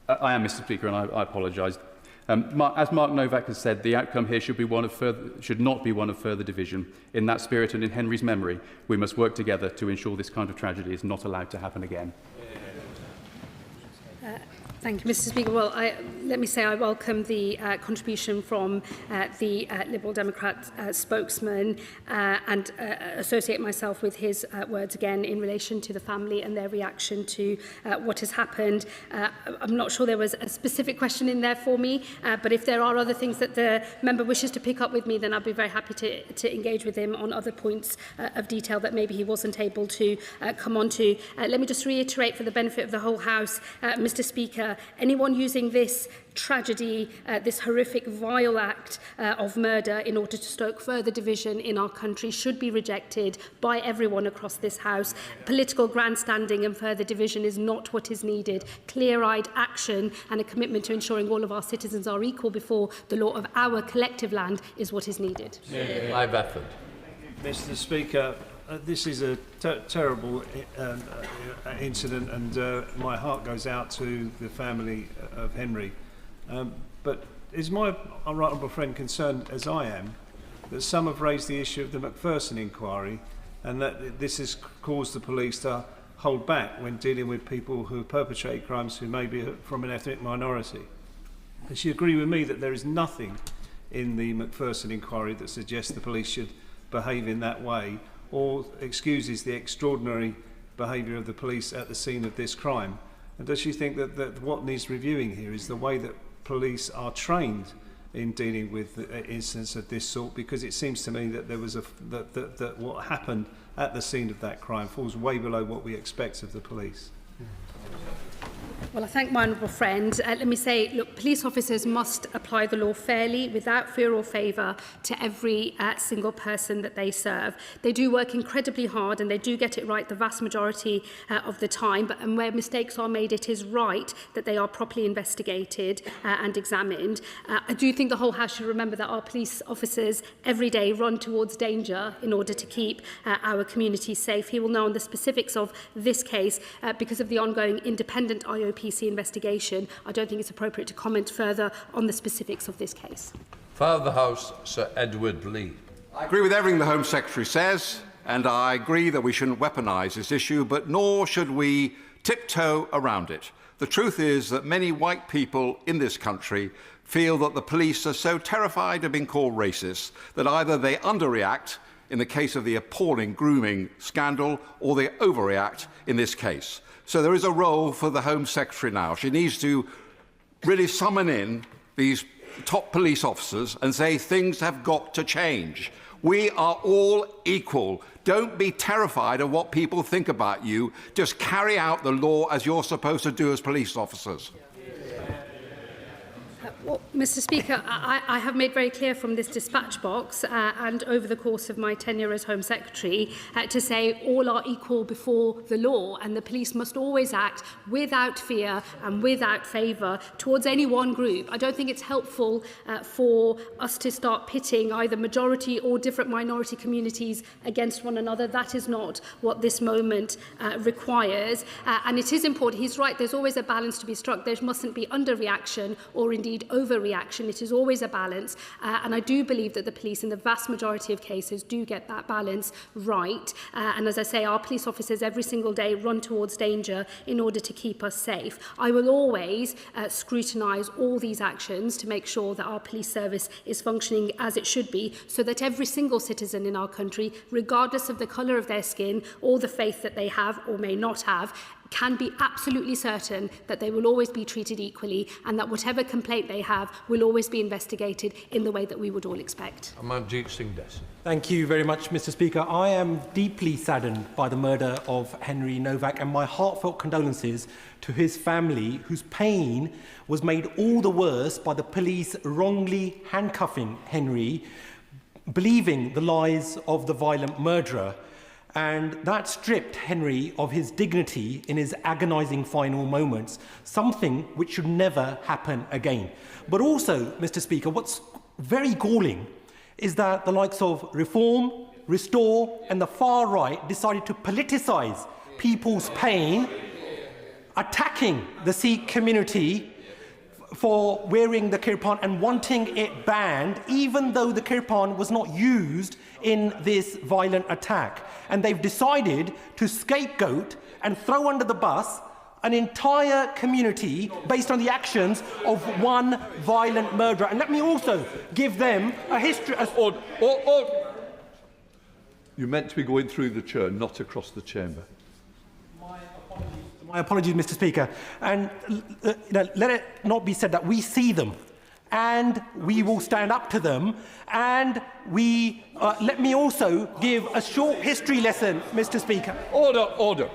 I am, Mr. Speaker, and I apologise. As Mark Novak has said, the outcome here should not be one of further division. In that spirit and in Henry's memory, we must work together to ensure this kind of tragedy is not allowed to happen again. Thank you, Mr. Speaker. Well, let me say I welcome the contribution from the Liberal Democrat spokesman and associate myself with his words again in relation to the family and their reaction to what has happened. I'm not sure there was a specific question in there for me, but if there are other things that the member wishes to pick up with me, then I'll be very happy to engage with him on other points of detail that maybe he wasn't able to come on to. Let me just reiterate for the benefit of the whole House, Mr. Speaker, anyone using this tragedy, this horrific, vile act of murder in order to stoke further division in our country should be rejected by everyone across this House. Political grandstanding and further division is not what is needed. Clear-eyed action and a commitment to ensuring all of our citizens are equal before the law of our collective land is what is needed. Live effort. Mr. Speaker, this is a terrible incident, and my heart goes out to the family of Henry. But is my right honourable friend concerned, as I am, that some have raised the issue of the Macpherson inquiry, and that this has caused the police to hold back when dealing with people who perpetrate crimes who may be from an ethnic minority. Does you agree with me that there is nothing in the Macpherson inquiry that suggests the police should behave in that way, or excuses the extraordinary behaviour of the police at the scene of this crime? And does she think that what needs reviewing here is the way that police are trained in dealing with incidents of this sort? Because it seems to me that there was that what happened at the scene of that crime falls way below what we expect of the police. Well, I thank my honourable friend. Let me say, look, police officers must apply the law fairly, without fear or favour, to every single person that they serve. They do work incredibly hard and they do get it right the vast majority of the time, and where mistakes are made, it is right that they are properly investigated and examined. I do think the whole House should remember that our police officers every day run towards danger in order to keep our communities safe. He will know on the specifics of this case because of the ongoing independent IOPC investigation. I don't think it's appropriate to comment further on the specifics of this case. Father of the House, Sir Edward Lee. I agree with everything the Home Secretary says, and I agree that we shouldn't weaponise this issue, but nor should we tiptoe around it. The truth is that many white people in this country feel that the police are so terrified of being called racist that either they underreact in the case of the appalling grooming scandal, or they overreact in this case. So there is a role for the Home Secretary now. She needs to really summon in these top police officers and say things have got to change. We are all equal. Don't be terrified of what people think about you. Just carry out the law as you're supposed to do as police officers. Well, Mr. Speaker, I have made very clear from this dispatch box and over the course of my tenure as Home Secretary to say all are equal before the law, and the police must always act without fear and without favour towards any one group. I don't think it's helpful for us to start pitting either majority or different minority communities against one another. That is not what this moment requires. And it is important, he's right, there's always a balance to be struck. There mustn't be underreaction or indeed overreaction. It is always a balance, and I do believe that the police in the vast majority of cases do get that balance right, and as I say, our police officers every single day run towards danger in order to keep us safe. I will always scrutinise all these actions to make sure that our police service is functioning as it should be, so that every single citizen in our country, regardless of the colour of their skin or the faith that they have or may not have, can be absolutely certain that they will always be treated equally, and that whatever complaint they have will always be investigated in the way that we would all expect. Amanjeet Singh Desai. Thank you very much, Mr. Speaker. I am deeply saddened by the murder of Henry Novak, and my heartfelt condolences to his family, whose pain was made all the worse by the police wrongly handcuffing Henry, believing the lies of the violent murderer. And that stripped Henry of his dignity in his agonising final moments, something which should never happen again. But also, Mr. Speaker, what's very galling is that the likes of Reform, Restore and the far right decided to politicise people's pain, attacking the Sikh community for wearing the kirpan and wanting it banned, even though the kirpan was not used in this violent attack. And they've decided to scapegoat and throw under the bus an entire community based on the actions of one violent murderer. And let me also give them a history. You're meant to be going through the chair, not across the chamber. My apologies, Mr. Speaker. And let it not be said that we see them and we will stand up to them. And we let me also give a short history lesson, Mr. Speaker. Order, order.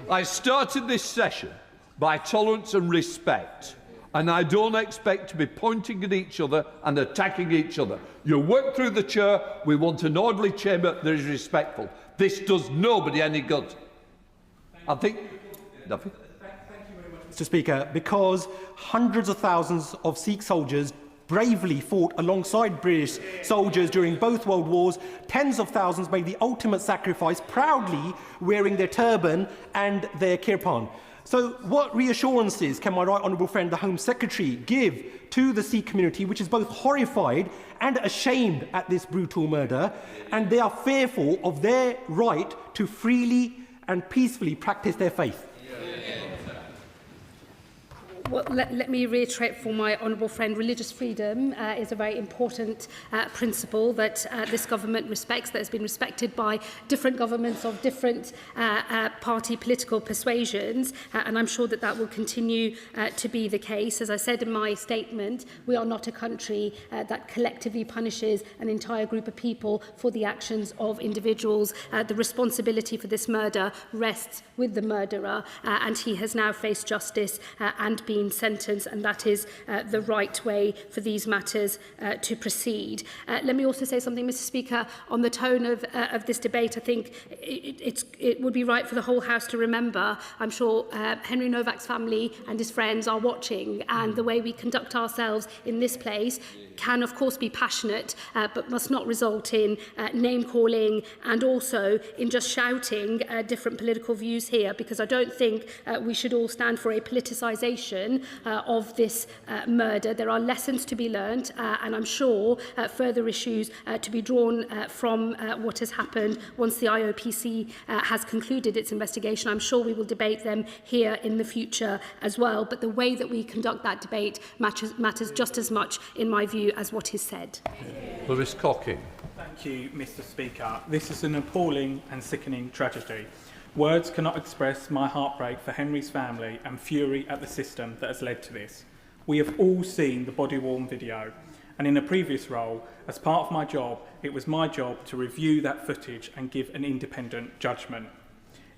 I started this session by tolerance and respect, and I don't expect to be pointing at each other and attacking each other. You work through the chair. We want an orderly chamber that is respectful. This does nobody any good. I think. Thank you very much, Mr. Speaker, because hundreds of thousands of Sikh soldiers bravely fought alongside British soldiers during both World Wars. Tens of thousands made the ultimate sacrifice, proudly wearing their turban and their kirpan. So what reassurances can my right honourable friend, the Home Secretary, give to the Sikh community, which is both horrified and ashamed at this brutal murder, and they are fearful of their right to freely and peacefully practice their faith? Well, let me reiterate for my honourable friend, religious freedom is a very important principle that this government respects, that has been respected by different governments of different party political persuasions, and I'm sure that that will continue to be the case. As I said in my statement, we are not a country that collectively punishes an entire group of people for the actions of individuals. The responsibility for this murder rests with the murderer, and he has now faced justice and been sentenced, and that is the right way for these matters to proceed. Let me also say something, Mr. Speaker, on the tone of this debate. I think it would be right for the whole House to remember, I'm sure Henry Novak's family and his friends are watching, and the way we conduct ourselves in this place can of course be passionate, but must not result in name-calling and also in just shouting different political views here, because I don't think we should all stand for a politicisation of this murder. There are lessons to be learned, and I'm sure further issues to be drawn from what has happened once the IOPC has concluded its investigation. I'm sure we will debate them here in the future as well, but the way that we conduct that debate matters just as much, in my view, as what is said. Lewis Cocking. Thank you, Mr. Speaker. This is an appalling and sickening tragedy. Words cannot express my heartbreak for Henry's family and fury at the system that has led to this. We have all seen the body-worn video, and in a previous role, as part of my job, it was my job to review that footage and give an independent judgment.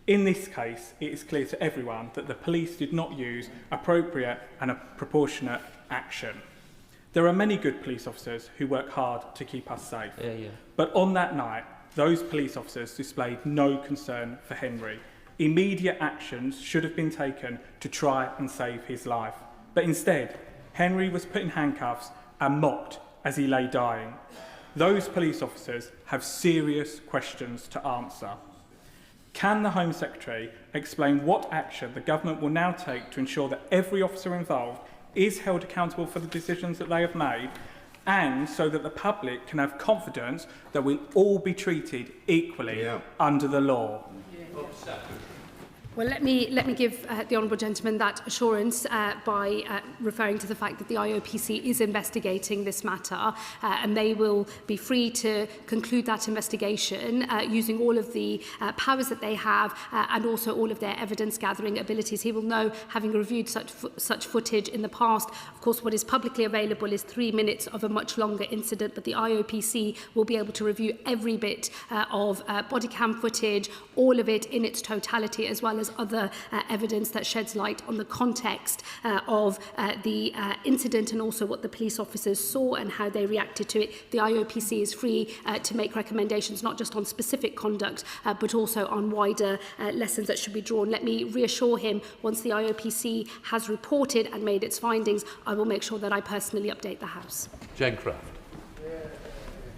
In this case, it is clear to everyone that the police did not use appropriate and proportionate action. There are many good police officers who work hard to keep us safe. But on that night, those police officers displayed no concern for Henry. Immediate actions should have been taken to try and save his life. But instead, Henry was put in handcuffs and mocked as he lay dying. Those police officers have serious questions to answer. Can the Home Secretary explain what action the government will now take to ensure that every officer involved is held accountable for the decisions that they have made, and so that the public can have confidence that we'll all be treated equally under the law? Well, let me give the honourable gentleman that assurance by referring to the fact that the IOPC is investigating this matter, and they will be free to conclude that investigation using all of the powers that they have and also all of their evidence-gathering abilities. He will know, having reviewed such footage in the past, of course, what is publicly available is 3 minutes of a much longer incident, but the IOPC will be able to review every bit of body cam footage, all of it in its totality, as well as other evidence that sheds light on the context of the incident and also what the police officers saw and how they reacted to it. The IOPC is free to make recommendations not just on specific conduct but also on wider lessons that should be drawn. Let me reassure him, once the IOPC has reported and made its findings, I will make sure that I personally update the House. Jen Craft.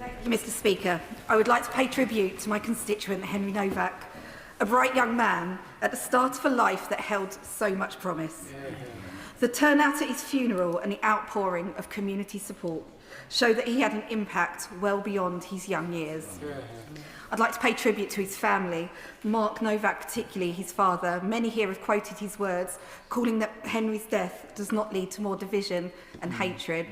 Thank you, Mr. Speaker. I would like to pay tribute to my constituent Henry Novak, a bright young man at the start of a life that held so much promise. The turnout at his funeral and the outpouring of community support show that he had an impact well beyond his young years. I'd like to pay tribute to his family, Mark Novak, particularly his father. Many here have quoted his words, calling that Henry's death does not lead to more division and hatred.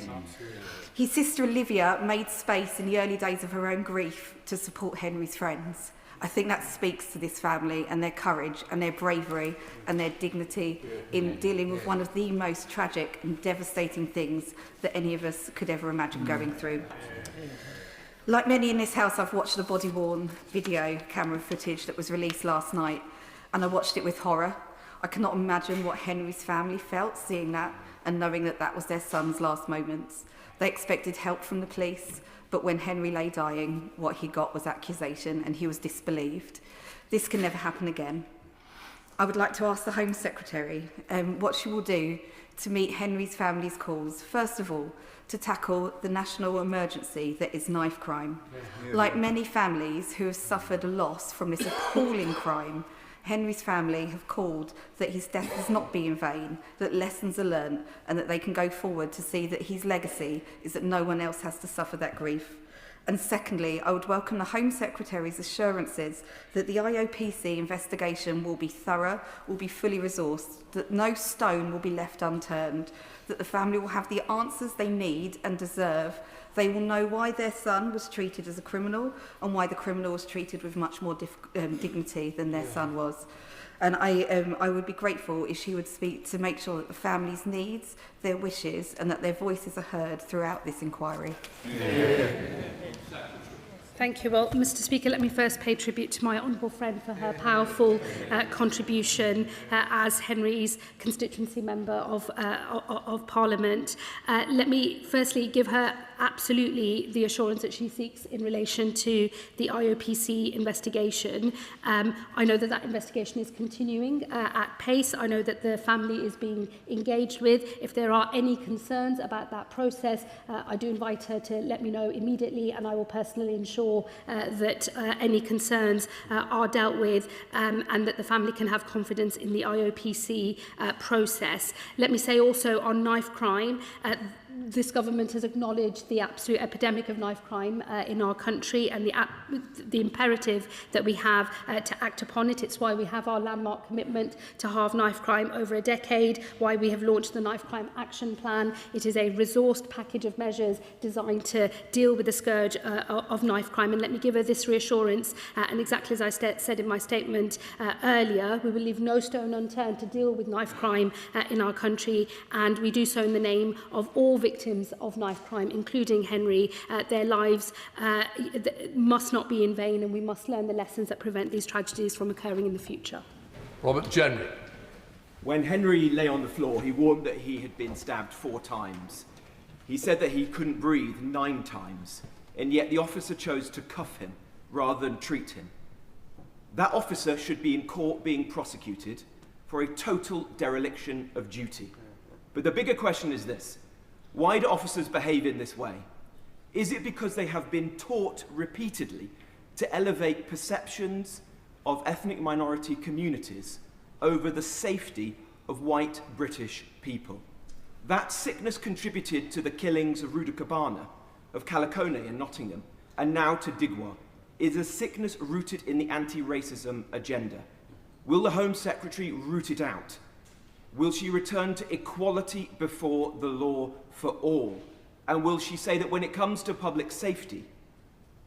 His sister Olivia made space in the early days of her own grief to support Henry's friends. I think that speaks to this family and their courage and their bravery and their dignity in dealing with one of the most tragic and devastating things that any of us could ever imagine going through. Like many in this house, I've watched the body-worn video camera footage that was released last night, and I watched it with horror. I cannot imagine what Henry's family felt seeing that and knowing that that was their son's last moments. They expected help from the police, but when Henry lay dying, what he got was accusation and he was disbelieved. This can never happen again. I would like to ask the Home Secretary what she will do to meet Henry's family's calls. First of all, to tackle the national emergency that is knife crime. Like many families who have suffered a loss from this appalling crime, Henry's family have called that his death has not been in vain, that lessons are learnt, and that they can go forward to see that his legacy is that no one else has to suffer that grief. And secondly, I would welcome the Home Secretary's assurances that the IOPC investigation will be thorough, will be fully resourced, that no stone will be left unturned, that the family will have the answers they need and deserve. They will know why their son was treated as a criminal and why the criminal was treated with much more dignity than their son was. And I would be grateful if she would speak to make sure that the family's needs, their wishes, and that their voices are heard throughout this inquiry. Thank you. Well, Mr. Speaker, let me first pay tribute to my honourable friend for her powerful contribution as Henry's constituency member of Parliament. Let me firstly give her absolutely the assurance that she seeks in relation to the IOPC investigation. I know that that investigation is continuing at pace. I know that the family is being engaged with. If there are any concerns about that process, I do invite her to let me know immediately, and I will personally ensure that any concerns are dealt with and that the family can have confidence in the IOPC process. Let me say also on knife crime, this government has acknowledged the absolute epidemic of knife crime in our country and the imperative that we have to act upon it. It's why we have our landmark commitment to halve knife crime over a decade, why we have launched the Knife Crime Action Plan. It is a resourced package of measures designed to deal with the scourge of knife crime. And let me give her this reassurance, and exactly as I said in my statement earlier, we will leave no stone unturned to deal with knife crime in our country, and we do so in the name of all victims of knife crime, including Henry. Their lives must not be in vain, and we must learn the lessons that prevent these tragedies from occurring in the future. Robert Jenry. When Henry lay on the floor, he warned that he had been stabbed 4 times. He said that he couldn't breathe 9 times, and yet the officer chose to cuff him rather than treat him. That officer should be in court being prosecuted for a total dereliction of duty. But the bigger question is this: why do officers behave in this way? Is it because they have been taught repeatedly to elevate perceptions of ethnic minority communities over the safety of white British people? That sickness contributed to the killings of Rudakabana, of Kalakone in Nottingham, and now to Digwa. Is a sickness rooted in the anti-racism agenda. Will the Home Secretary root it out? Will she return to equality before the law for all? And will she say that when it comes to public safety,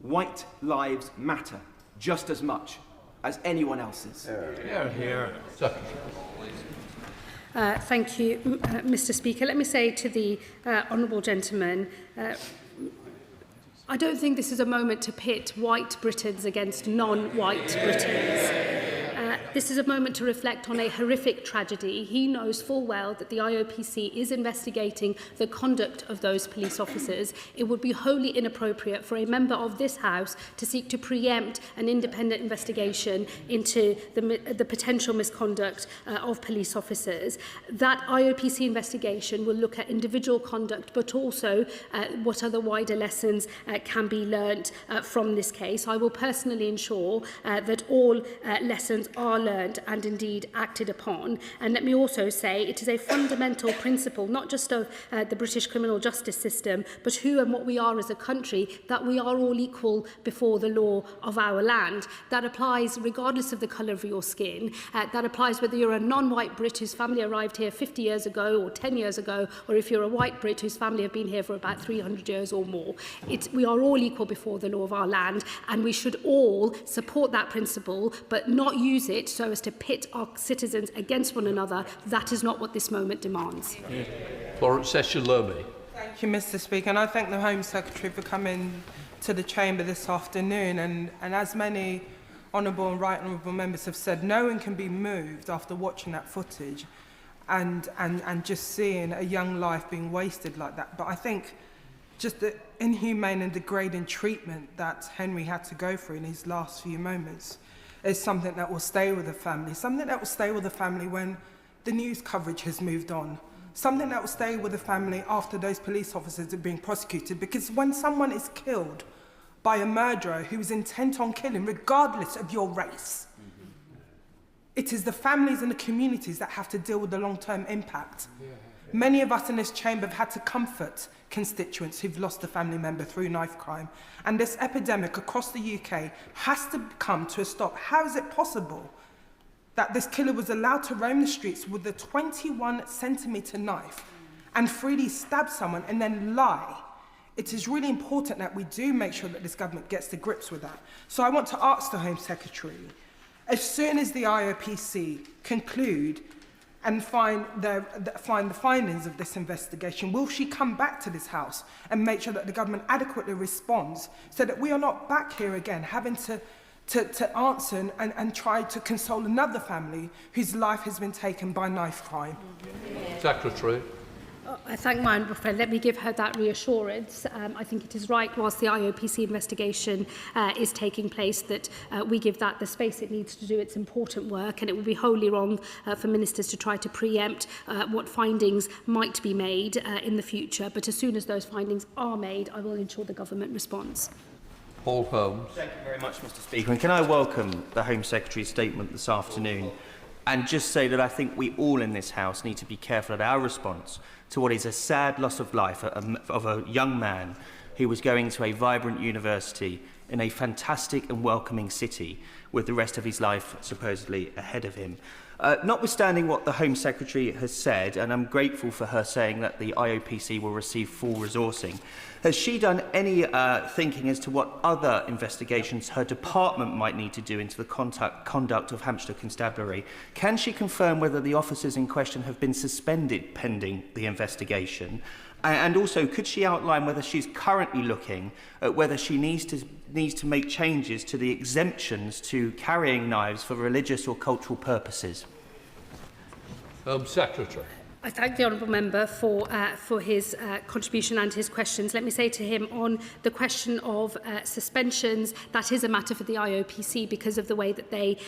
white lives matter just as much as anyone else's? Here. Thank you, Mr. Speaker. Let me say to the honourable gentleman, I don't think this is a moment to pit white Britons against non-white Britons. This is a moment to reflect on a horrific tragedy. He knows full well that the IOPC is investigating the conduct of those police officers. It would be wholly inappropriate for a member of this House to seek to preempt an independent investigation into the potential misconduct of police officers. That IOPC investigation will look at individual conduct, but also what other wider lessons can be learnt from this case. I will personally ensure that all lessons are learned and indeed acted upon. And let me also say it is a fundamental principle, not just of the British criminal justice system, but who and what we are as a country, that we are all equal before the law of our land. That applies regardless of the colour of your skin. That applies whether you're a non-white Brit whose family arrived here 50 years ago or 10 years ago, or if you're a white Brit whose family have been here for about 300 years or more. We are all equal before the law of our land, and we should all support that principle, but not use it so as to pit our citizens against one another. That is not what this moment demands. Florence Eshelurby. Thank you, Mr. Speaker, and I thank the Home Secretary for coming to the Chamber this afternoon. And as many honourable and right honourable members have said, no one can be moved after watching that footage and just seeing a young life being wasted like that. But I think just the inhumane and degrading treatment that Henry had to go through in his last few moments is something that will stay with the family, something that will stay with the family when the news coverage has moved on, something that will stay with the family after those police officers are being prosecuted. Because when someone is killed by a murderer who is intent on killing, regardless of your race, it is the families and the communities that have to deal with the long-term impact. Many of us in this chamber have had to comfort constituents who've lost a family member through knife crime. And this epidemic across the UK has to come to a stop. How is it possible that this killer was allowed to roam the streets with a 21-centimetre knife and freely stab someone and then lie? It is really important that we do make sure that this government gets to grips with that. So I want to ask the Home Secretary, as soon as the IOPC conclude and find the findings of this investigation, will she come back to this House and make sure that the government adequately responds so that we are not back here again having to answer and try to console another family whose life has been taken by knife crime? Secretary. I thank my honourable friend. Let me give her that reassurance. I think it is right, whilst the IOPC investigation is taking place, that we give that the space it needs to do its important work, and it would be wholly wrong for ministers to try to preempt what findings might be made in the future. But as soon as those findings are made, I will ensure the government responds. Paul Holmes. Thank you very much, Mr. Speaker. And can I welcome the Home Secretary's statement this afternoon, and just say that I think we all in this House need to be careful at our response to what is a sad loss of life of a young man who was going to a vibrant university in a fantastic and welcoming city with the rest of his life supposedly ahead of him. Notwithstanding what the Home Secretary has said, and I'm grateful for her saying that the IOPC will receive full resourcing, has she done any thinking as to what other investigations her department might need to do into the conduct of Hampshire Constabulary? Can she confirm whether the officers in question have been suspended pending the investigation? And also, could she outline whether she's currently looking at whether she needs to make changes to the exemptions to carrying knives for religious or cultural purposes? Secretary. I thank the honourable member for his contribution and his questions. Let me say to him on the question of suspensions, that is a matter for the IOPC because of the way that they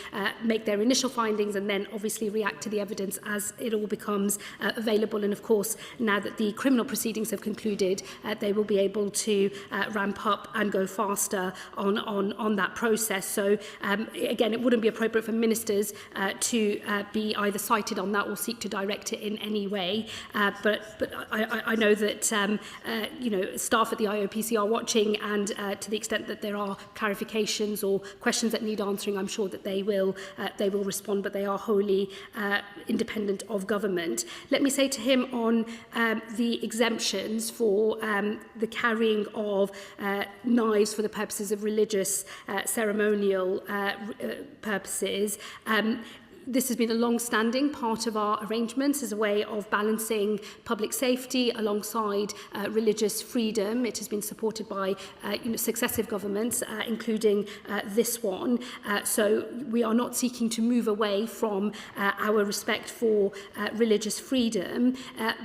make their initial findings and then obviously react to the evidence as it all becomes available. And of course, now that the criminal proceedings have concluded, they will be able to ramp up and go faster on that process. So again, it wouldn't be appropriate for ministers to be either cited on that or seek to direct it in any way, but I know that staff at the IOPC are watching, and to the extent that there are clarifications or questions that need answering, I'm sure that they will respond. But they are wholly independent of government. Let me say to him on the exemptions for the carrying of knives for the purposes of religious ceremonial purposes. This has been a long-standing part of our arrangements as a way of balancing public safety alongside religious freedom. It has been supported by successive governments, including this one. So we are not seeking to move away from our respect for religious freedom.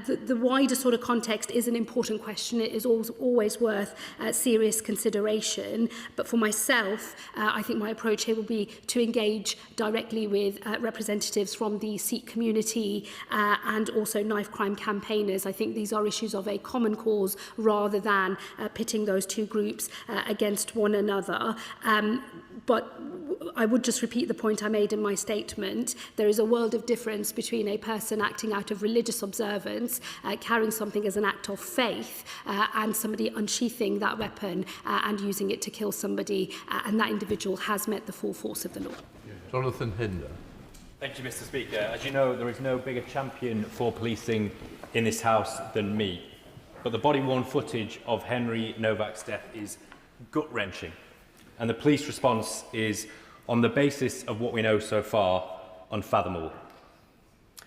The wider sort of context is an important question. It is always worth serious consideration. But for myself, I think my approach here will be to engage directly with representatives from the Sikh community and also knife crime campaigners. I think these are issues of a common cause rather than pitting those two groups against one another. But I would just repeat the point I made in my statement. There is a world of difference between a person acting out of religious observance, carrying something as an act of faith, and somebody unsheathing that weapon and using it to kill somebody, and that individual has met the full force of the law. Jonathan Hinder. Thank you, Mr. Speaker. As you know, there is no bigger champion for policing in this House than me. But the body-worn footage of Henry Novak's death is gut-wrenching. And the police response is, on the basis of what we know so far, unfathomable.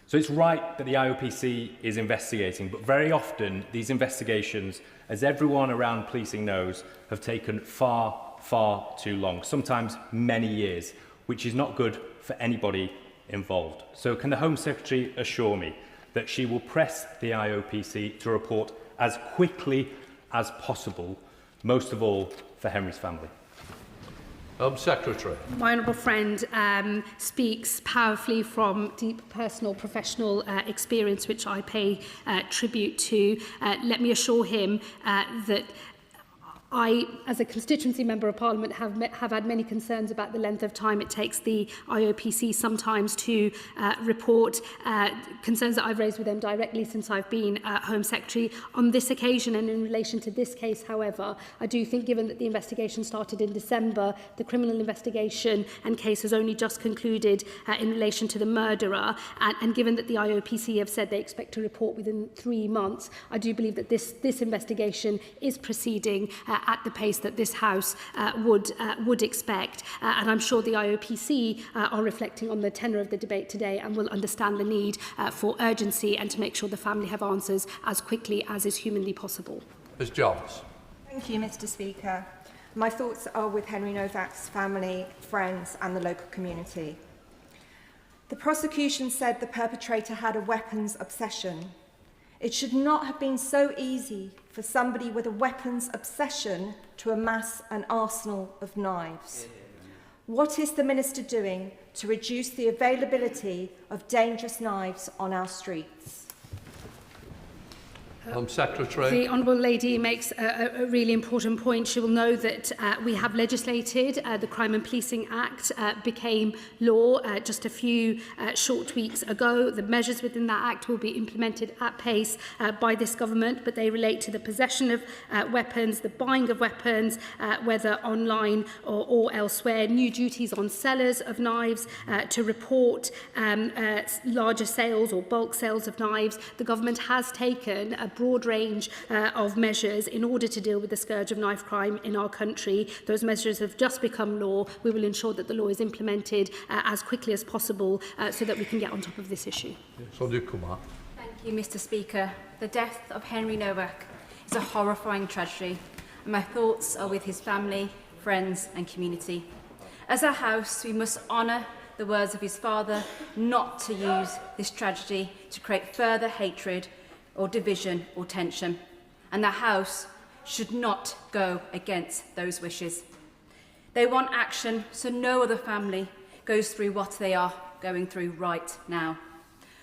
So it's right that the IOPC is investigating, but very often these investigations, as everyone around policing knows, have taken far, far too long, sometimes many years, which is not good for anybody involved. So can the Home Secretary assure me that she will press the IOPC to report as quickly as possible, most of all for Henry's family? Home Secretary. My honourable friend speaks powerfully from deep personal professional experience, which I pay tribute to. Let me assure him that I, as a constituency member of Parliament, have had many concerns about the length of time it takes the IOPC sometimes to report, concerns that I've raised with them directly since I've been Home Secretary. On this occasion and in relation to this case, however, I do think, given that the investigation started in December, the criminal investigation and case has only just concluded in relation to the murderer, and given that the IOPC have said they expect to report within 3 months, I do believe that this investigation is proceeding at the pace that this House would expect. And I'm sure the IOPC are reflecting on the tenor of the debate today and will understand the need for urgency and to make sure the family have answers as quickly as is humanly possible. Ms Jones. Thank you, Mr Speaker. My thoughts are with Henry Novak's family, friends and the local community. The prosecution said the perpetrator had a weapons obsession. It should not have been so easy for somebody with a weapons obsession to amass an arsenal of knives. What is the Minister doing to reduce the availability of dangerous knives on our streets? Home Secretary. The Honourable Lady makes a really important point. She will know that we have legislated. The Crime and Policing Act became law just a few short weeks ago. The measures within that Act will be implemented at pace by this government, but they relate to the possession of weapons, the buying of weapons, whether online or elsewhere, new duties on sellers of knives to report larger sales or bulk sales of knives. The government has taken a broad range of measures in order to deal with the scourge of knife crime in our country. Those measures have just become law. We will ensure that the law is implemented as quickly as possible so that we can get on top of this issue. Thank you, Mr Speaker. The death of Henry Novak is a horrifying tragedy, and my thoughts are with his family, friends and community. As a House, we must honour the words of his father not to use this tragedy to create further hatred or division or tension, and the House should not go against those wishes. They want action so no other family goes through what they are going through right now.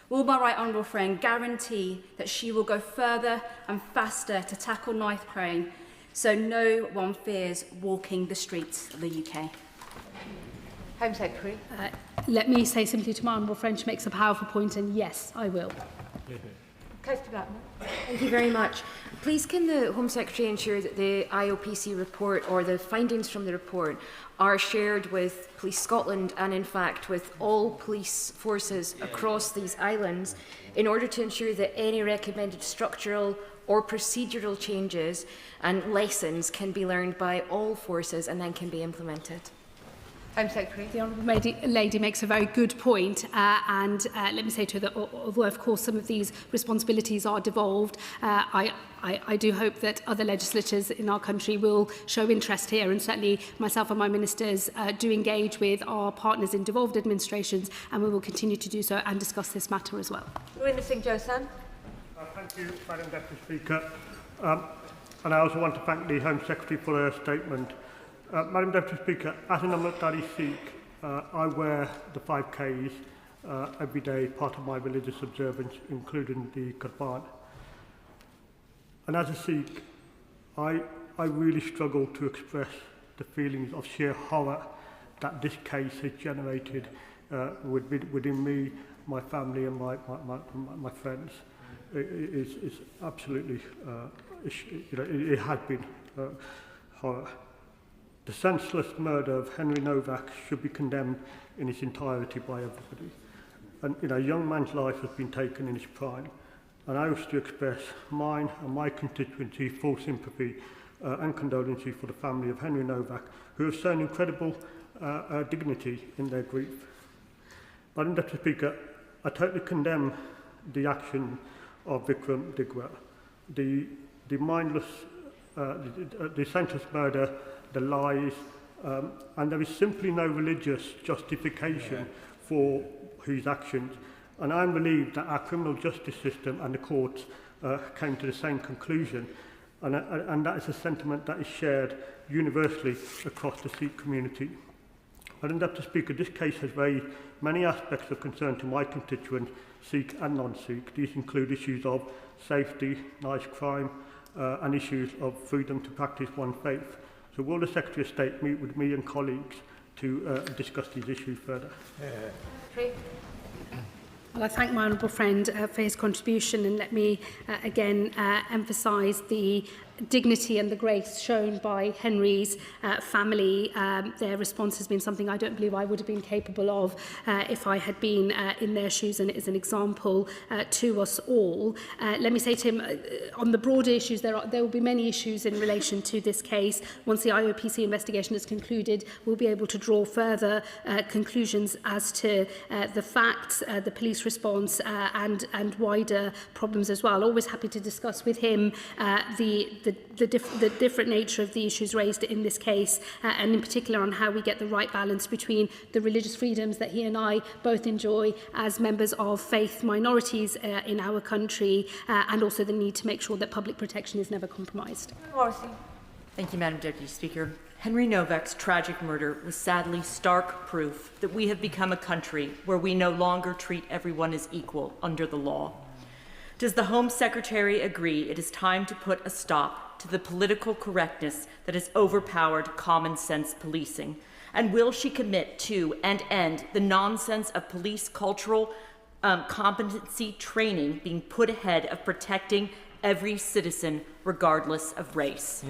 Will my right honourable friend guarantee that she will go further and faster to tackle knife crime so no one fears walking the streets of the UK? Home Secretary. Let me say simply to my honourable friend, she makes a powerful point, and yes, I will. Thank you very much. Please can the Home Secretary ensure that the IOPC report or the findings from the report are shared with Police Scotland and in fact with all police forces across these islands in order to ensure that any recommended structural or procedural changes and lessons can be learned by all forces and then can be implemented? Home Secretary. The Honourable Lady makes a very good point, and let me say to her that although of course some of these responsibilities are devolved, I do hope that other legislatures in our country will show interest here, and certainly myself and my ministers do engage with our partners in devolved administrations, and we will continue to do so and discuss this matter as well. Thank you, Madam Deputy Speaker. And I also want to thank the Home Secretary for her statement. Madam Deputy Speaker, as an Amritdali Sikh, I wear the 5Ks every day, part of my religious observance, including the Qurban. And as a Sikh, I really struggle to express the feelings of sheer horror that this case has generated within me, my family and my friends. It's absolutely, it has been horror. The senseless murder of Henry Novak should be condemned in its entirety by everybody. And a young man's life has been taken in his prime, and I wish to express mine and my constituency full sympathy and condolences for the family of Henry Novak, who have shown incredible dignity in their grief. Madam Deputy Speaker, I totally condemn the action of Vikram Digwa, the mindless, the senseless murder, the lies, and there is simply no religious justification for his actions. And I'm relieved that our criminal justice system and the courts came to the same conclusion, and that is a sentiment that is shared universally across the Sikh community. Madam Deputy Speaker, this case has raised many aspects of concern to my constituents, Sikh and non-Sikh. These include issues of safety, knife crime, and issues of freedom to practice one's faith. So will the Secretary of State meet with me and colleagues to discuss these issues further? Well, I thank my honourable friend for his contribution, and let me again emphasise the dignity and the grace shown by Henry's family. Their response has been something I don't believe I would have been capable of if I had been in their shoes, and it is an example to us all. Let me say to him, on the broader issues, there will be many issues in relation to this case. Once the IOPC investigation is concluded, we'll be able to draw further conclusions as to the facts, the police response, and wider problems as well. Always happy to discuss with him the different nature of the issues raised in this case, and in particular on how we get the right balance between the religious freedoms that he and I both enjoy as members of faith minorities in our country, and also the need to make sure that public protection is never compromised. Thank you, Madam Deputy Speaker. Henry Novak's tragic murder was sadly stark proof that we have become a country where we no longer treat everyone as equal under the law. Does the Home Secretary agree it is time to put a stop to the political correctness that has overpowered common sense policing? And will she commit to and end the nonsense of police cultural competency training being put ahead of protecting every citizen regardless of race?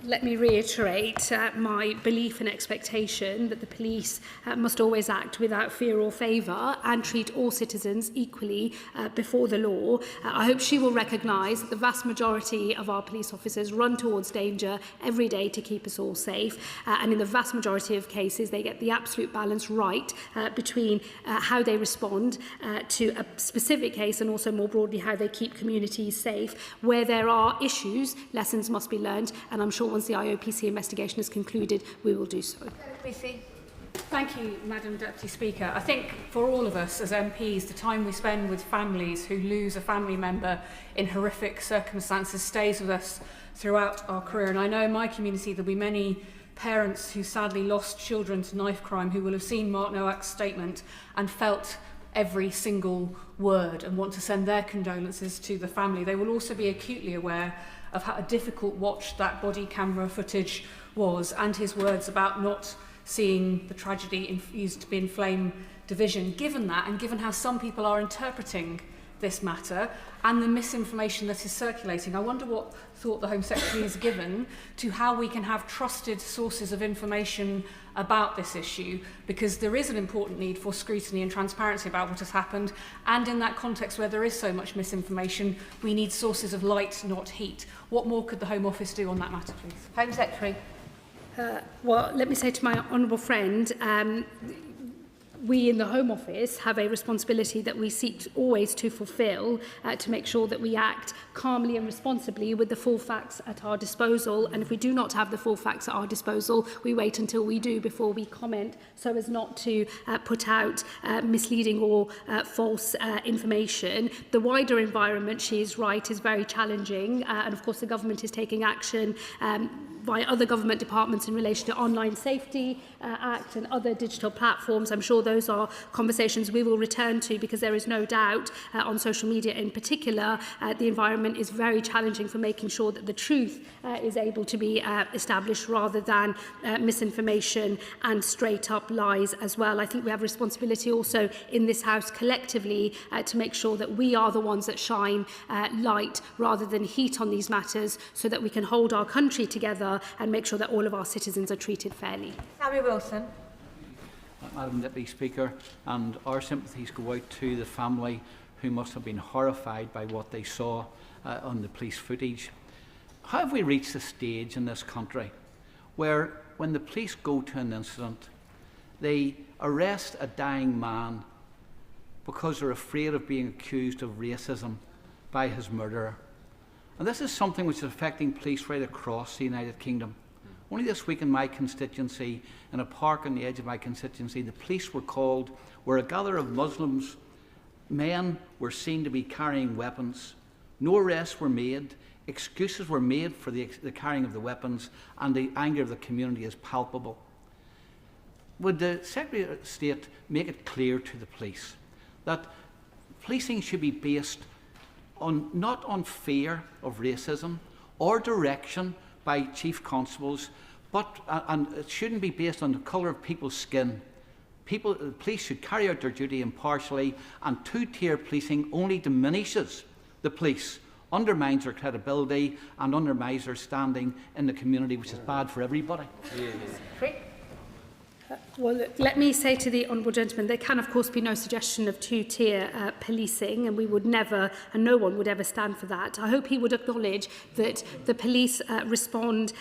Let me reiterate my belief and expectation that the police must always act without fear or favour and treat all citizens equally before the law. I hope she will recognise that the vast majority of our police officers run towards danger every day to keep us all safe, and in the vast majority of cases they get the absolute balance right between how they respond to a specific case and also more broadly how they keep communities safe. Where there are issues, lessons must be learned, and I'm sure once the IOPC investigation is concluded, we will do so. Thank you, Madam Deputy Speaker. I think for all of us as MPs, the time we spend with families who lose a family member in horrific circumstances stays with us throughout our career. And I know in my community there'll be many parents who sadly lost children to knife crime who will have seen Mark Nowak's statement and felt every single word and want to send their condolences to the family. They will also be acutely aware of how a difficult watch that body camera footage was, and his words about not seeing the tragedy used to be inflame division. Given that, and given how some people are interpreting this matter and the misinformation that is circulating, I wonder what thought the Home Secretary has given to how we can have trusted sources of information about this issue, because there is an important need for scrutiny and transparency about what has happened, and in that context where there is so much misinformation, we need sources of light, not heat. What more could the Home Office do on that matter, please? Home Secretary. Well, let me say to my honourable friend, we in the Home Office have a responsibility that we seek always to fulfil, to make sure that we act calmly and responsibly with the full facts at our disposal. And if we do not have the full facts at our disposal, we wait until we do before we comment, so as not to put out misleading or false information. The wider environment, she is right, is very challenging. And of course the government is taking action by other government departments in relation to Online Safety Act and other digital platforms. I'm sure those are conversations we will return to, because there is no doubt on social media in particular, the environment is very challenging for making sure that the truth is able to be established rather than misinformation and straight up lies as well. I think we have a responsibility also in this House collectively to make sure that we are the ones that shine light rather than heat on these matters, so that we can hold our country together and make sure that all of our citizens are treated fairly. Samuel Wilson. Madam Deputy Speaker, and our sympathies go out to the family who must have been horrified by what they saw on the police footage. How have we reached a stage in this country where when the police go to an incident, they arrest a dying man because they're afraid of being accused of racism by his murderer? And this is something which is affecting police right across the United Kingdom. Only this week in my constituency, in a park on the edge of my constituency, the police were called where a gather of Muslims, men, were seen to be carrying weapons. No arrests were made, excuses were made for the carrying of the weapons, and the anger of the community is palpable. would the Secretary of State make it clear to the police that policing should be based on not on fear of racism or direction by chief constables, but and it shouldn't be based on the colour of people's skin. Police should carry out their duty impartially, and two-tier policing only diminishes the police, undermines their credibility and undermines their standing in the community, which is bad for everybody. Well, look, let me say to the Honourable Gentleman, there can of course be no suggestion of two-tier policing, and we would never, and no one would ever stand for that. I hope he would acknowledge that the police respond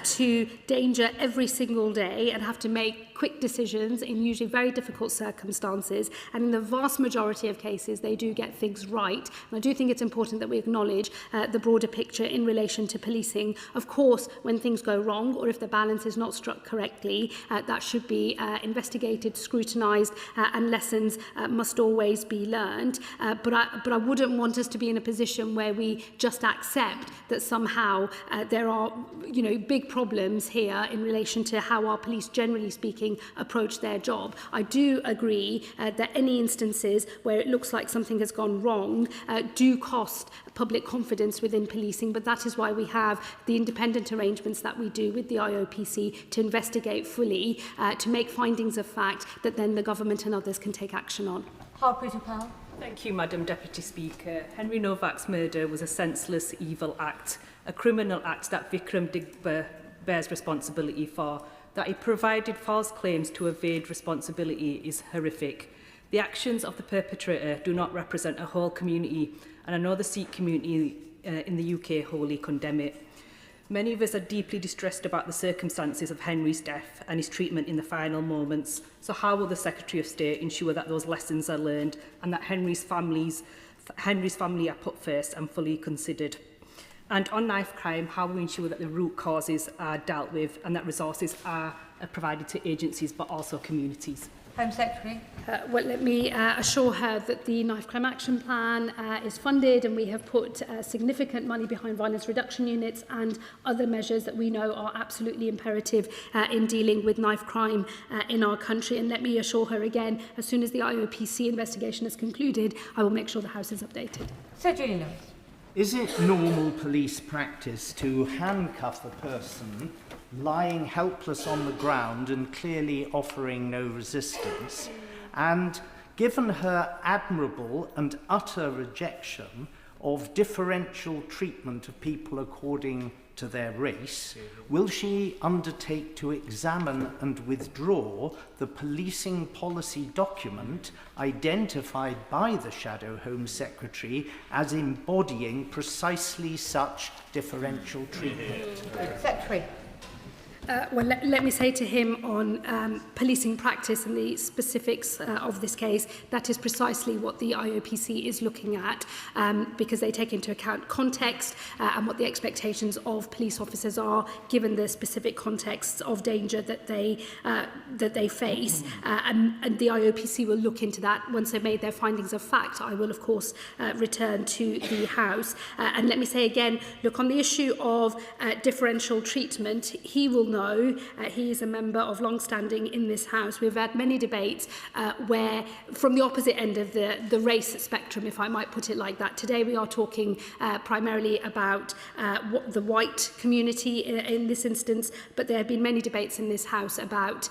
to danger every single day and have to make quick decisions in usually very difficult circumstances, and in the vast majority of cases they do get things right. And I do think it's important that we acknowledge the broader picture in relation to policing. Of course, when things go wrong or if the balance is not struck correctly, that should be investigated, scrutinised, and lessons must always be learned. But I wouldn't want us to be in a position where we just accept that somehow there are big problems here in relation to how our police, generally speaking, approach their job. I do agree that any instances where it looks like something has gone wrong do cost public confidence within policing, but that is why we have the independent arrangements that we do with the IOPC to investigate fully, to make findings of fact that then the government and others can take action on. Thank you, Madam Deputy Speaker. Henry Novak's murder was a senseless, evil act, a criminal act that Vikram Digba bears responsibility for. That he provided false claims to evade responsibility is horrific. The actions of the perpetrator do not represent a whole community, and I know the Sikh community in the UK wholly condemn it. Many of us are deeply distressed about the circumstances of Henry's death and his treatment in the final moments. So how will the Secretary of State ensure that those lessons are learned and that Henry's family are put first and fully considered? And on knife crime, how will we ensure that the root causes are dealt with and that resources are provided to agencies but also communities? Home Secretary. Well, let me assure her that the Knife Crime Action Plan is funded, and we have put significant money behind violence reduction units and other measures that we know are absolutely imperative in dealing with knife crime in our country. And let me assure her again, as soon as the IOPC investigation is concluded, I will make sure the House is updated. Sir Julian Lewis. Is it normal police practice to handcuff a person lying helpless on the ground and clearly offering no resistance, and given her admirable and utter rejection of differential treatment of people according to their race, will she undertake to examine and withdraw the policing policy document identified by the Shadow Home Secretary as embodying precisely such differential treatment? Secretary. Well, let me say to him on policing practice and the specifics of this case, that is precisely what the IOPC is looking at, because they take into account context and what the expectations of police officers are, given the specific contexts of danger that they face. And the IOPC will look into that. Once they've made their findings of fact, I will, of course, return to the House. And let me say again, look, on the issue of differential treatment, he will know, he is a member of long-standing in this House. We've had many debates where, from the opposite end of the race spectrum, if I might put it like that. Today we are talking primarily about the white community in this instance, but there have been many debates in this House about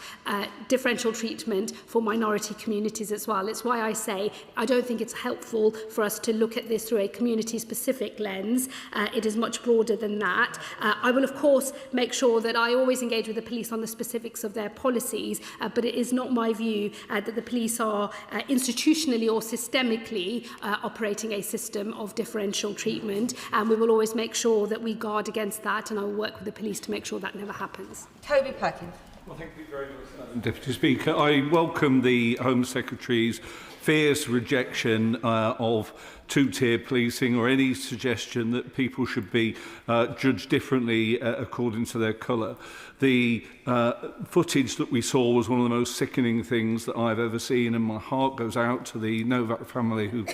differential treatment for minority communities as well. It's why I say I don't think it's helpful for us to look at this through a community-specific lens. It is much broader than that. I will, of course, make sure that I always engage with the police on the specifics of their policies, but it is not my view that the police are institutionally or systemically operating a system of differential treatment, and we will always make sure that we guard against that, and I will work with the police to make sure that never happens. Toby Perkins. Well, thank you very much, Madam Deputy Speaker. I welcome the Home Secretary's fierce rejection of two-tier policing or any suggestion that people should be judged differently according to their colour. The footage that we saw was one of the most sickening things that I've ever seen, and my heart goes out to the Novak family who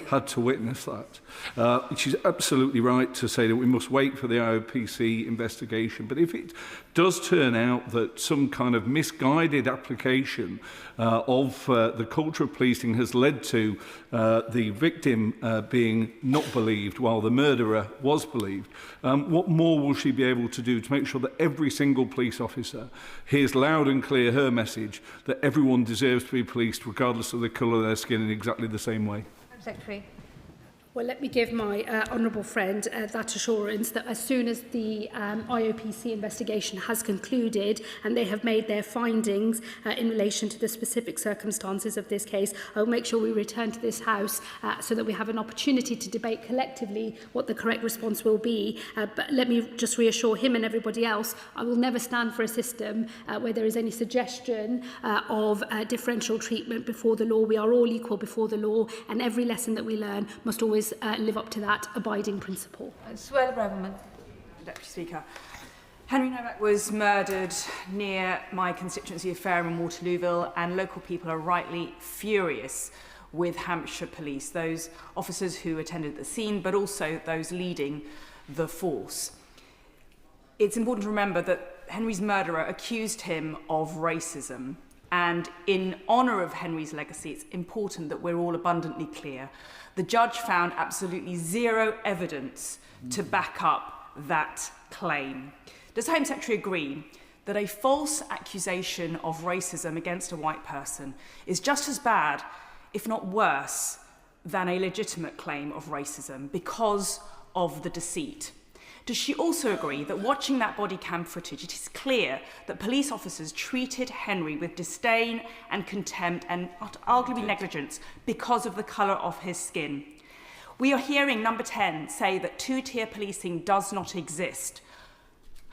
had to witness that. She's absolutely right to say that we must wait for the IOPC investigation, but if it does turn out that some kind of misguided application of the culture of policing has led to the victim being not believed while the murderer was believed, what more will she be able to do to make sure that every single police officer hears loud and clear her message that everyone deserves to be policed regardless of the colour of their skin in exactly the same way? Secretary. Well, let me give my honourable friend that assurance that as soon as the IOPC investigation has concluded and they have made their findings in relation to the specific circumstances of this case, I will make sure we return to this House so that we have an opportunity to debate collectively what the correct response will be. But let me just reassure him and everybody else, I will never stand for a system where there is any suggestion of differential treatment before the law. We are all equal before the law, and every lesson that we learn must always live up to that abiding principle. Deputy Speaker. Henry Novak was murdered near my constituency of Fareham and Waterlooville, and local people are rightly furious with Hampshire Police, those officers who attended the scene, but also those leading the force. It's important to remember that Henry's murderer accused him of racism, and in honour of Henry's legacy, it's important that we're all abundantly clear. The judge found absolutely zero evidence to back up that claim. Does the Home Secretary agree that a false accusation of racism against a white person is just as bad, if not worse, than a legitimate claim of racism because of the deceit? Does she also agree that watching that body cam footage, it is clear that police officers treated Henry with disdain and contempt and arguably negligence because of the colour of his skin? We are hearing Number 10 say that two-tier policing does not exist.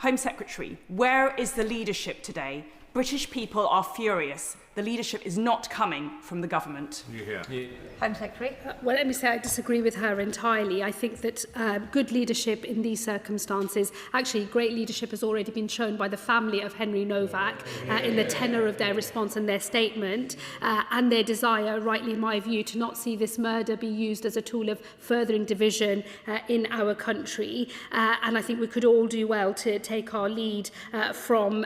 Home Secretary, where is the leadership today? British people are furious. The leadership is not coming from the government. Home Secretary. Well, let me say I disagree with her entirely. I think that good leadership in these circumstances, actually great leadership has already been shown by the family of Henry Novak in the tenor of their response and their statement and their desire, rightly in my view, to not see this murder be used as a tool of furthering division in our country. And I think we could all do well to take our lead from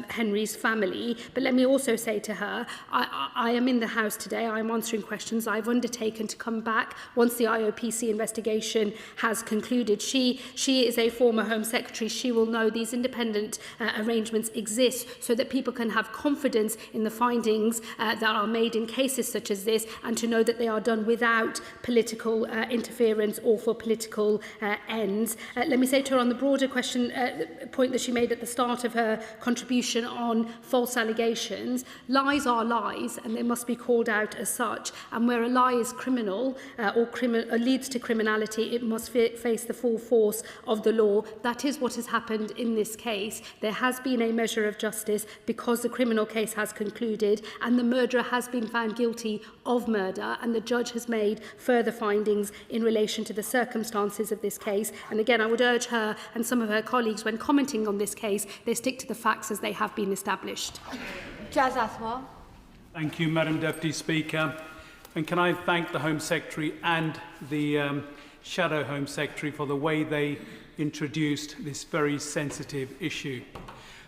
Henry's family. But let me also say to her, I am in the House today, I am answering questions. I've undertaken to come back once the IOPC investigation has concluded. She is a former Home Secretary. She will know these independent arrangements exist so that people can have confidence in the findings that are made in cases such as this, and to know that they are done without political interference or for political ends. Let me say to her on the broader question, point that she made at the start of her contribution on false allegations, lies are lies and they must be called out as such, and where a lie is criminal or leads to criminality, it must face the full force of the law. That is what has happened in this case. There has been a measure of justice because the criminal case has concluded and the murderer has been found guilty of murder, and the judge has made further findings in relation to the circumstances of this case. And again, I would urge her and some of her colleagues, when commenting on this case, they stick to the facts as they have been established. Thank you, Madam Deputy Speaker. And can I thank the Home Secretary and the Shadow Home Secretary for the way they introduced this very sensitive issue.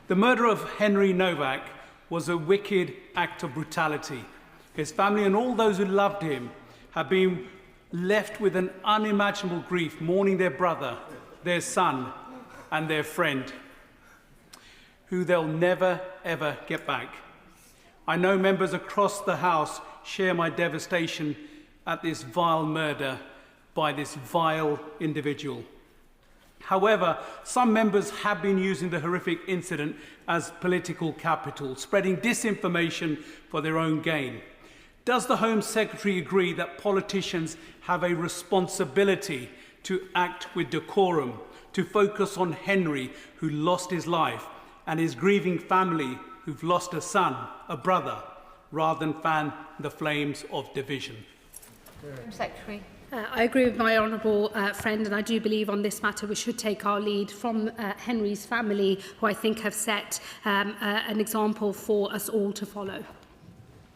The murder of Henry Novak was a wicked act of brutality. His family and all those who loved him have been left with an unimaginable grief, mourning their brother, their son, and their friend, who they'll never, ever get back. I know members across the House share my devastation at this vile murder by this vile individual. However, some members have been using the horrific incident as political capital, spreading disinformation for their own gain. Does the Home Secretary agree that politicians have a responsibility to act with decorum, to focus on Henry, who lost his life, and his grieving family, who've lost a son, a brother, rather than fan the flames of division. Secretary. I agree with my honourable friend, and I do believe on this matter we should take our lead from Henry's family, who I think have set an example for us all to follow.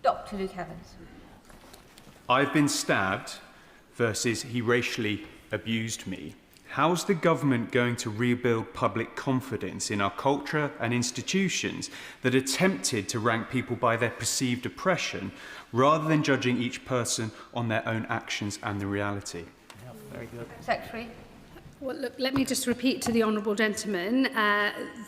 Dr. Luke Evans. I've been stabbed versus he racially abused me. How's the government going to rebuild public confidence in our culture and institutions that are tempted to rank people by their perceived oppression rather than judging each person on their own actions and the reality? Yeah, very good. Secretary. Well, look, let me just repeat to the honourable gentleman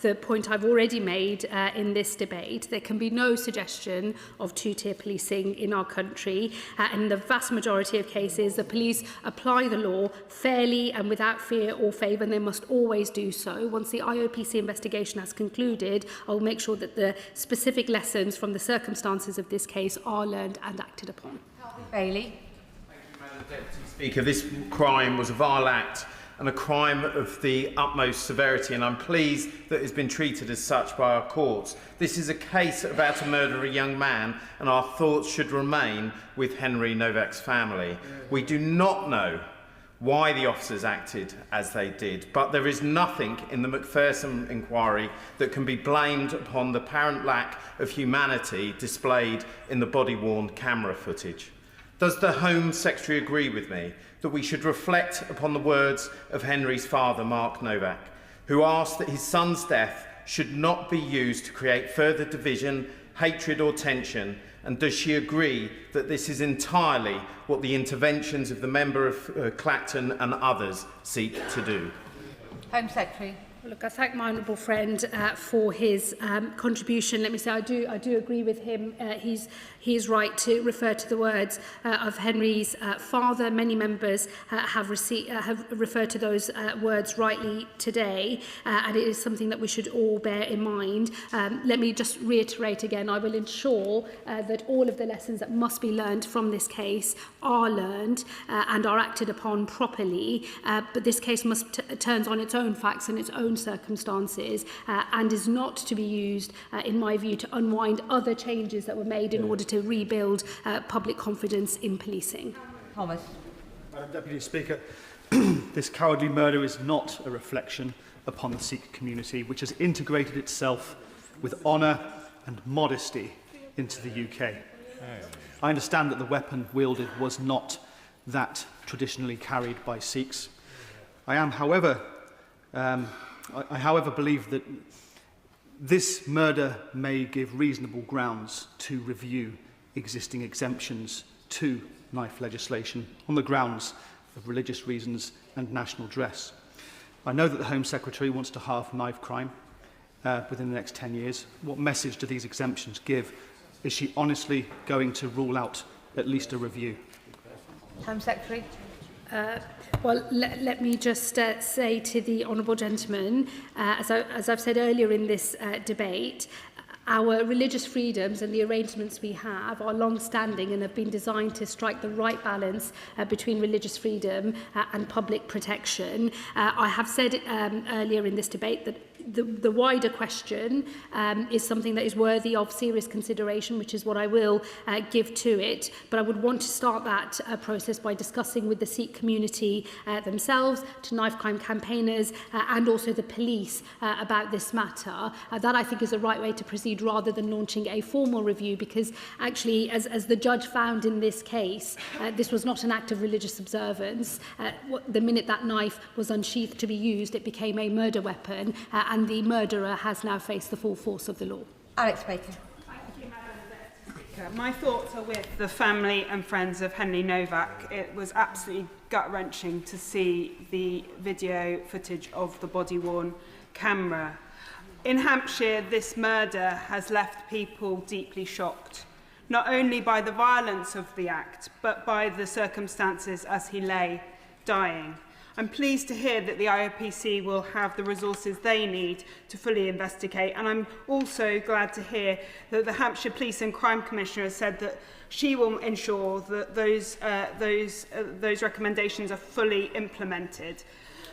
the point I've already made in this debate. There can be no suggestion of two-tier policing in our country. In the vast majority of cases, the police apply the law fairly and without fear or favour, and they must always do so. Once the IOPC investigation has concluded, I will make sure that the specific lessons from the circumstances of this case are learned and acted upon. Bailey. Thank you, Madam Deputy Speaker. This crime was a vile act and a crime of the utmost severity, and I'm pleased that it's been treated as such by our courts. This is a case about to murder a young man, and our thoughts should remain with Henry Novak's family. We do not know why the officers acted as they did, but there is nothing in the Macpherson inquiry that can be blamed upon the apparent lack of humanity displayed in the body-worn camera footage. Does the Home Secretary agree with me that we should reflect upon the words of Henry's father, Mark Novak, who asked that his son's death should not be used to create further division, hatred or tension? And does she agree that this is entirely what the interventions of the member of Clacton and others seek to do? Home Secretary. Look, I thank my honourable friend for his contribution. Let me say I do agree with him. He's right to refer to the words of Henry's father. Many members have referred to those words rightly today, and it is something that we should all bear in mind. Let me just reiterate again, I will ensure that all of the lessons that must be learned from this case are learned and are acted upon properly, but this case turns on its own facts and its own circumstances and is not to be used, in my view, to unwind other changes that were made in order to rebuild public confidence in policing. Thomas. Madam Deputy Speaker, this cowardly murder is not a reflection upon the Sikh community, which has integrated itself with honour and modesty into the UK. I understand that the weapon wielded was not that traditionally carried by Sikhs. I however, believe that this murder may give reasonable grounds to review existing exemptions to knife legislation on the grounds of religious reasons and national dress. I know that the Home Secretary wants to halve knife crime within the next 10 years. What message do these exemptions give? Is she honestly going to rule out at least a review? Home Secretary. Well, let me just say to the honourable gentleman, as I've said earlier in this debate, our religious freedoms and the arrangements we have are long-standing and have been designed to strike the right balance between religious freedom and public protection. I have said earlier in this debate that the wider question is something that is worthy of serious consideration, which is what I will give to it. But I would want to start that process by discussing with the Sikh community themselves, to knife crime campaigners and also the police about this matter. That I think is the right way to proceed rather than launching a formal review, because actually, as the judge found in this case, this was not an act of religious observance. The minute that knife was unsheathed to be used, it became a murder weapon, and the murderer has now faced the full force of the law. Alex Baker. Thank you, Madam Speaker. My thoughts are with the family and friends of Henry Novak. It was absolutely gut-wrenching to see the video footage of the body-worn camera. In Hampshire, this murder has left people deeply shocked, not only by the violence of the act, but by the circumstances as he lay dying. I'm pleased to hear that the IOPC will have the resources they need to fully investigate, and I'm also glad to hear that the Hampshire Police and Crime Commissioner has said that she will ensure that those recommendations are fully implemented.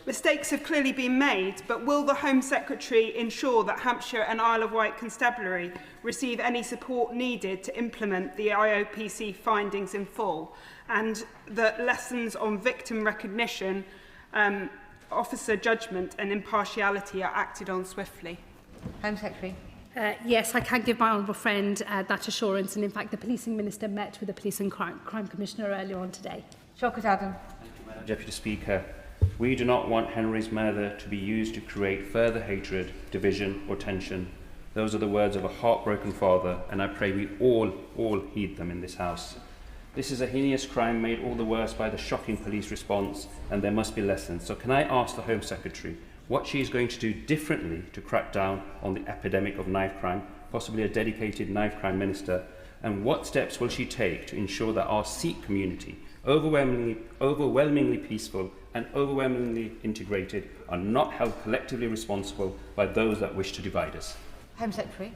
Mistakes have clearly been made, but will the Home Secretary ensure that Hampshire and Isle of Wight Constabulary receive any support needed to implement the IOPC findings in full, and that lessons on victim recognition, officer judgment and impartiality are acted on swiftly? Home Secretary. Yes, I can give my honourable friend that assurance, and in fact the Policing Minister met with the Police and Crime Commissioner earlier on today. Shaukat Adam. Deputy Speaker, we do not want Henry's murder to be used to create further hatred, division or tension. Those are the words of a heartbroken father, and I pray we all heed them in this House. This is a heinous crime made all the worse by the shocking police response, and there must be lessons. So can I ask the Home Secretary what she is going to do differently to crack down on the epidemic of knife crime, possibly a dedicated knife crime minister, and what steps will she take to ensure that our Sikh community, overwhelmingly peaceful and overwhelmingly integrated, are not held collectively responsible by those that wish to divide us? Home Secretary.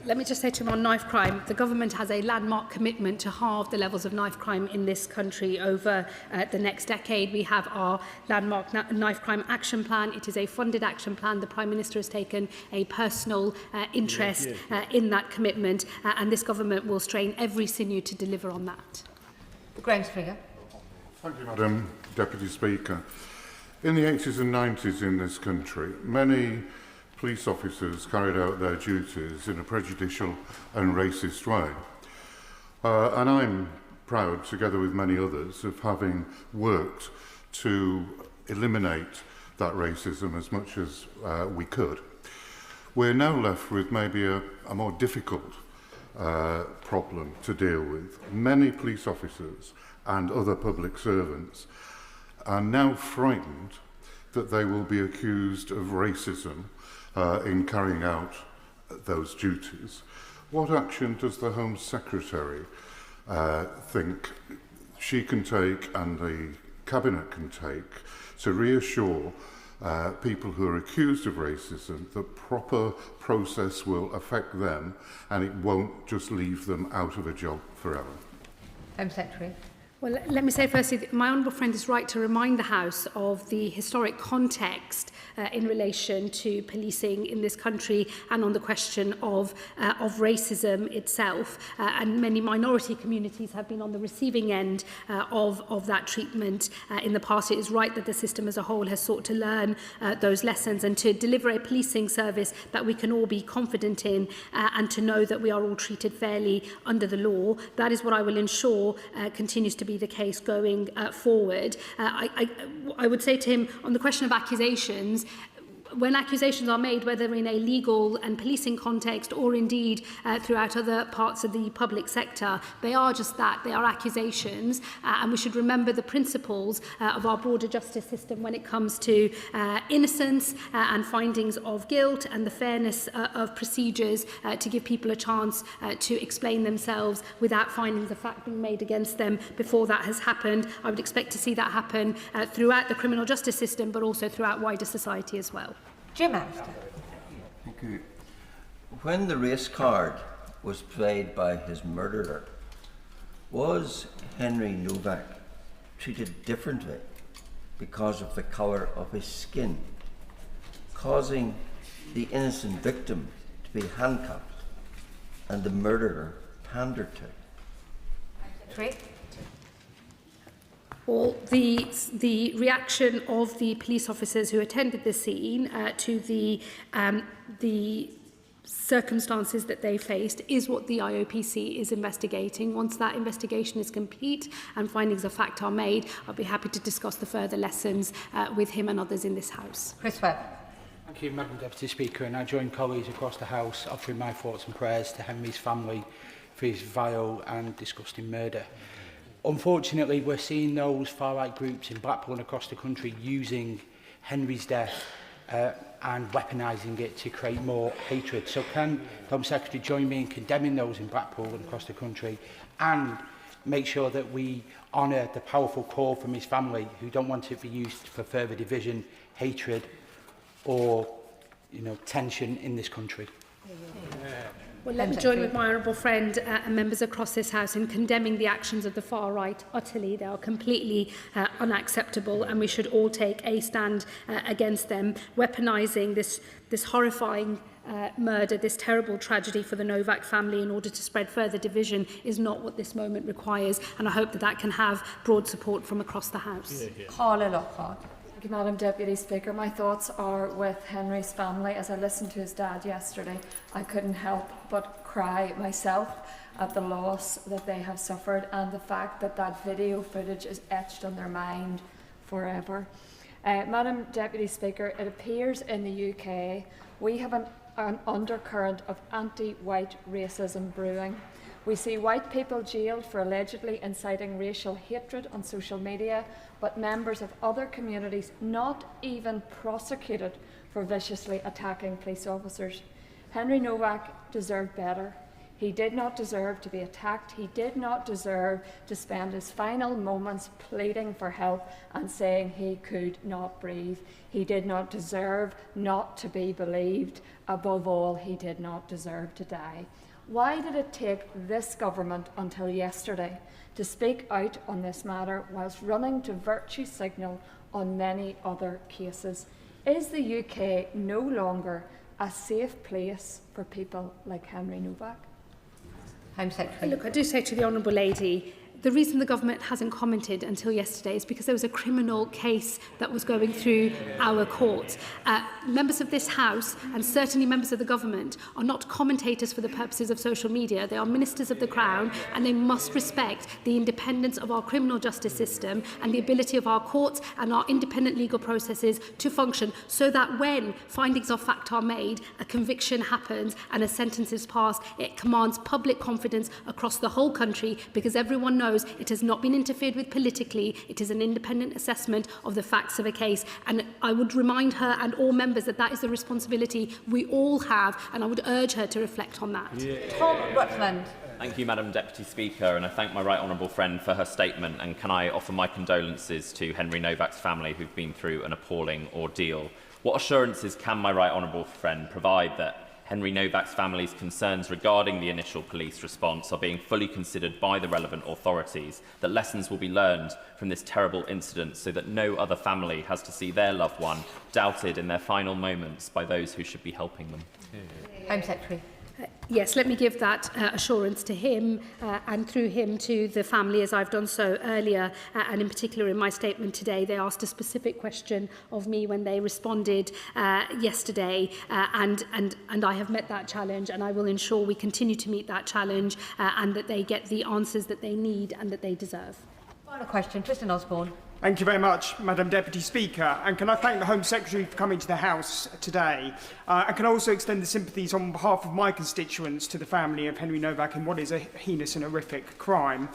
Let me just say to him on knife crime, the government has a landmark commitment to halve the levels of knife crime in this country over the next decade. We have our landmark knife crime action plan. It is a funded action plan. The Prime Minister has taken a personal interest in that commitment, and this government will strain every sinew to deliver on that. Graham Springer. Thank you, Madam Deputy Speaker. In the 80s and 90s in this country, many police officers carried out their duties in a prejudicial and racist way. And I'm proud, together with many others, of having worked to eliminate that racism as much as we could. We're now left with maybe a more difficult problem to deal with. Many police officers and other public servants are now frightened that they will be accused of racism in carrying out those duties. What action does the Home Secretary think she can take and the Cabinet can take to reassure people who are accused of racism that proper process will affect them and it won't just leave them out of a job forever? Home Secretary. Well, let me say firstly that my honourable friend is right to remind the House of the historic context in relation to policing in this country and on the question of racism itself. And many minority communities have been on the receiving end of that treatment in the past. It is right that the system as a whole has sought to learn those lessons and to deliver a policing service that we can all be confident in and to know that we are all treated fairly under the law. That is what I will ensure continues to be the case going forward. I would say to him on the question of accusations, when accusations are made, whether in a legal and policing context or indeed throughout other parts of the public sector, they are just that, they are accusations, and we should remember the principles of our broader justice system when it comes to innocence and findings of guilt and the fairness of procedures to give people a chance to explain themselves without findings of fact being made against them before that has happened. I would expect to see that happen throughout the criminal justice system, but also throughout wider society as well. Jim Alistair. Thank you. When the race card was played by his murderer, was Henry Novak treated differently because of the colour of his skin, causing the innocent victim to be handcuffed and the murderer pandered to? Great. Well, the reaction of the police officers who attended the scene to the circumstances that they faced is what the IOPC is investigating. Once that investigation is complete and findings of fact are made, I'll be happy to discuss the further lessons with him and others in this House. Chris Webb. Thank you, Madam Deputy Speaker, and I join colleagues across the House offering my thoughts and prayers to Henry's family for his vile and disgusting murder. Unfortunately, we're seeing those far-right groups in Blackpool and across the country using Henry's death and weaponising it to create more hatred. So can the Home Secretary join me in condemning those in Blackpool and across the country and make sure that we honour the powerful call from his family who don't want it to be used for further division, hatred or tension in this country? Well, let me join with my honourable friend and members across this House in condemning the actions of the far right utterly. They are completely unacceptable, and we should all take a stand against them. Weaponising this horrifying murder, this terrible tragedy for the Novak family in order to spread further division is not what this moment requires, and I hope that that can have broad support from across the House. Carla Lockhart. Thank you, Madam Deputy Speaker. My thoughts are with Henry's family. As I listened to his dad yesterday, I couldn't help but cry myself at the loss that they have suffered and the fact that that video footage is etched on their mind forever. Madam Deputy Speaker, it appears in the UK we have an undercurrent of anti-white racism brewing. We see white people jailed for allegedly inciting racial hatred on social media, but members of other communities not even prosecuted for viciously attacking police officers. Henry Novak deserved better. He did not deserve to be attacked. He did not deserve to spend his final moments pleading for help and saying he could not breathe. He did not deserve not to be believed. Above all, he did not deserve to die. Why did it take this government until yesterday to speak out on this matter whilst running to virtue signal on many other cases? Is the UK no longer a safe place for people like Henry Novak? Look, I do say to the Honourable Lady, the reason the government hasn't commented until yesterday is because there was a criminal case that was going through our courts. Members of this House, and certainly members of the government, are not commentators for the purposes of social media. They are ministers of the Crown, and they must respect the independence of our criminal justice system and the ability of our courts and our independent legal processes to function, so that when findings of fact are made, a conviction happens and a sentence is passed, it commands public confidence across the whole country, because everyone knows it has not been interfered with politically. It is an independent assessment of the facts of a case. And I would remind her and all members that that is the responsibility we all have, and I would urge her to reflect on that. Tom Rutland. Thank you, Madam Deputy Speaker, and I thank my right honourable friend for her statement, and can I offer my condolences to Henry Novak's family who've been through an appalling ordeal. What assurances can my right honourable friend provide that Henry Novak's family's concerns regarding the initial police response are being fully considered by the relevant authorities, that lessons will be learned from this terrible incident so that no other family has to see their loved one doubted in their final moments by those who should be helping them? Home Secretary. Yes, let me give that assurance to him and through him to the family, as I've done so earlier, and in particular in my statement today. They asked a specific question of me when they responded yesterday, and I have met that challenge, and I will ensure we continue to meet that challenge and that they get the answers that they need and that they deserve. Final question, Tristan Osborne. Thank you very much, Madam Deputy Speaker. And can I thank the Home Secretary for coming to the House today? And can I also extend the sympathies on behalf of my constituents to the family of Henry Novak in what is a heinous and horrific crime.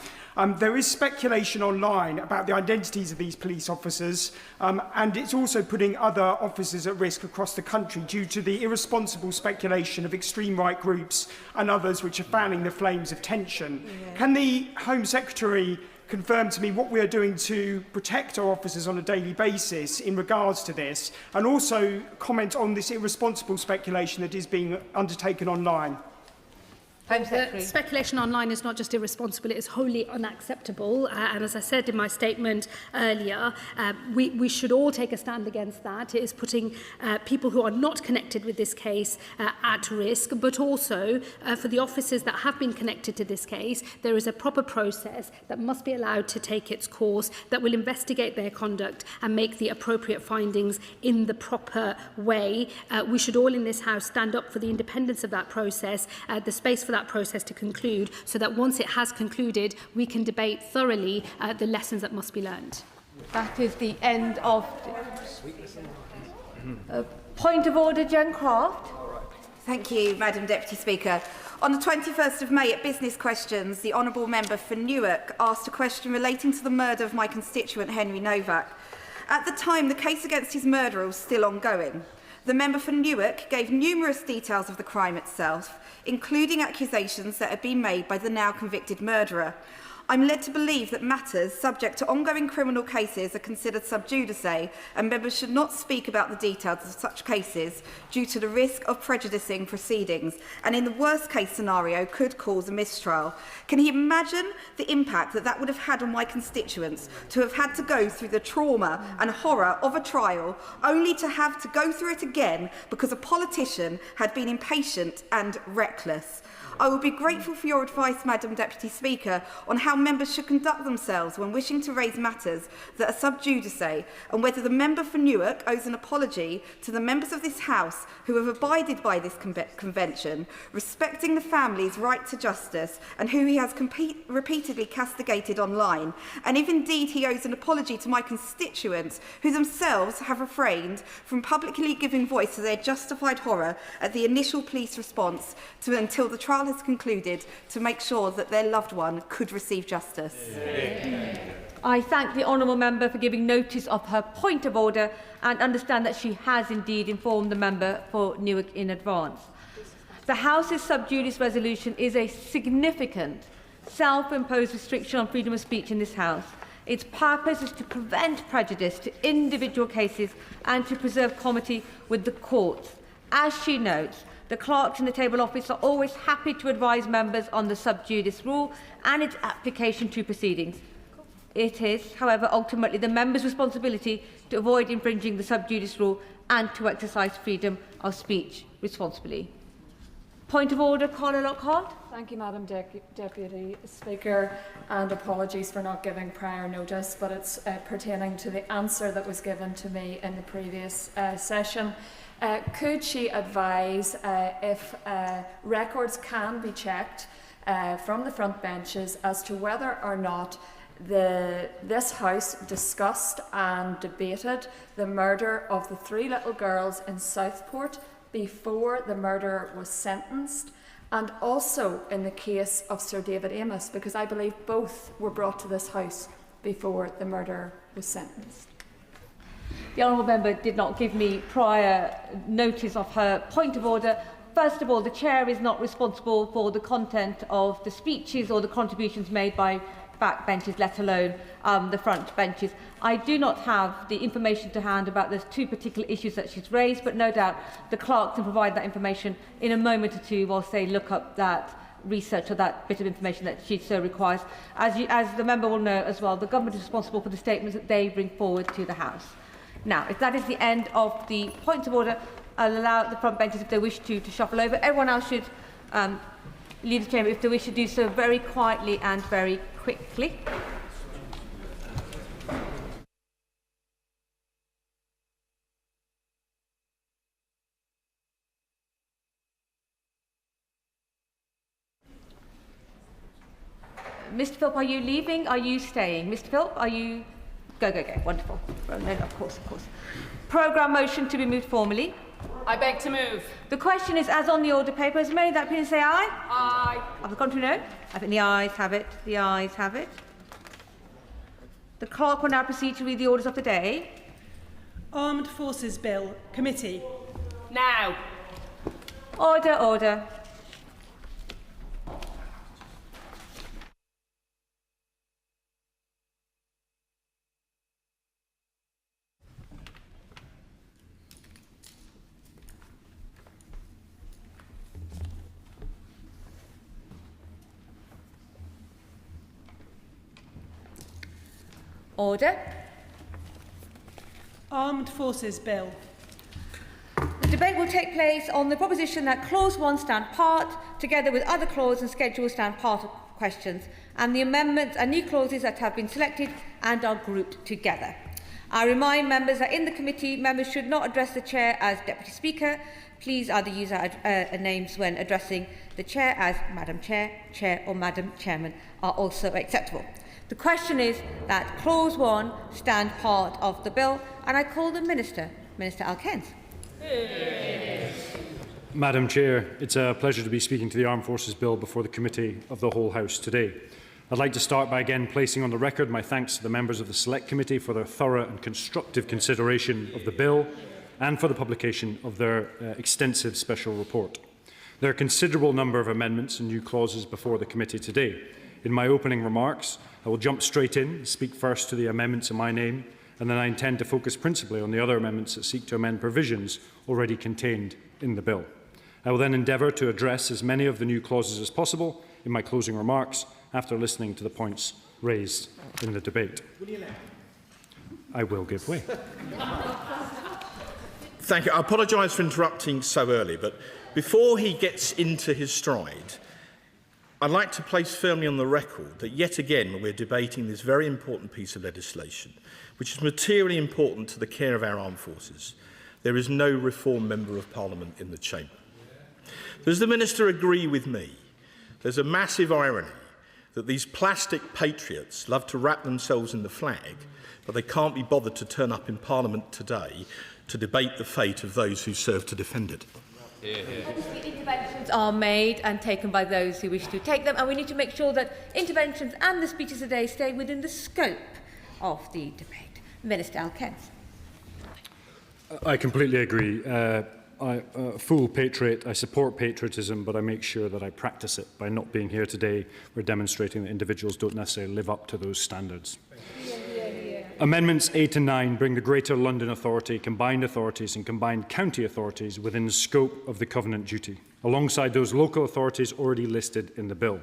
There is speculation online about the identities of these police officers, and it's also putting other officers at risk across the country due to the irresponsible speculation of extreme right groups and others which are fanning the flames of tension. Yeah. Can the Home Secretary confirm to me what we are doing to protect our officers on a daily basis in regards to this, and also comment on this irresponsible speculation that is being undertaken online? The speculation online is not just irresponsible, it is wholly unacceptable. And as I said in my statement earlier, we should all take a stand against that. It is putting people who are not connected with this case at risk, but also for the officers that have been connected to this case, there is a proper process that must be allowed to take its course, that will investigate their conduct and make the appropriate findings in the proper way. We should all in this House stand up for the independence of that process, the space for that process to conclude, so that once it has concluded, we can debate thoroughly the lessons that must be learned. That is the end of... point of order, Jen Croft. Thank you, Madam Deputy Speaker. On the 21st of May at Business Questions, the Honourable Member for Newark asked a question relating to the murder of my constituent Henry Novak. At the time, the case against his murderer was still ongoing. The member for Newark gave numerous details of the crime itself, including accusations that had been made by the now convicted murderer. I'm led to believe that matters subject to ongoing criminal cases are considered sub judice, and members should not speak about the details of such cases due to the risk of prejudicing proceedings, and in the worst case scenario could cause a mistrial. Can he imagine the impact that would have had on my constituents to have had to go through the trauma and horror of a trial only to have to go through it again because a politician had been impatient and reckless? I would be grateful for your advice, Madam Deputy Speaker, on how members should conduct themselves when wishing to raise matters that are sub judice, and whether the member for Newark owes an apology to the members of this House who have abided by this convention, respecting the family's right to justice, and who he has repeatedly castigated online, and if indeed he owes an apology to my constituents who themselves have refrained from publicly giving voice to their justified horror at the initial police response until the trial has concluded, to make sure that their loved one could receive justice. I thank the honourable member for giving notice of her point of order and understand that she has indeed informed the member for Newark in advance. The House's sub judice resolution is a significant self-imposed restriction on freedom of speech in this House. Its purpose is to prevent prejudice to individual cases and to preserve comity with the courts. As she notes, the clerks in the table office are always happy to advise members on the sub judice rule and its application to proceedings. It is, however, ultimately the member's responsibility to avoid infringing the sub judice rule and to exercise freedom of speech responsibly. Point of order, Carla Lockhart. Thank you, Madam Deputy Speaker, and apologies for not giving prior notice, but it's pertaining to the answer that was given to me in the previous session. Could she advise if records can be checked from the front benches as to whether or not this House discussed and debated the murder of the 3 little girls in Southport before the murderer was sentenced, and also in the case of Sir David Amos, because I believe both were brought to this House before the murderer was sentenced? The honourable member did not give me prior notice of her point of order. First of all, the Chair is not responsible for the content of the speeches or the contributions made by back benches, let alone the front benches. I do not have the information to hand about the 2 particular issues that she's raised, but no doubt the clerk can provide that information in a moment or two whilst they look up that research or that bit of information that she so requires. As the member will know as well, the government is responsible for the statements that they bring forward to the House. Now, if that is the end of the points of order, I'll allow the front benches, if they wish to shuffle over. Everyone else should leave the chamber if they wish to do so very quietly and very quickly. Mr. Philp, are you leaving? Are you staying? Mr. Philp, are you... Go. Wonderful. No, of course. Programme motion to be moved formally. I beg to move. The question is, as on the order paper, has many that opinion say aye? Aye. Of the contrary, no? I think the ayes have it. The ayes have it. The clerk will now proceed to read the orders of the day. Armed Forces Bill, Committee. Now. Order. Order. Armed Forces Bill. The debate will take place on the proposition that Clause 1 stand part, together with other clauses and schedules stand part of questions, and the amendments and new clauses that have been selected and are grouped together. I remind members that in the committee, members should not address the Chair as Deputy Speaker. Please either use our names when addressing the Chair as Madam Chair, Chair or Madam Chairman are also acceptable. The question is that Clause 1 stand part of the bill, and I call the Minister, Minister Alkens. Madam Chair, it's a pleasure to be speaking to the Armed Forces Bill before the Committee of the whole House today. I'd like to start by again placing on the record my thanks to the members of the Select Committee for their thorough and constructive consideration of the bill and for the publication of their extensive special report. There are a considerable number of amendments and new clauses before the committee today. In my opening remarks, I will jump straight in, speak first to the amendments in my name, and then I intend to focus principally on the other amendments that seek to amend provisions already contained in the bill. I will then endeavour to address as many of the new clauses as possible in my closing remarks after listening to the points raised in the debate. I will give way. Thank you. I apologise for interrupting so early, but before he gets into his stride, I'd like to place firmly on the record that yet again we're debating this very important piece of legislation, which is materially important to the care of our armed forces. There is no Reform Member of Parliament in the chamber. Does the Minister agree with me? There's a massive irony that these plastic patriots love to wrap themselves in the flag, but they can't be bothered to turn up in Parliament today to debate the fate of those who serve to defend it. Interventions are made and taken by those who wish to take them, and we need to make sure that interventions and the speeches today stay within the scope of the debate. Minister Al-Kens. I completely agree. Full patriot. I support patriotism, but I make sure that I practice it. By not being here today, we're demonstrating that individuals don't necessarily live up to those standards. Amendments 8 and 9 bring the Greater London Authority, combined authorities and combined county authorities within the scope of the Covenant duty, alongside those local authorities already listed in the bill.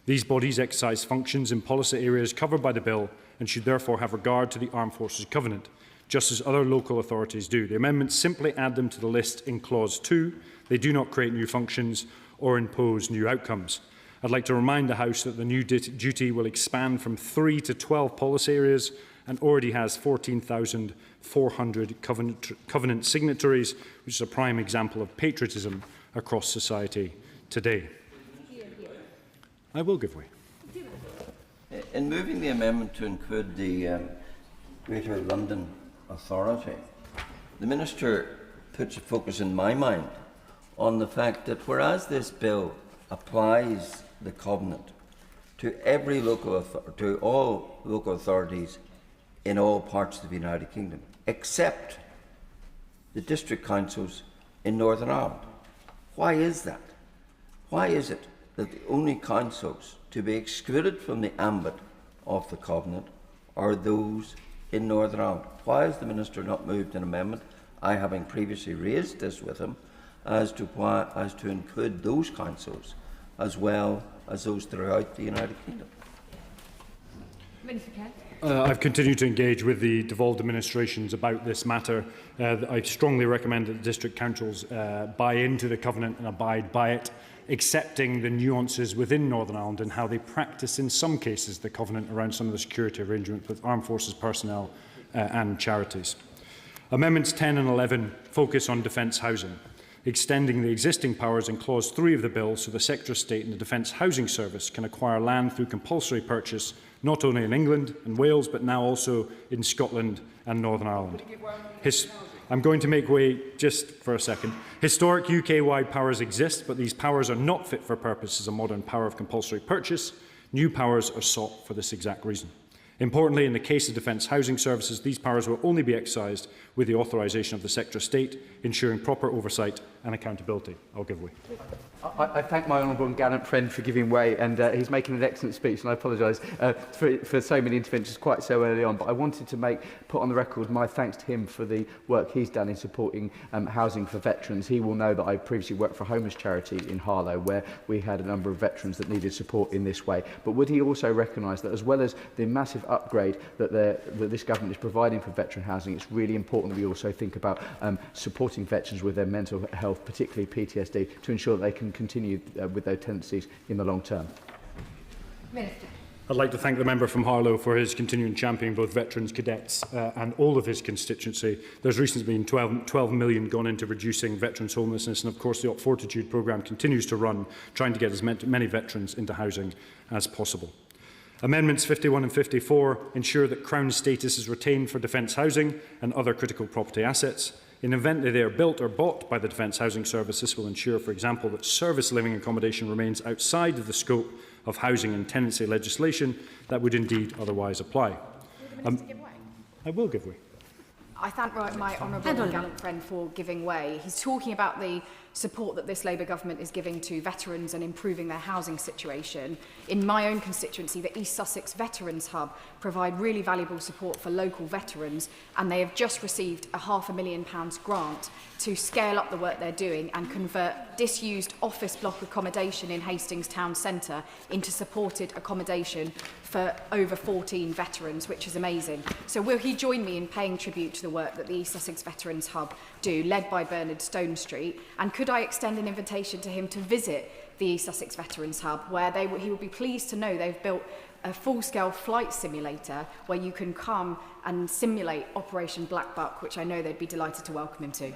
These bodies exercise functions in policy areas covered by the bill and should therefore have regard to the Armed Forces Covenant, just as other local authorities do. The amendments simply add them to the list in Clause 2. They do not create new functions or impose new outcomes. I'd like to remind the House that the new duty will expand from 3 to 12 policy areas and already has 14,400 covenant signatories, which is a prime example of patriotism across society today. I will give way. In moving the amendment to include the Greater London Authority, the Minister puts a focus in my mind on the fact that whereas this bill applies the Covenant to all local authorities in all parts of the United Kingdom, except the district councils in Northern Ireland. Why is that? Why is it that the only councils to be excluded from the ambit of the Covenant are those in Northern Ireland? Why has the Minister not moved an amendment, I having previously raised this with him, as to include those councils as well as those throughout the United Kingdom? Minister Kent. I've continued to engage with the devolved administrations about this matter. I strongly recommend that the district councils buy into the Covenant and abide by it, accepting the nuances within Northern Ireland and how they practice in some cases the Covenant around some of the security arrangements with armed forces personnel and charities. Amendments 10 and 11 focus on defence housing, extending the existing powers in Clause 3 of the bill so the Secretary of State and the Defence Housing Service can acquire land through compulsory purchase not only in England and Wales but now also in Scotland and Northern Ireland. I'm going to make way just for a second. Historic UK-wide powers exist, but these powers are not fit for purpose as a modern power of compulsory purchase. New powers are sought for this exact reason. Importantly, in the case of Defence Housing Services, these powers will only be exercised with the authorisation of the Secretary of State, ensuring proper oversight and accountability. I'll give way. I thank my honourable and gallant friend for giving way, and he's making an excellent speech, and I apologise for so many interventions quite so early on, but I wanted to put on the record my thanks to him for the work he's done in supporting housing for veterans. He will know that I previously worked for a homeless charity in Harlow, where we had a number of veterans that needed support in this way. But would he also recognise that as well as the massive upgrade that this government is providing for veteran housing, it's really important that we also think about supporting veterans with their mental health, particularly PTSD, to ensure that they can continue with those tendencies in the long term. Minister. I'd like to thank the member from Harlow for his continuing championing both veterans, cadets and all of his constituency. There's recently been 12 million gone into reducing veterans' homelessness, and of course the Fortitude programme continues to run, trying to get as many veterans into housing as possible. Amendments 51 and 54 ensure that Crown status is retained for defence housing and other critical property assets. In the event that they are built or bought by the Defence Housing Service, this will ensure, for example, that service living accommodation remains outside of the scope of housing and tenancy legislation that would indeed otherwise apply. I will give way. I thank my honourable and gallant friend for giving way. He's talking about the support that this Labour government is giving to veterans and improving their housing situation. In my own constituency, the East Sussex Veterans Hub provide really valuable support for local veterans, and they have just received a £500,000 grant to scale up the work they're doing and convert disused office block accommodation in Hastings Town Centre into supported accommodation for over 14 veterans, which is amazing. So will he join me in paying tribute to the work that the East Sussex Veterans Hub do, led by Bernard Stonestreet? And could I extend an invitation to him to visit the East Sussex Veterans Hub, where he will be pleased to know they've built a full-scale flight simulator where you can come and simulate Operation Black Buck, which I know they'd be delighted to welcome him to.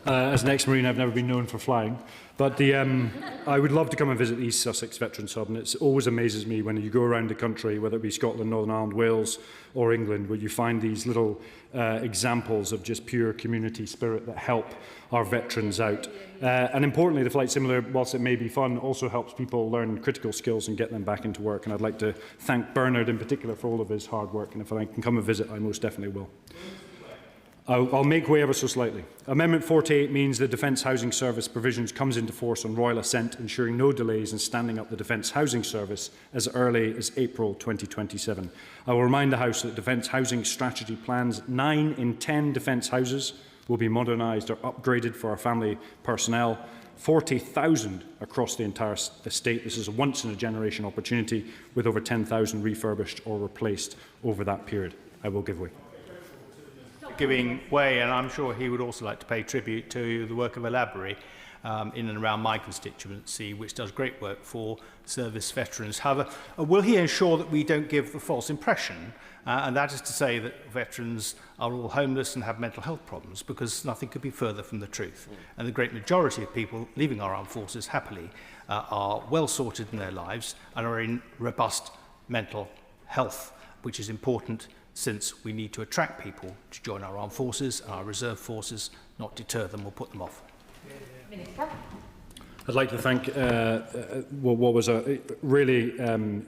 As an ex-Marine, I've never been known for flying, but I would love to come and visit the East Sussex Veterans Hub, and it always amazes me when you go around the country, whether it be Scotland, Northern Ireland, Wales or England, where you find these little examples of just pure community spirit that help our veterans out. And importantly, the flight simulator, whilst it may be fun, also helps people learn critical skills and get them back into work. And I'd like to thank Bernard in particular for all of his hard work, and if I can come and visit, I most definitely will. I'll make way ever so slightly. Amendment 48 means the Defence Housing Service provisions comes into force on royal assent, ensuring no delays in standing up the Defence Housing Service as early as April 2027. I will remind the House that Defence Housing Strategy plans 9 in 10 defence houses will be modernised or upgraded for our family personnel. 40,000 across the entire estate. This is a once-in-a-generation opportunity, with over 10,000 refurbished or replaced over that period. I will give way. Giving way, and I'm sure he would also like to pay tribute to the work of a library in and around my constituency, which does great work for service veterans. However, will he ensure that we don't give the false impression, and that is to say that veterans are all homeless and have mental health problems, because nothing could be further from the truth. And the great majority of people leaving our armed forces happily are well sorted in their lives and are in robust mental health, which is important, since we need to attract people to join our armed forces and our reserve forces, not deter them or put them off. Minister. I'd like to thank what was a really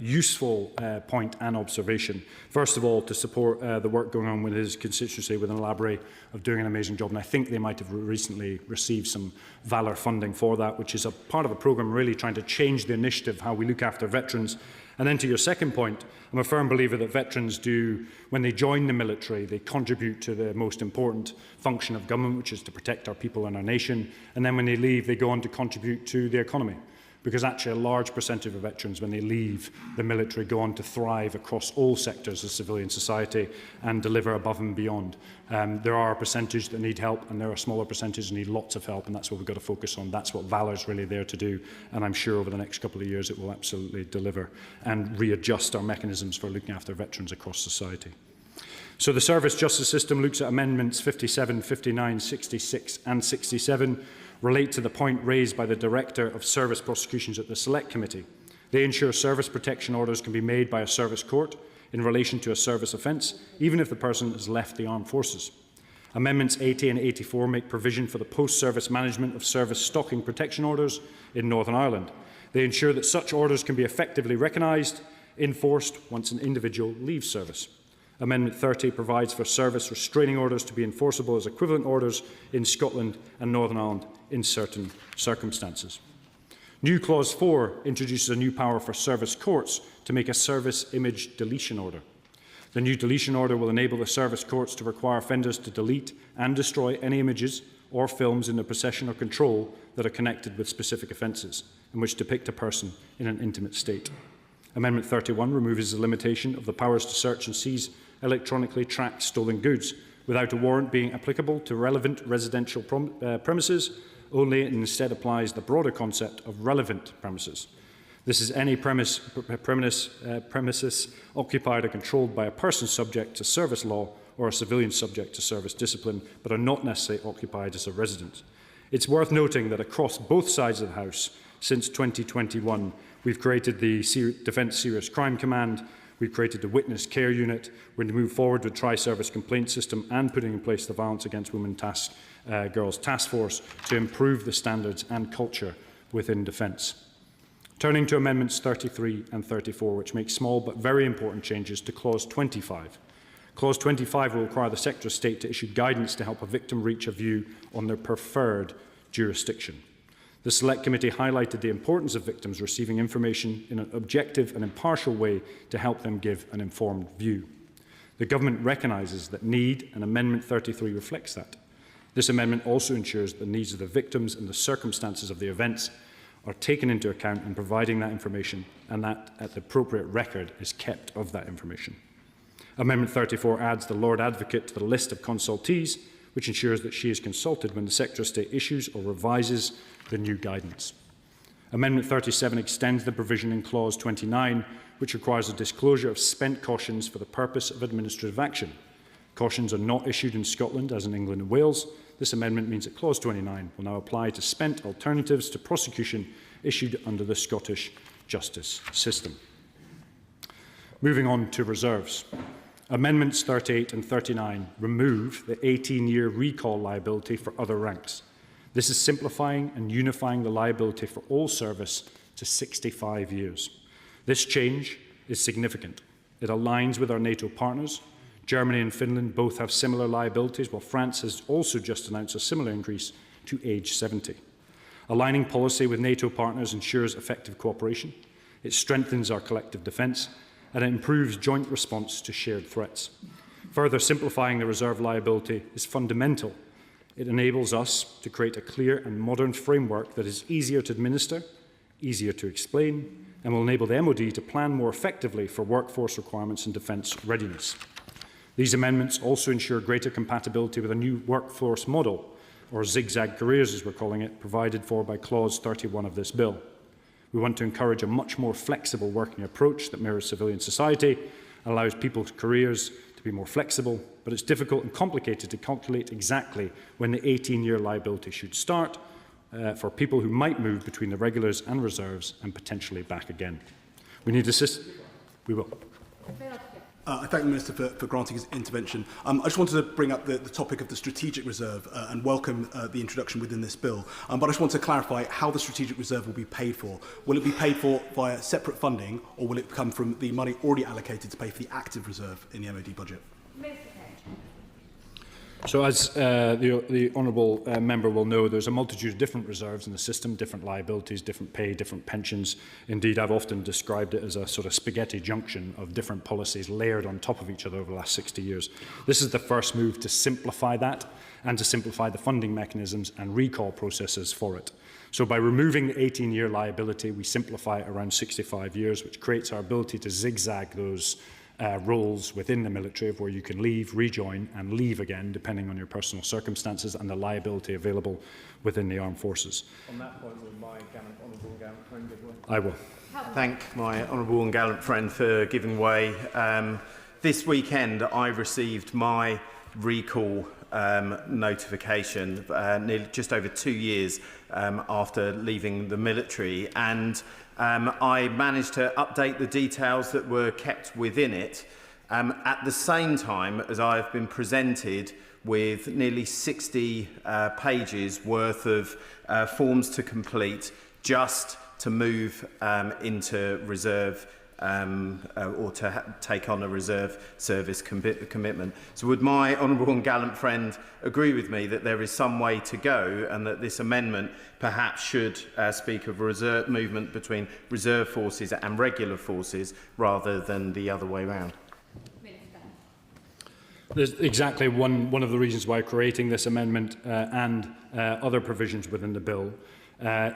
useful point and observation. First of all, to support the work going on with his constituency within the library of doing an amazing job. And I think they might have recently received some Valour funding for that, which is a part of a programme really trying to change the initiative, how we look after veterans. And then to your second point, I'm a firm believer that veterans do, when they join the military, they contribute to the most important function of government, which is to protect our people and our nation. And then when they leave, they go on to contribute to the economy. Because actually a large percentage of veterans, when they leave the military, go on to thrive across all sectors of civilian society and deliver above and beyond. There are a percentage that need help, and there are a smaller percentage that need lots of help, and that's what we've got to focus on. That's what Valour is really there to do, and I'm sure over the next couple of years it will absolutely deliver and readjust our mechanisms for looking after veterans across society. So the service justice system looks at amendments 57, 59, 66 and 67, relate to the point raised by the Director of Service Prosecutions at the Select Committee. They ensure service protection orders can be made by a service court in relation to a service offence, even if the person has left the armed forces. Amendments 80 and 84 make provision for the post-service management of service stocking protection orders in Northern Ireland. They ensure that such orders can be effectively recognised, enforced once an individual leaves service. Amendment 30 provides for service restraining orders to be enforceable as equivalent orders in Scotland and Northern Ireland in certain circumstances. New Clause 4 introduces a new power for service courts to make a service image deletion order. The new deletion order will enable the service courts to require offenders to delete and destroy any images or films in their possession or control that are connected with specific offences and which depict a person in an intimate state. Amendment 31 removes the limitation of the powers to search and seize electronically tracked stolen goods without a warrant being applicable to relevant residential premises. Only it instead applies the broader concept of relevant premises. This is any premises occupied or controlled by a person subject to service law or a civilian subject to service discipline, but are not necessarily occupied as a resident. It's worth noting that across both sides of the House, since 2021, we've created the Defence Serious Crime Command, we've created the Witness Care Unit, we're going to move forward with Tri-Service Complaint System and putting in place the Violence Against Women Girls Task Force to improve the standards and culture within defence. Turning to Amendments 33 and 34, which make small but very important changes to Clause 25. Clause 25 will require the Secretary of State to issue guidance to help a victim reach a view on their preferred jurisdiction. The Select Committee highlighted the importance of victims receiving information in an objective and impartial way to help them give an informed view. The Government recognises that need, and Amendment 33 reflects that. This amendment also ensures that the needs of the victims and the circumstances of the events are taken into account in providing that information, and that the appropriate record is kept of that information. Amendment 34 adds the Lord Advocate to the list of consultees, which ensures that she is consulted when the Secretary of State issues or revises the new guidance. Amendment 37 extends the provision in Clause 29, which requires a disclosure of spent cautions for the purpose of administrative action. Cautions are not issued in Scotland, as in England and Wales. This amendment means that Clause 29 will now apply to spent alternatives to prosecution issued under the Scottish justice system. Moving on to reserves. Amendments 38 and 39 remove the 18-year recall liability for other ranks. This is simplifying and unifying the liability for all service to 65 years. This change is significant. It aligns with our NATO partners. Germany and Finland both have similar liabilities, while France has also just announced a similar increase to age 70. Aligning policy with NATO partners ensures effective cooperation. It strengthens our collective defence, and it improves joint response to shared threats. Further simplifying the reserve liability is fundamental. It enables us to create a clear and modern framework that is easier to administer, easier to explain, and will enable the MOD to plan more effectively for workforce requirements and defence readiness. These amendments also ensure greater compatibility with a new workforce model, or zigzag careers as we're calling it, provided for by Clause 31 of this bill. We want to encourage a much more flexible working approach that mirrors civilian society, allows people's careers to be more flexible, but it's difficult and complicated to calculate exactly when the 18-year liability should start for people who might move between the regulars and reserves and potentially back again. We need assistance. We will. I thank the Minister for granting his intervention. I just wanted to bring up the topic of the Strategic Reserve and welcome the introduction within this bill. But I just want to clarify how the Strategic Reserve will be paid for. Will it be paid for via separate funding, or will it come from the money already allocated to pay for the active reserve in the MOD budget? So as the honourable member will know, there's a multitude of different reserves in the system, different liabilities, different pay, different pensions. Indeed, I've often described it as a sort of spaghetti junction of different policies layered on top of each other over the last 60 years. This is the first move to simplify that and to simplify the funding mechanisms and recall processes for it. So by removing the 18-year liability, we simplify it around 65 years, which creates our ability to zigzag those roles within the military of where you can leave, rejoin and leave again depending on your personal circumstances and the liability available within the armed forces. On that point, will my honourable and gallant friend give way? I will. Thank my honourable and gallant friend for giving way. This weekend I received my recall notification nearly just over 2 years after leaving the military, and I managed to update the details that were kept within it at the same time as I've been presented with nearly 60 pages worth of forms to complete just to move into reserve or to take on a reserve service commitment. So would my honourable and gallant friend agree with me that there is some way to go, and that this amendment perhaps should speak of reserve movement between reserve forces and regular forces rather than the other way around? There's exactly one of the reasons why creating this amendment and other provisions within the bill.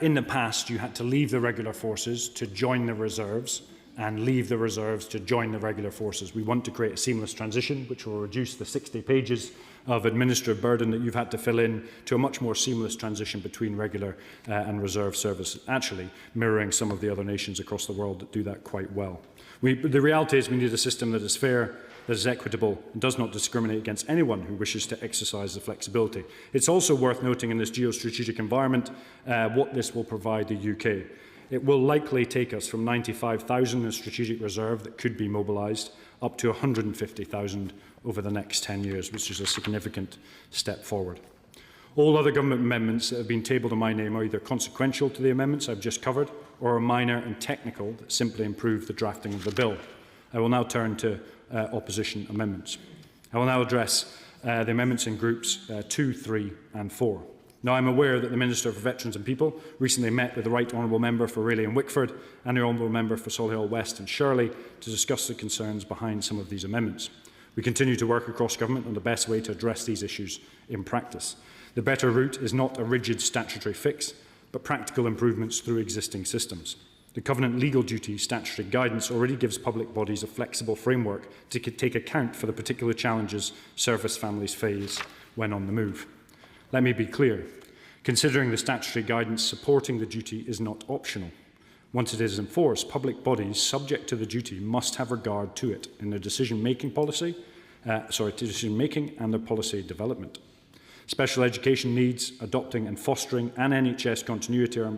In the past, you had to leave the regular forces to join the reserves, and leave the reserves to join the regular forces. We want to create a seamless transition, which will reduce the 60 pages of administrative burden that you've had to fill in to a much more seamless transition between regular and reserve service, actually mirroring some of the other nations across the world that do that quite well. The reality is we need a system that is fair, that is equitable, and does not discriminate against anyone who wishes to exercise the flexibility. It's also worth noting in this geostrategic environment what this will provide the UK. It will likely take us from 95,000 in strategic reserve that could be mobilised up to 150,000 over the next 10 years, which is a significant step forward. All other government amendments that have been tabled in my name are either consequential to the amendments I've just covered or are minor and technical that simply improve the drafting of the bill. I will now turn to opposition amendments. I will now address the amendments in groups 2, 3 and 4. Now, I am aware that the Minister for Veterans and People recently met with the Right Honourable Member for Raleigh and Wickford and the Honourable Member for Solihull West and Shirley to discuss the concerns behind some of these amendments. We continue to work across government on the best way to address these issues in practice. The better route is not a rigid statutory fix, but practical improvements through existing systems. The Covenant Legal Duty statutory guidance already gives public bodies a flexible framework to take account for the particular challenges service families face when on the move. Let me be clear. Considering the statutory guidance, supporting the duty is not optional. Once it is enforced, public bodies subject to the duty must have regard to it in their decision-making and their policy development. Special education needs, adopting and fostering, and NHS continuity are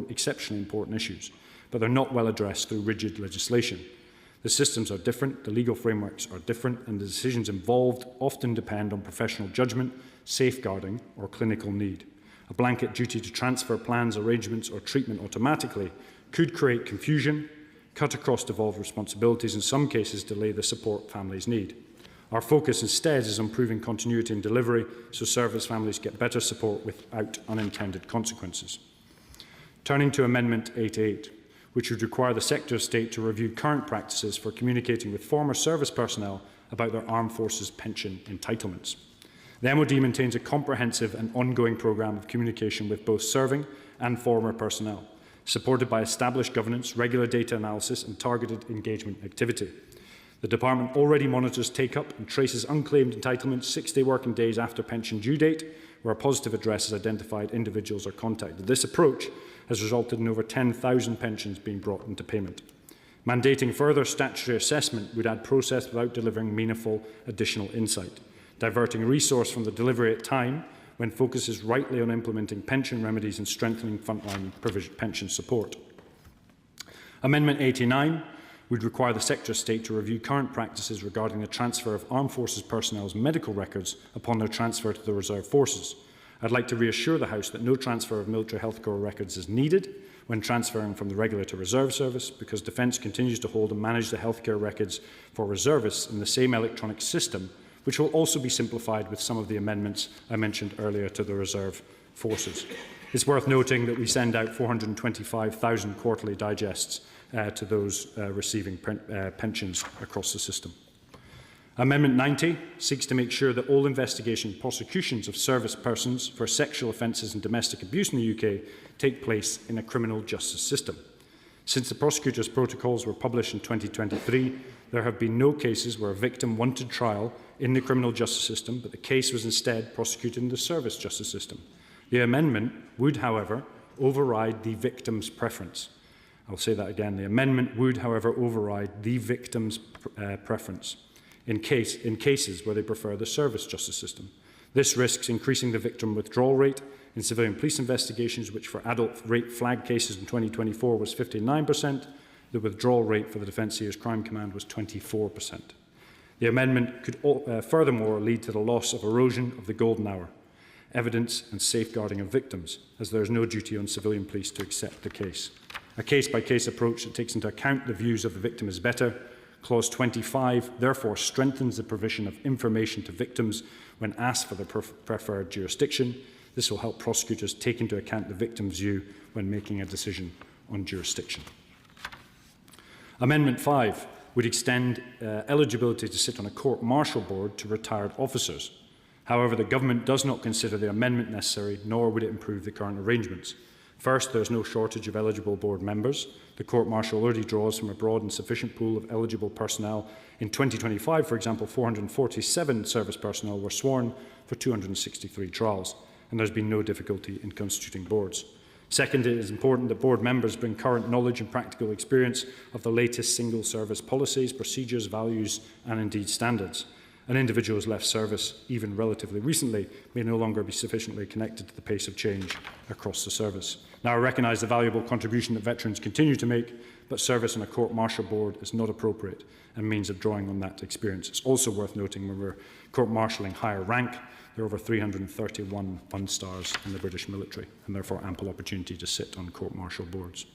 exceptionally important issues, but they're not well addressed through rigid legislation. The systems are different, the legal frameworks are different, and the decisions involved often depend on professional judgment, safeguarding, or clinical need. A blanket duty to transfer plans, arrangements, or treatment automatically could create confusion, cut across devolved responsibilities, and in some cases delay the support families need. Our focus instead is on improving continuity and delivery so service families get better support without unintended consequences. Turning to Amendment 88, which would require the Secretary of State to review current practices for communicating with former service personnel about their armed forces pension entitlements. The MOD maintains a comprehensive and ongoing programme of communication with both serving and former personnel, supported by established governance, regular data analysis and targeted engagement activity. The Department already monitors take-up and traces unclaimed entitlements 60 working days after pension due date, where a positive address has identified individuals are contacted. This approach has resulted in over 10,000 pensions being brought into payment. Mandating further statutory assessment would add process without delivering meaningful additional insight, diverting resource from the delivery at time when focus is rightly on implementing pension remedies and strengthening frontline pension support. Amendment 89 would require the Secretary of State to review current practices regarding the transfer of armed forces personnel's medical records upon their transfer to the reserve forces. I'd like to reassure the House that no transfer of military health corps records is needed when transferring from the regular to reserve service, because Defence continues to hold and manage the healthcare records for reservists in the same electronic system, which will also be simplified with some of the amendments I mentioned earlier to the reserve forces. It's worth noting that we send out 425,000 quarterly digests to those receiving pensions across the system. Amendment 90 seeks to make sure that all investigation and prosecutions of service persons for sexual offences and domestic abuse in the UK take place in a criminal justice system. Since the prosecutors' protocols were published in 2023, there have been no cases where a victim wanted trial in the criminal justice system, but the case was instead prosecuted in the service justice system. The amendment would, however, override the victim's preference. I'll say that again. The amendment would, however, override the victim's preference in cases where they prefer the service justice system. This risks increasing the victim withdrawal rate in civilian police investigations, which for adult rape flag cases in 2024 was 59%. The withdrawal rate for the Defence Serious Crime Command was 24%. The amendment could furthermore lead to the loss of erosion of the golden hour, evidence and safeguarding of victims, as there is no duty on civilian police to accept the case. A case-by-case approach that takes into account the views of the victim is better. Clause 25 therefore strengthens the provision of information to victims when asked for the preferred jurisdiction. This will help prosecutors take into account the victim's view when making a decision on jurisdiction. Amendment 5 would extend eligibility to sit on a court-martial board to retired officers. However, the Government does not consider the amendment necessary, nor would it improve the current arrangements. First, there is no shortage of eligible board members. The court-martial already draws from a broad and sufficient pool of eligible personnel. In 2025, for example, 447 service personnel were sworn for 263 trials, and there has been no difficulty in constituting boards. Second, it is important that board members bring current knowledge and practical experience of the latest single service policies, procedures, values, and indeed standards. An individual who has left service, even relatively recently, may no longer be sufficiently connected to the pace of change across the service. Now, I recognise the valuable contribution that veterans continue to make, but service on a court-martial board is not appropriate and means of drawing on that experience. It's also worth noting when we're court-martialing higher rank, there are over 331 one-stars in the British military, and therefore ample opportunity to sit on court-martial boards.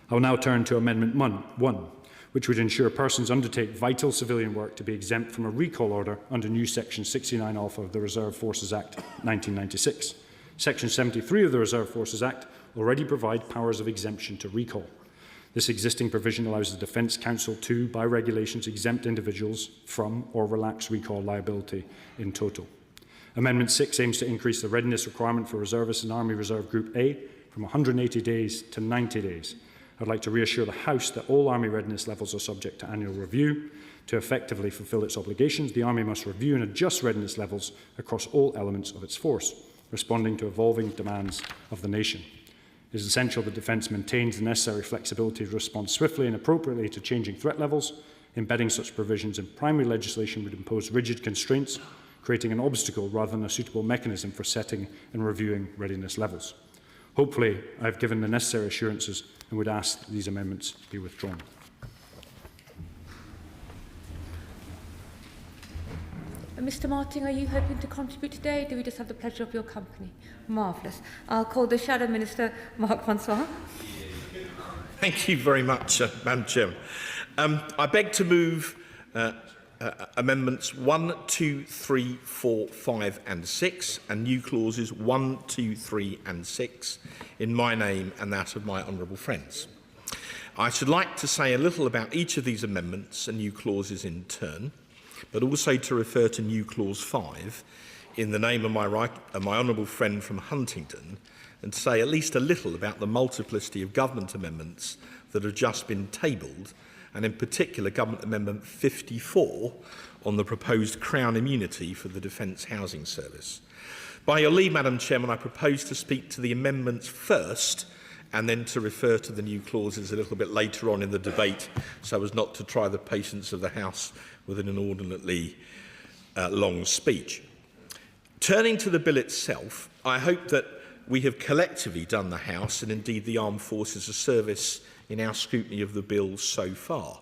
I will now turn to Amendment 1, which would ensure persons undertake vital civilian work to be exempt from a recall order under new Section 69 Alpha of the Reserve Forces Act 1996. Section 73 of the Reserve Forces Act already provide powers of exemption to recall. This existing provision allows the Defence Council to, by regulations, exempt individuals from or relax recall liability in total. Amendment 6 aims to increase the readiness requirement for reservists in Army Reserve Group A from 180 days to 90 days. I'd like to reassure the House that all Army readiness levels are subject to annual review. To effectively fulfil its obligations, the Army must review and adjust readiness levels across all elements of its force, responding to evolving demands of the nation. It is essential that Defence maintains the necessary flexibility to respond swiftly and appropriately to changing threat levels. Embedding such provisions in primary legislation would impose rigid constraints, creating an obstacle rather than a suitable mechanism for setting and reviewing readiness levels. Hopefully, I have given the necessary assurances and would ask that these amendments be withdrawn. Mr Martin, are you hoping to contribute today? Do we just have the pleasure of your company? Marvellous. I'll call the Shadow Minister, Mark Francois. Thank you very much, Madam Chairman. I beg to move amendments 1, 2, 3, 4, 5 and 6 and new clauses 1, 2, 3 and 6 in my name and that of my honourable friends. I should like to say a little about each of these amendments and new clauses in turn, but also to refer to new clause 5 in the name of my honourable friend from Huntingdon and say at least a little about the multiplicity of government amendments that have just been tabled, and in particular Government Amendment 54 on the proposed Crown immunity for the Defence Housing Service. By your leave, Madam Chairman, I propose to speak to the amendments first and then to refer to the new clauses a little bit later on in the debate so as not to try the patience of the House with an inordinately long speech. Turning to the bill itself, I hope that we have collectively done the House and indeed the Armed Forces a service in our scrutiny of the bill so far.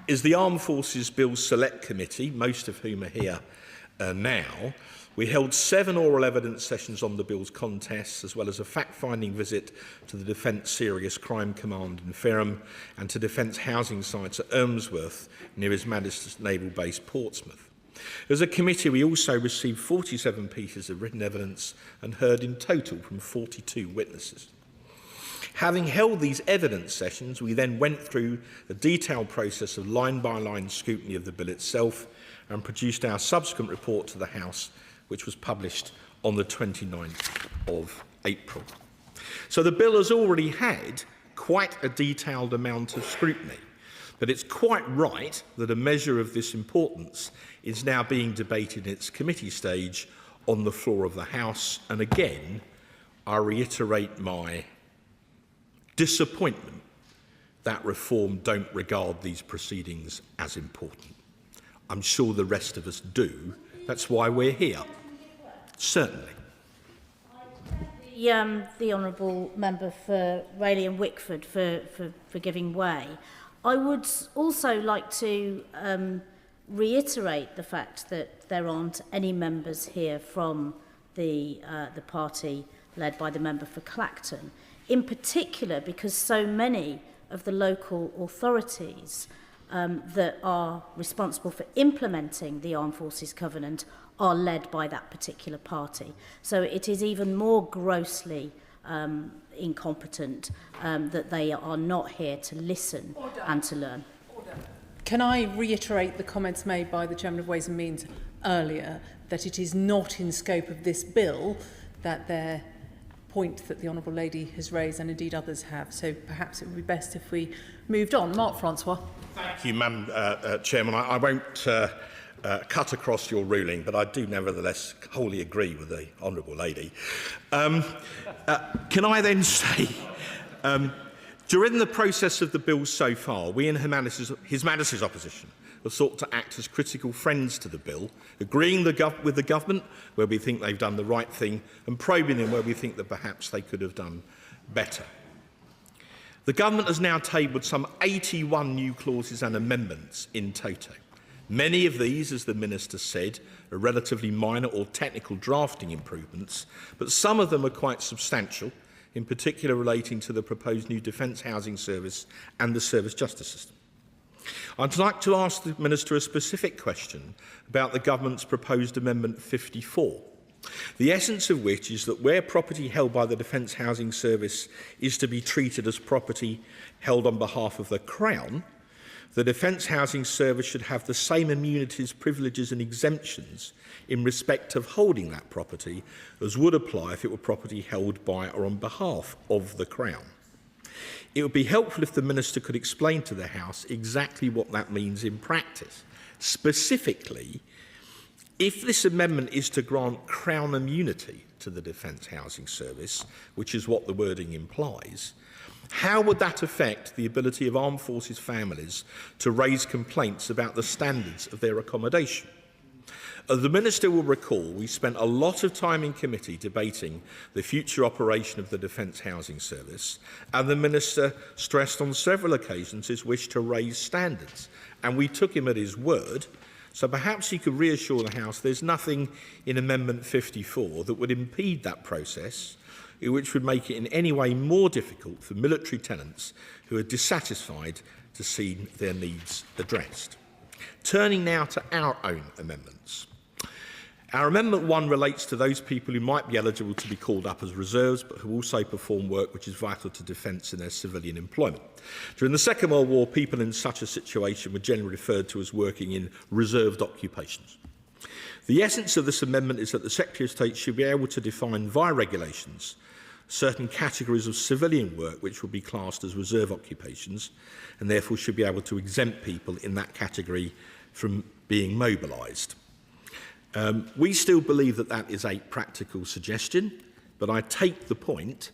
Is the Armed Forces Bill Select Committee, most of whom are here now, we held 7 oral evidence sessions on the bill's contests, as well as a fact-finding visit to the Defence Serious Crime Command in Ferrum and to Defence housing sites at Ermsworth, near His Majesty's Naval Base Portsmouth. As a committee, we also received 47 pieces of written evidence and heard in total from 42 witnesses. Having held these evidence sessions, we then went through a detailed process of line-by-line scrutiny of the bill itself and produced our subsequent report to the House, which was published on the 29th of April. So the bill has already had quite a detailed amount of scrutiny, but it's quite right that a measure of this importance is now being debated in its committee stage on the floor of the House, and again, I reiterate my disappointment that Reform don't regard these proceedings as important. I'm sure the rest of us do. That's why we're here. Certainly. The Honourable Member for Rayleigh and Wickford for giving way. I would also like to reiterate the fact that there aren't any members here from the party led by the member for Clacton, in particular because so many of the local authorities that are responsible for implementing the Armed Forces Covenant are led by that particular party. So it is even more grossly incompetent that they are not here to listen and to learn. Can I reiterate the comments made by the Chairman of Ways and Means earlier, that it is not in scope of this bill, that their point that the Honourable Lady has raised, and indeed others have. So perhaps it would be best if we moved on. Mark Francois. Thank you, Madam Chairman. I won't cut across your ruling, but I do nevertheless wholly agree with the Honourable Lady. Can I then say, during the process of the bill so far, we in His Majesty's opposition have sought to act as critical friends to the bill, agreeing with the government where we think they've done the right thing and probing them where we think that perhaps they could have done better. The government has now tabled some 81 new clauses and amendments in toto. Many of these, as the Minister said, are relatively minor or technical drafting improvements, but some of them are quite substantial, in particular relating to the proposed new Defence Housing Service and the Service Justice System. I'd like to ask the Minister a specific question about the Government's proposed Amendment 54, the essence of which is that where property held by the Defence Housing Service is to be treated as property held on behalf of the Crown, the Defence Housing Service should have the same immunities, privileges and exemptions in respect of holding that property as would apply if it were property held by or on behalf of the Crown. It would be helpful if the Minister could explain to the House exactly what that means in practice. Specifically, if this amendment is to grant Crown immunity to the Defence Housing Service, which is what the wording implies, how would that affect the ability of armed forces families to raise complaints about the standards of their accommodation? As the Minister will recall, we spent a lot of time in committee debating the future operation of the Defence Housing Service, and the Minister stressed on several occasions his wish to raise standards, and we took him at his word. So perhaps he could reassure the House there's nothing in Amendment 54 that would impede that process, which would make it in any way more difficult for military tenants who are dissatisfied to see their needs addressed. Turning now to our own amendments. Our Amendment 1 relates to those people who might be eligible to be called up as reserves, but who also perform work which is vital to defence in their civilian employment. During the Second World War, people in such a situation were generally referred to as working in reserved occupations. The essence of this amendment is that the Secretary of State should be able to define via regulations certain categories of civilian work which will be classed as reserve occupations, and therefore should be able to exempt people in that category from being mobilised. We still believe that that is a practical suggestion, but I take the point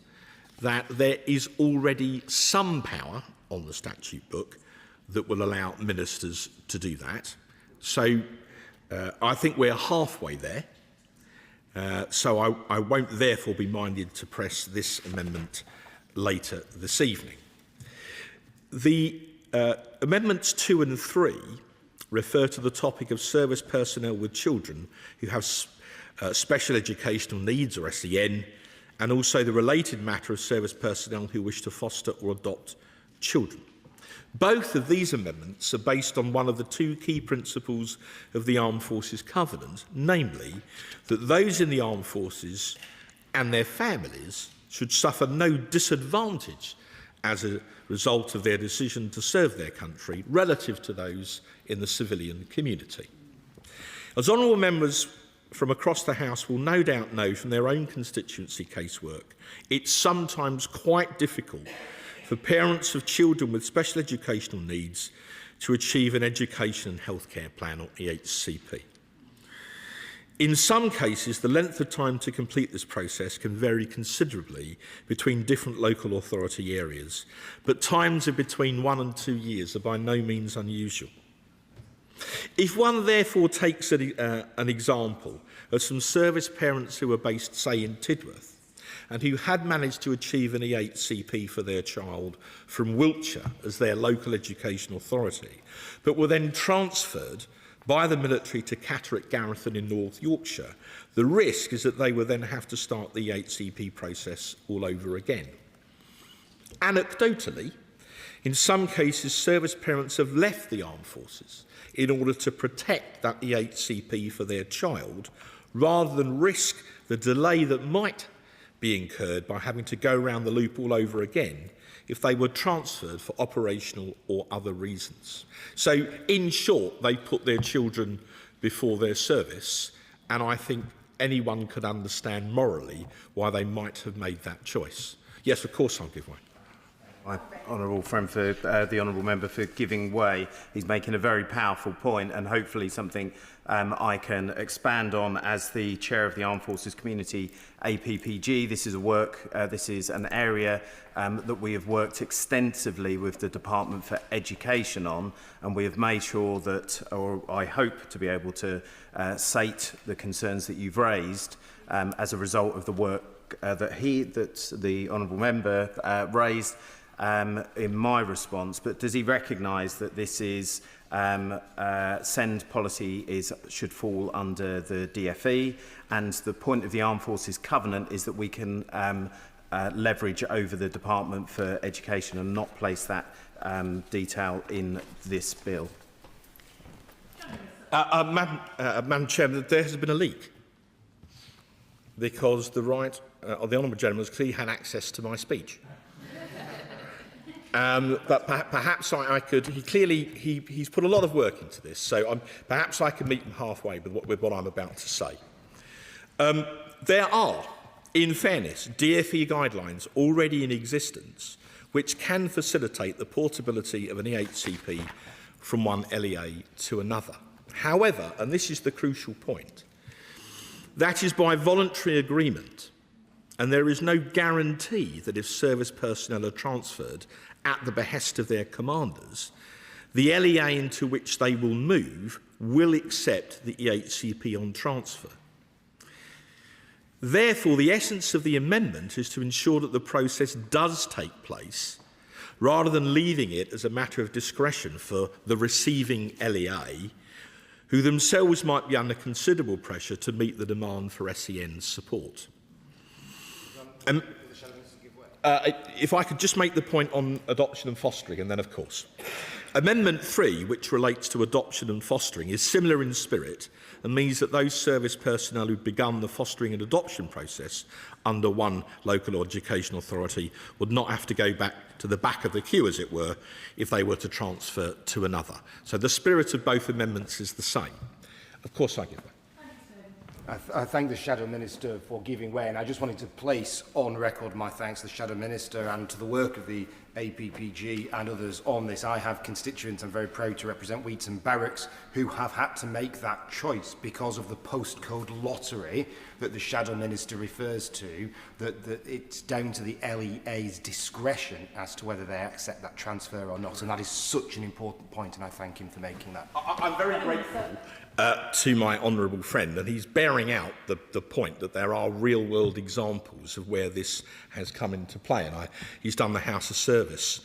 that there is already some power on the statute book that will allow ministers to do that. So I think we're halfway there. So I won't therefore be minded to press this amendment later this evening. The Amendments 2 and 3 refer to the topic of service personnel with children who have special educational needs, or SEN, and also the related matter of service personnel who wish to foster or adopt children. Both of these amendments are based on one of the two key principles of the Armed Forces Covenant, namely that those in the Armed Forces and their families should suffer no disadvantage as a result of their decision to serve their country relative to those in the civilian community. As honourable members from across the House will no doubt know from their own constituency casework, it's sometimes quite difficult for parents of children with special educational needs to achieve an education and healthcare plan, or EHCP. In some cases, the length of time to complete this process can vary considerably between different local authority areas, but times of between 1 and 2 years are by no means unusual. If one therefore takes an example of some service parents who are based, say, in Tidworth, and who had managed to achieve an EHCP for their child from Wiltshire as their local education authority, but were then transferred by the military to Catterick Garrison in North Yorkshire, the risk is that they will then have to start the EHCP process all over again. Anecdotally, in some cases, service parents have left the armed forces in order to protect that EHCP for their child, rather than risk the delay that might be incurred by having to go round the loop all over again if they were transferred for operational or other reasons. So, in short, they put their children before their service, and I think anyone could understand morally why they might have made that choice. Yes, of course I'll give way. My honourable friend, for the honourable member, for giving way. He's making a very powerful point, and hopefully something I can expand on as the chair of the Armed Forces Community APPG. This is an area that we have worked extensively with the Department for Education on, and we have made sure that, or I hope to be able to sate the concerns that you've raised as a result of the work that the honourable member raised in my response. But does he recognise that this is send policy should fall under the DFE, and the point of the Armed Forces Covenant is that we can leverage over the Department for Education and not place that detail in this bill. Madam Chairman, there has been a leak because the right of the honourable gentleman has clearly had access to my speech. But perhaps I could. He's put a lot of work into this, so perhaps I can meet him halfway with what I'm about to say. There are, in fairness, DfE guidelines already in existence which can facilitate the portability of an EHCP from one LEA to another. However, and this is the crucial point, that is by voluntary agreement, and there is no guarantee that if service personnel are transferred at the behest of their commanders, the LEA into which they will move will accept the EHCP on transfer. Therefore, the essence of the amendment is to ensure that the process does take place, rather than leaving it as a matter of discretion for the receiving LEA, who themselves might be under considerable pressure to meet the demand for SEN support. If I could just make the point on adoption and fostering, and then of course. Amendment 3, which relates to adoption and fostering, is similar in spirit and means that those service personnel who've begun the fostering and adoption process under one local or education authority would not have to go back to the back of the queue, as it were, if they were to transfer to another. So the spirit of both amendments is the same. Of course I give way. I thank the Shadow Minister for giving way, and I just wanted to place on record my thanks to the Shadow Minister and to the work of the APPG and others on this. I have constituents, I'm very proud to represent Wheaton Barracks, who have had to make that choice because of the postcode lottery that the Shadow Minister refers to, that it's down to the LEA's discretion as to whether they accept that transfer or not, and that is such an important point, and I thank him for making that. I'm very grateful to my honourable friend, and he's bearing out the point that there are real-world examples of where this has come into play, and he's done the House a service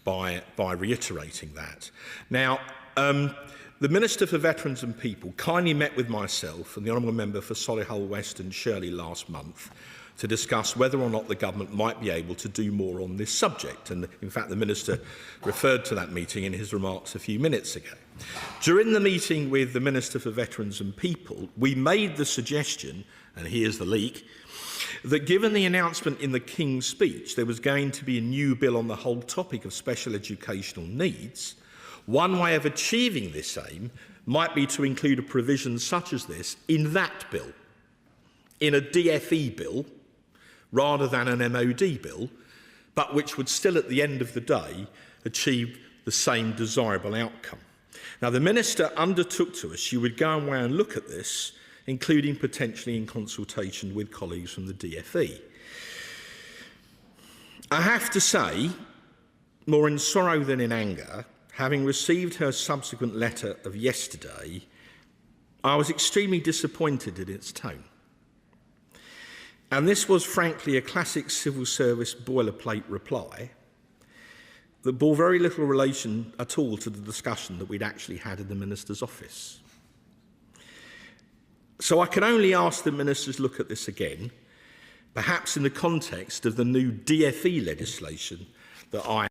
by reiterating that. Now, the Minister for Veterans and People kindly met with myself and the Honourable Member for Solihull West and Shirley last month to discuss whether or not the government might be able to do more on this subject. And in fact, the Minister referred to that meeting in his remarks a few minutes ago. During the meeting with the Minister for Veterans and People, we made the suggestion, and here's the leak, that given the announcement in the King's speech there was going to be a new bill on the whole topic of special educational needs, one way of achieving this aim might be to include a provision such as this in that bill, in a DfE bill, rather than an MOD bill, but which would still at the end of the day achieve the same desirable outcome. Now, the Minister undertook to us she would go away and look at this, including potentially in consultation with colleagues from the DfE. I have to say, more in sorrow than in anger, having received her subsequent letter of yesterday, I was extremely disappointed in its tone. And this was, frankly, a classic civil service boilerplate reply that bore very little relation at all to the discussion that we'd actually had in the Minister's office. So I can only ask the Ministers look at this again, perhaps in the context of the new DfE legislation that I